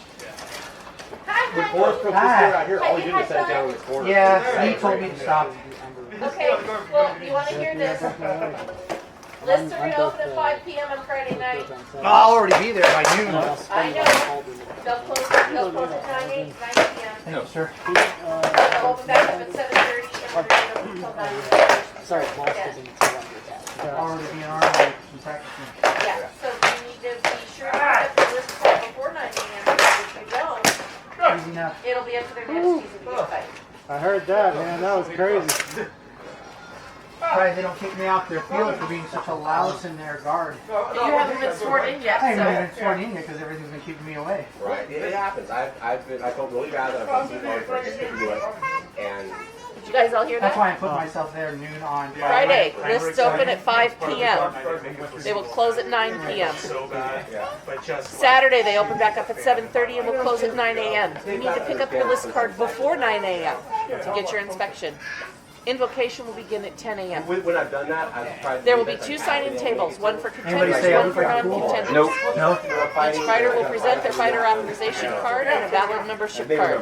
Hi, When hi. Forrest put this here out here, all he did was sit down in the corner. Yeah, he told me to stop. Okay, well, you want to hear this? Lists are going to open at 5 p.m. on Friday night. I'll already be there by noon. I know. They'll close at 9 p.m. No, sir. They'll open back up at 7:30 and we're going to open until 9 p.m. Sorry, already be armed and practicing. Yeah, so you need to be sure to set the list call before 9 a.m. because if you don't, Easy enough. it'll be up to their majesties if you get fight. I heard that, man. That was crazy. Surprised they don't kick me off their field for being such a louse in their guard. You haven't been sworn in yet, I haven't so. been sworn in yet because everything's been keeping me away. Right. It happens. I felt really bad that I was too hard for I just couldn't do it. And Did you guys all hear That's that? why I put myself there noon on Friday, lists open at 5 p.m. They will close at 9 p.m. So bad. But just Saturday, they open back up at 7:30 and will close at 9 a.m. You need to pick up your list card before 9 a.m. to get your inspection. Invocation will begin at 10 a.m. when I've done that, I've tried to There do will be that. 2 sign-in tables, one for Anybody contenders, say one I'm for pretty cool? non-contenders. Nope. No? Each fighter will present their fighter authorization card and a valid membership card.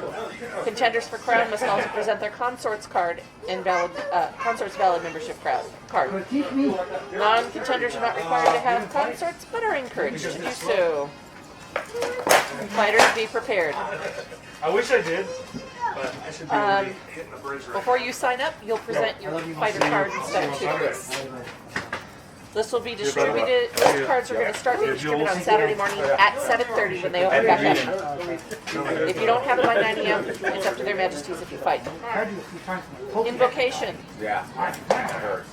Contenders for crown must also present their consort's card and consort's valid membership card. Critique me. Non-contenders are not required to have consorts, but are encouraged to do so. Fighters, be prepared. I wish I did, but I should be really hitting the bridge right Before you sign up, you'll present your fighter card and stuff to the list. This will be distributed, list cards are going to start being distributed on Saturday morning at 7:30 when they open back up. If you don't have it by 9 a.m., it's up to their majesties if you fight. Invocation. Yeah. That hurts.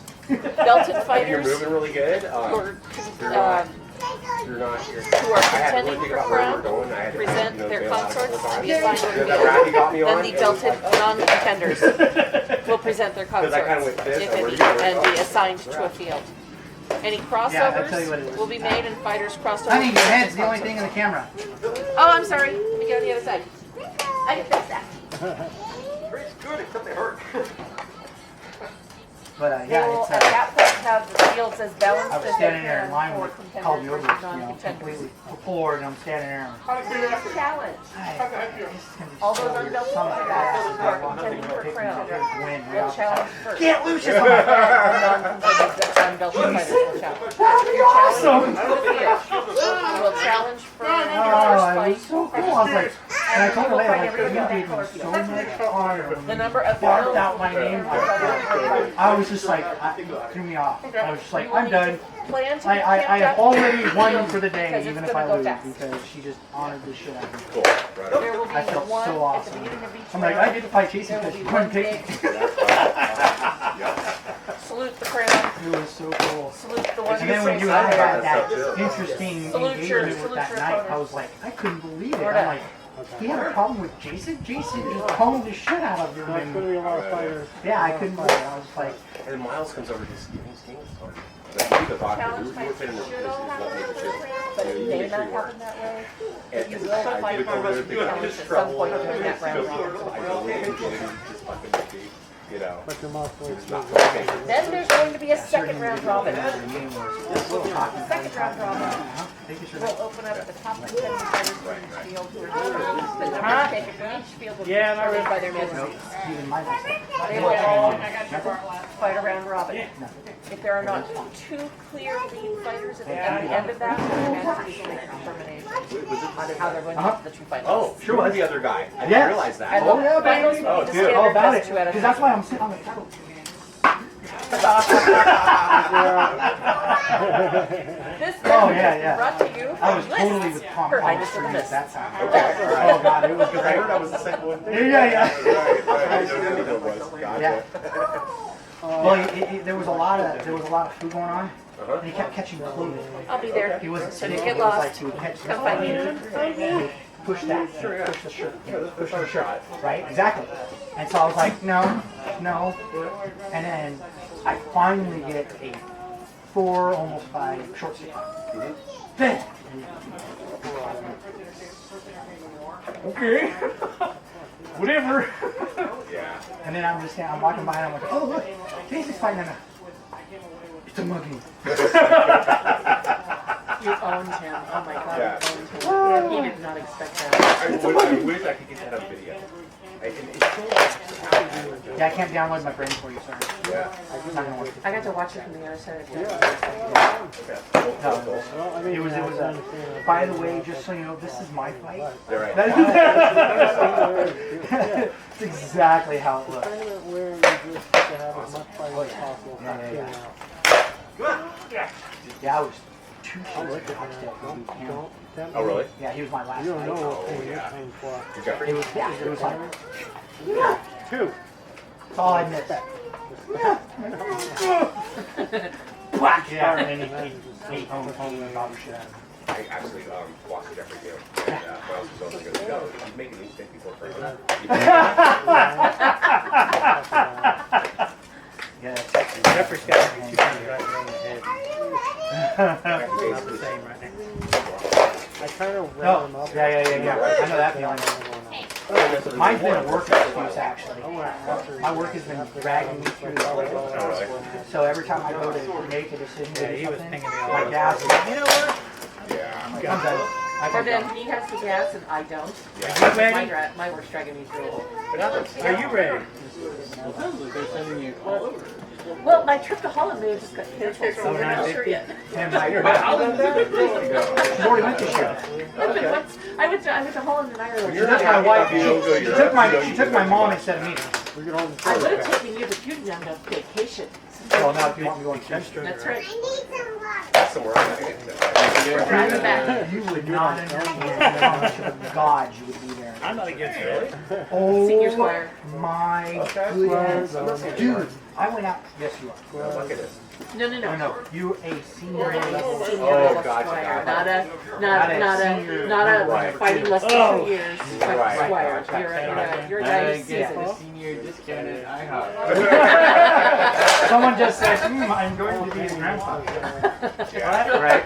Belted You're fighters moving really good. who You're not. who are I had to contending really think for about where crown we're going. I had to present their bail out a couple consorts to times. be assigned to the That rack you got me then on. the belted non-contenders will present their Because I kinda consorts, went this, if and where any, you were and be going. assigned to a field. Any Yeah, I'll tell you what it crossovers is. will be made and fighters crossed over. Honey, your head's the only thing in the camera. Oh, I'm sorry. Let me get on the other side. I can fix that. Good, except they hurt. But They yeah, will it's at that point have the fields as balanced I as was they standing there can in line for when they contenders called me over, versus you know, non-contenders. completely floored, and I'm standing there. and How to clean it after? Challenge. I'm like, this is gonna be All so those weird. unbelted Some fighters guys who that are want contending to for pick me crown to win. will challenge first. Can't lose this. I'm like, Non-contenders, unbelted fighters will challenge. Your challenge to the field. You will challenge for your oh, it fight. was so cool. I was like, and I told her later, like, you gave me so much honor. The number of Barked out my name. I was just like, it threw me off. I was just like, I'm done. Plan to I have already won for the day, because even it's if I gonna go lose, fast. because she just honored the shit out of me. Cool. Right. There will be I felt one so at the awesome. beginning of each I'm like, round. I get to fight Jason There will because be she one couldn't big pick me. salute the crown. It was so cool. Salute the one And then when who you says had there. that interesting Salute your- engagement with salute that your night, I opponent. was like, I couldn't believe it. Lord, I'm like, he had a problem with Jason? Jason just honed the shit out of him. That's gonna be a lot of fighters. Yeah, I couldn't believe it. I was like, And Miles comes over to this game started. Like, the vodka, Challenge we were fights sitting in should this all is happen what made for the shit. but You it know, may make sure not you work. happen that way. And You I will did fight it for over there, the challenge just at some trouble, point during that round. I go in and just fucking defeat, you know. But your mouth It's was not okay. Then there's going to be a second round robin. second Second round robin Thank you, sir. will open up the top 10 fighters from each field who are the number taken from each field will be determined by their majesties. Even my best. They will all fight a round robin. If there are not 2 clear lead fighters at the end of that, their majesties will make a determination on how they're going to get the 2 finalists. Oh, sure was the other guy. I didn't Yes. realize that. And Oh, the yeah, finals baby. will be the dude. standard All about best it. 2 out of Because 3. that's why I'm sitting on the couch. This Oh, yeah, yeah. brought to you I was from totally lists. with Tom Her Collins Highness for of the years Mist. that time. Okay. Oh god, it was I heard that was the second one. Yeah, yeah. Right. I know what it was. Gotcha. Yeah. Well, there was a lot of food going on, Uh-huh. and he kept catching clothes. I'll be there. He wasn't So you he get was lost. like he would catch Come find me. push that, push the shirt, push the shirt, right? Exactly. And so I was like, no, and then I finally get a 4, almost 5 short sleeve. Then, okay, whatever. Yeah. And then I'm walking by and I'm like, oh look, Casey's fighting him. It's a monkey. You owned him. Oh my god, Yeah. you owned him. He did not expect that. I wish I could get that on video. It's so Yeah, I can't download my brain for you, sorry. yeah. It's not gonna work. I got to watch it from the other side of the No, it was a, by the way, just so you know, this is my fight. They're right. That's exactly how it looks. Where you just to have as much fun as possible. Yeah, I was 2 shirts of cocktail. Oh really? Yeah, he was my last You don't know fight. what thing you're paying for. Jeffrey? It was like, 2. that's all I missed. Whack! Yeah, and then he home and bother shit out of me. I actually watched Jeffrey do. And when I was only going to go, he's making these things before for him. Yeah, Jeffrey's got to be 200 right in the head. Not the same right now. I kind of ran no, them up. yeah. I know that feeling. Mine's been a work excuse, actually. My work has been dragging me through the way. So every time I go to make a decision to do something, my gas is, you know what? Yeah. I'm done. I Or can then go. he has the gas and I don't. Yeah. My work's dragging me through. Are you ready? They're sending you all over. Well, my trip to Holland may have just got canceled, so we're not sure yet. And my, How did that go? she's already went this year. I went to Holland and Ireland. She took my wife. She took my mom instead of me. I would have taken you, but you didn't have enough vacation. Well, now if you want me going to That's right. That's the word. We're driving back. you would not understand how much of a god you would be there. I'm not against it. Oh Senior squire. my goodness. Dude, I went out. Yes, you are. Look at this. No. No, you're a senior You're a level. senior Oh, level gotcha, squire, gotcha. not a Right. fighting less than 2 years Right. squire. Gotcha. You're a guy who's seasoned. Senior discounted IHOP. Someone just said, I'm going to be his grandfather. Right?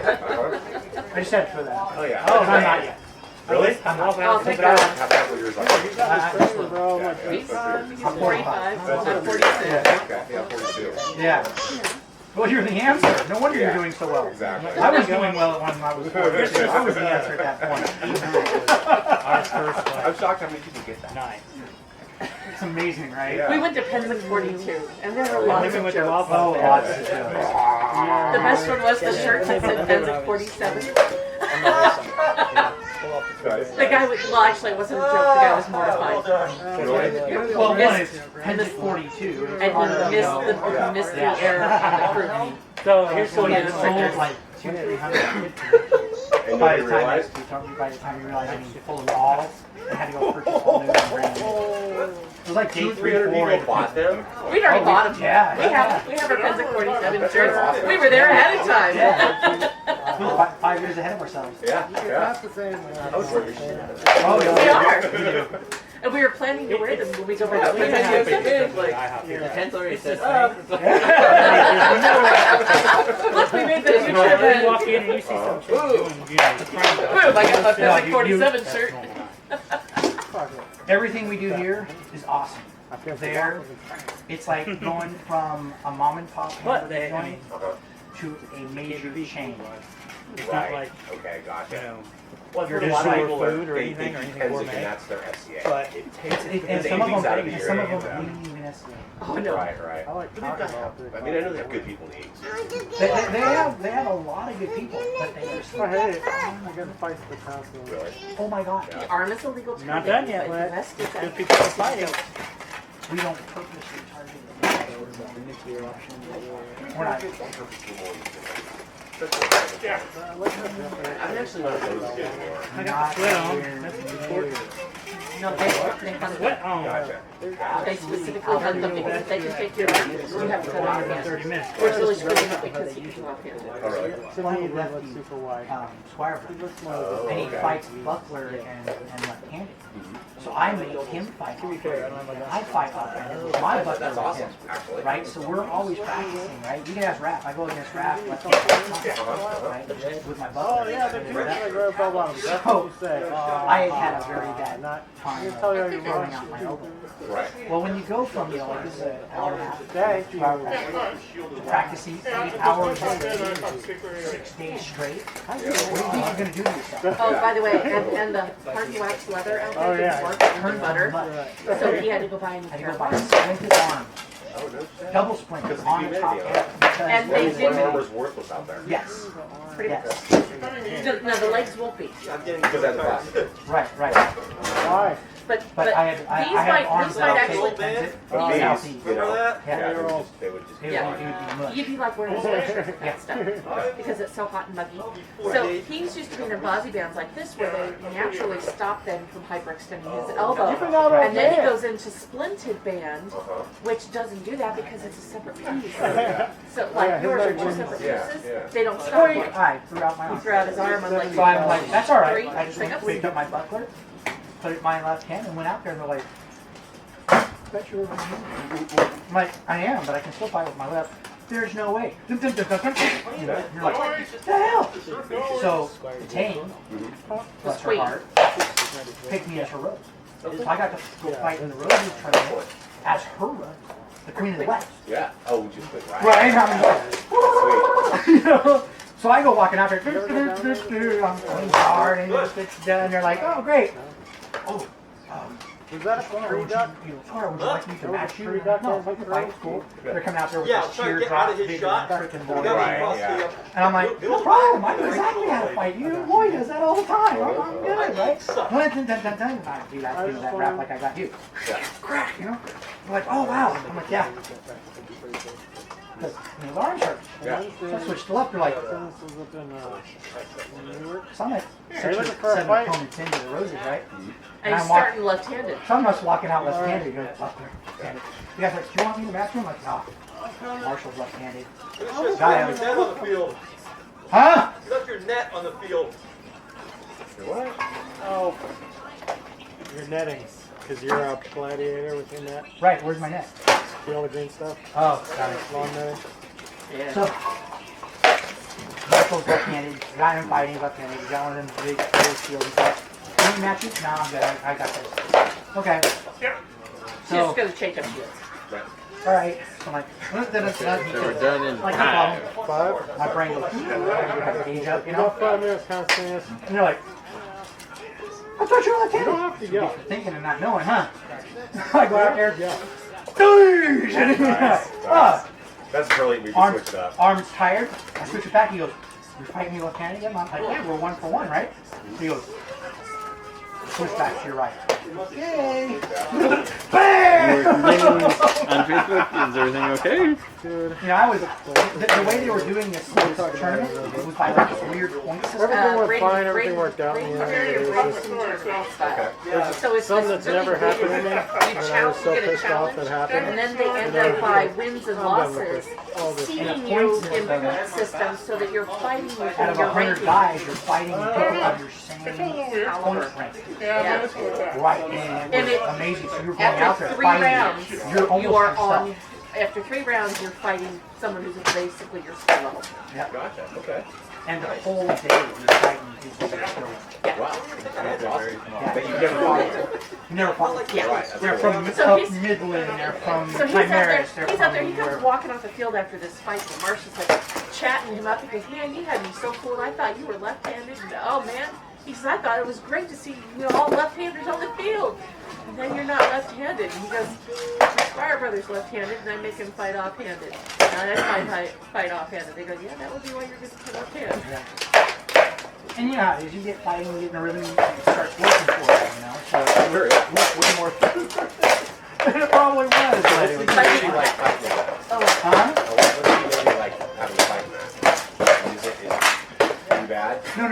I just had for that. Oh yeah. Oh, I'm not yet. Really? I'm not. Oh, thank God. How about yours like? He's 45, I'm 46. Okay, yeah, 42. Yeah. Well, you're the answer. No wonder you're doing so well. Exactly. I was doing well when I was 42. I was the answer at that point. I'm shocked how many people get that. 9. It's amazing, right? Yeah. We went to Pennsic 42, and there were lots of jokes. Oh, lots of jokes. The best one was the shirt that said Pennsic 47. The guy was, well, actually, it wasn't a joke. The guy was mortified. Well, one is Pennsic 42. And he missed the air on the proof. So here's So what he he had just sold like 200-300. And By nobody the time realized? you realize I'm full of walls, I had to go purchase all new and brand new. It was like day 3 300 4. people bought them? We'd already bought them. Yeah. We have our Pennsic 47 shirts. We were there ahead of time. We were 5 years ahead of ourselves. Yeah, yeah. That's the same. I was working. Oh, We yeah. are. And we were planning to wear them when we go back to the The tent's already set up. Look, we made the future You event. walk in and you see some chick doing, you know, the front Boom, I got my Pennsic 47 shirt. Everything we do here is awesome. There, it's like going from a mom and pop What hamburger the- I joint to a major chain. It's not Right. like, Okay, you gotcha. know, Well, you're a lot of just people food or they anything or keep anything Pennsic gourmet. and that's their SCA. but it takes it. And some of things out of them, the some of area, them ain't even SCA. Oh no. Right, right. I like talking about I mean, I know they have good people in the East. They have a lot of good people, but they are Oh, so, hey, I got to fight the council. Really? oh my god, The arm is illegal to Not done yet, but but the rest is good people are fighting. we don't purposely target them. We're not. I'm actually not Not here. No, they hunt them. They specifically hunt them because if they can take your land, you have to cut off your hand. 30 minutes. We're really screwing up because he can off handed. Oh, really? Funny lefty Squire brother. And he fights Buckler and left-handed. So I make him fight. I fight left-handed. My Buckler That's with awesome, him. actually. Right? So we're always practicing, right? You can ask Raph. I go against Raph left-handed. Right? With my Buckler. Oh yeah, the dude I grab bell bottoms. That's So, what you say. I had a very bad time tell you how you throwing want. out my elbow. Right. Well, when you go from, like this is an hour and a half Day. 2 hour practicing 8 hours a day, 6 days straight, what do you think you're going to do to yourself? Oh, by the way, and the hard wax leather out there didn't work, it turned butter. So he had to go buy a new I had to pair go of buy a arms. splinted arm, double splinted on the top half. And they One didn't, armor's worthless out there. Yes, pretty much. yes, No, the legs won't be. Because that's plastic. right, right. Why? But But I had arms these that might I actually, could bend it. But These, these, you know, yeah, yeah, they would just it Yeah. would be mush. you'd be like wearing a sweatshirt and stuff because it's so hot and muggy. So he's used to being in bozzy bands like this where they naturally stop then from hyperextending his elbow. You've been out all And then he day. goes into splinted band, which doesn't do that because it's a separate piece. So like Yeah, yours are his two leg separate Yeah, pieces, yeah. they don't stop. I threw out my He arm. threw out his arm and like. So I'm like, that's all right. Three I just pickups? picked up my buckler, put it in my left hand, and went out there, and they're like, bet you're over here. I'm like, I am, but I can still fight with my left. There's no way. You're like, what the hell? So, Tane, bless her heart, picked me as her rose. So I got to go fight in the Roses tournament as her rose, the Queen of the West. Yeah. Oh, just quick. Right? I'm like, you know? So I go walking out there, I'm playing hard, and it's done. They're like, oh, great. Oh, Was that a tree duck? Would you like me to match you? Tree duck No, has a the fight's cool. They're coming out there with Yeah, this try to cheer get out of drop, his bigger shot. than freaking boy. Right, yeah. And I'm like, no problem. I know exactly how to fight you. Boy does that all the time. I'm good, right? Dun, dun, dun, dun. I do that rap like I got you. Crack, you know? They're like, oh wow. I'm like, yeah. Because his arms hurt. Yeah. So I switched to left. They're like, This was up in Newark. so I'm like Are you 6 or looking for a 7 fight? opponents into the Roses, right? And he's I'm walking- starting left-handed. So I'm just walking out left-handed. He goes, left-handed. You guys are like, do you want me to match him? I'm like, no. Marshall's left-handed. Just Guy, left your net on the field. huh? You left your net on the field. What? Oh, your netting, because you're a gladiator with your net. Right, where's my net? See all the green stuff? Oh, got it. Lawn netting. So, Marshall's left-handed. The guy I'm fighting is left-handed. You got one of them big shields. He's like, can you match it? No, I'm good. I got this. Okay. She's So, just gonna change up shields. all right. So I'm like, So we're done in like, no 5. problem. Five? My brain goes, you have to gauge up, you know? About 5 minutes, constant. And they're like, I thought you were You don't left-handed. have to yell. Thinking and not knowing, huh? I go out there. Yeah. That's brilliant. We can Arms, switch it up. arms tired. I switch it back. He goes, "You're fighting me left-handed again?" I'm like, "Yeah, we're 1 for 1, right?" He goes, "Switch back to your right." Yay! Bam! On Facebook, is everything okay? Dude. You know, I was the way they were doing this tournament was by like this weird point system. Everything went fine, everything worked out in the end. It was just So it's something this that's really never weird- happened to me, You and I was challenge, so get a pissed off challenge, that happened. and then they end up by wins and losses, all this. seeding you in point systems so that you're fighting Out within of your 100 ranking. guys, you're fighting people of your same point rank. Yeah. Right, and And it it- was amazing. So you're going out After there 3 fighting. rounds, You're almost you are yourself. on. After 3 rounds, you're fighting someone who's basically your skill level. Gotcha. Okay. And the whole day you're fighting people that are still. Wow. That's awesome. Yeah. But you never fought. You never fought. Yeah. Right. That's They're cool. from So up he's- Midland. They're from So he's out there. Chimeras. They're He's from out there. He comes where- walking off the field after this fight, and Marcia's like chatting him up. He goes, "Man, you had me so cool. I thought you were left-handed." And, oh man, he says, "I thought it was great to see all left-handers on the field." And then you're not left-handed. And he goes, "My Squire brother's left-handed, and I make him fight off-handed." And I fight off-handed. They go, "Yeah, that would be why you're good to left-handed." And you know, as you get fighting, you get in a rhythm, you start working for it, you know? So it Very way more. And it probably was. But it was But She like fighting. oh No.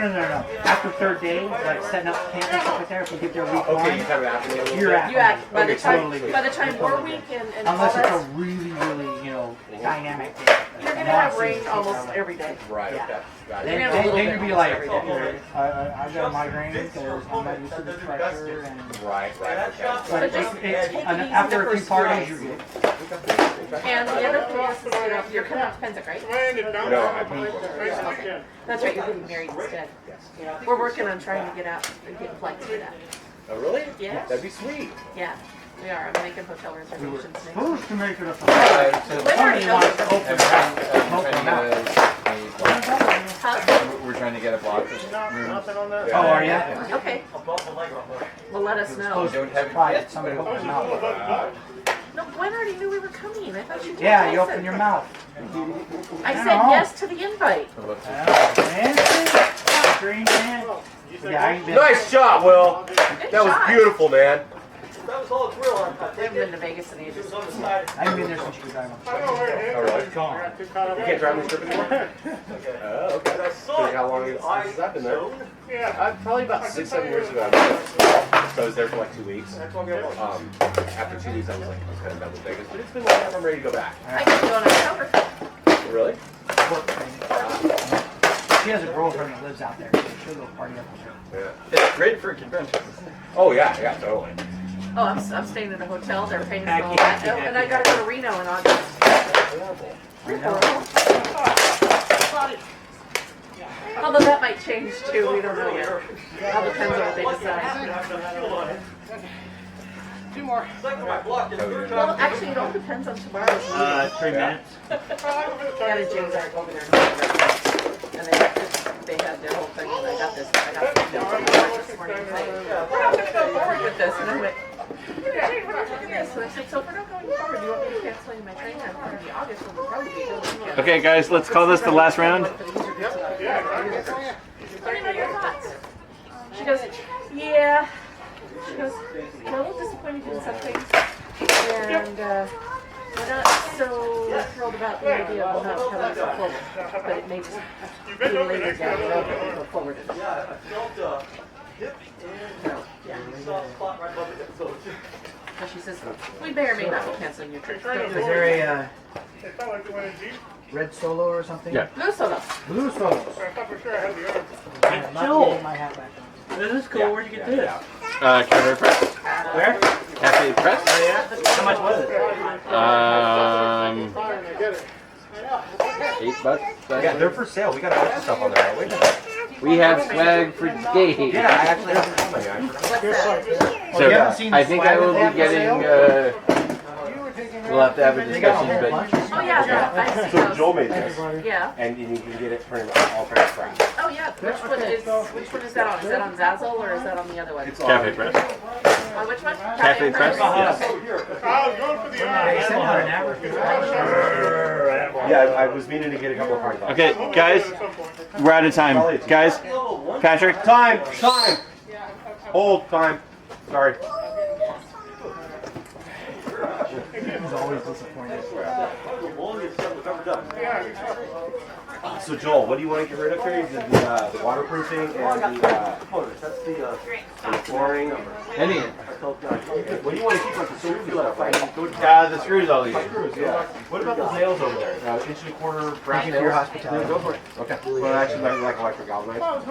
After third day, like setting up camp and stuff like that, if you get there week one, Okay, you kind of after me a little you're bit. at You act by the Okay, time totally. by the time war week and all Unless it's a that, really, you know, dynamic day. you're gonna have rain almost every day. Right, Yeah. okay. Got Then, it. You're gonna have a little then bit you'd be almost like, every day. I got a migraine because I'm not used to this pressure. And Right, okay. but just it's, take it easy after the a few first parties, few you're days. good. And the other thing is, you know, you're coming out to Penzance, right? No, I mean, That's right, you're getting married instead. We're working on trying to get out and get flights for that. oh really? Yeah. That'd be sweet. Yeah, we are. I'm making hotel reservations now. Supposed to make it a When are you We're trying to get a block of rooms. Oh, are you? Okay. Well, let us know. Don't have Try it. Somebody open your mouth. No, Gwen already knew we were coming. I thought you told Yeah, you Jason. open your mouth. I I said know. yes to the invite. Green man. Yeah, I ain't been. Nice shot, Will. Good That was shot. beautiful, man. That was all it's real. I haven't been to Vegas in ages. on the side. I ain't been there since you were driving. Oh, really? You can't drive this trip anymore? Oh, okay. So how long has that been there? Probably about 6-7 years ago. So I was there for like 2 weeks. After 2 weeks, I was kind of done with Vegas. But it's been long enough. I'm ready to go back. I can go on October. Really? She has a girlfriend that lives out there, so she'll go party up there. Yeah. It's great for a convention. Oh, yeah, totally. Oh, I'm staying in a hotel. They're paying for all that. Oh, and I gotta go to Reno in August. Although that might change too. We don't know yet. All depends on what they decide. Two more. Well, actually, it all depends on tomorrow's 3 minutes. Anna and James aren't over there. And they had their whole thing, and I got this email from them this morning saying, we're not going to go forward with this. And I went, Jane, we're not doing this. And I said, so if we're not going forward, do you want me to cancel my train time for the August when we'll probably be doing it? Okay, guys, let's call this the last round. Let me know your thoughts. She goes, yeah. She goes, I'm a little disappointed in some things. And we're not so thrilled about the idea of not coming so forward. But it may just be later down the road that we go forward. Yeah, I felt hip and soft spot right above it. So And she says, we may or may not be canceling your trip. Is there a red solo or something? Yeah. Blue solo. Blue solos. I thought for sure I had the arm. I'm not getting my hat back on. This is cool. Where'd you get this? Cafe Press. Where? Cafe Press. Oh, yeah? How much was it? $8. Yeah, they're for sale. We got a bunch of stuff on there, right? We have swag for days. Yeah, I actually have some money. I forgot. What's that? So you haven't seen I the think swag I will they have be for getting. sale? We'll have to have a They got a discussion, whole but bunch. Oh, yeah, I see So those. Joel made this, Yeah. and you can get it for all kinds of crap. Oh, yeah. Which one is that on? Is that on Zazzle or is that on the other one? It's Cafe Press. On which one? Cafe Press. I was going for the arm. They sent out an advertisement. Yeah, I was meaning to get a couple of hard copies. Okay, guys, we're out of time. Guys, Patrick. Time! Hold time. Sorry. He's always disappointed. the longest stuff we've ever done. So Joel, what do you want to get rid of here? The waterproofing and the Components. That's the flooring. Any. What do you want to keep on the screws? The screws I'll leave. Yeah. What about those nails over there? 1.25" brass Thank you for your nails? hospitality. Yeah, go for it. Okay. Well, actually, I like electric galvanized.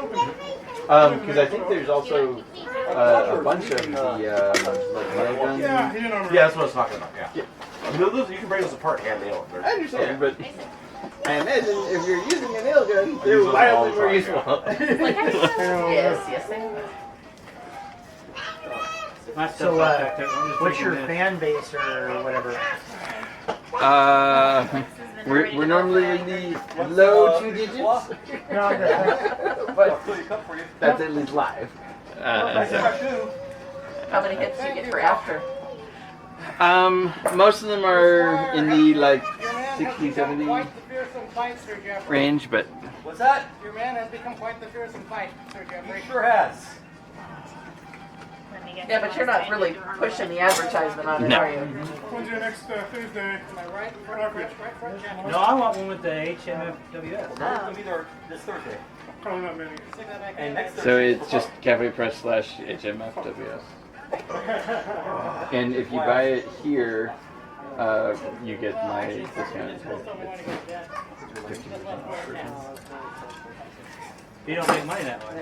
Because I think there's also a bunch of the like nail guns. Yeah, you know. Yeah, that's what I was talking about. Yeah. You know those? You can break those apart and nail them. I understand, but I imagine if you're using a nail gun, use they're those all wildly the more time, useful. Yes, they will. So, what's your fan base or whatever? We're normally in the low 2 digits, but that's at least live. How many hits do you get for after? Most of them are in the like 60, 70 Quite the fearsome fight, Sir Jeffrey. range, but What's that? Your man has become quite the fearsome fight, Sir He Jeffrey. sure has. Yeah, but you're not really pushing the advertisement on it, No. are you? When's your next Thursday? Rockridge. No, I want one with the HMFWS. Oh. It'll be there this Thursday. Probably not many. And next So it's just CafePress/HMFWS. And if you buy it here, you get my discount. It's 50%. You don't make money that way.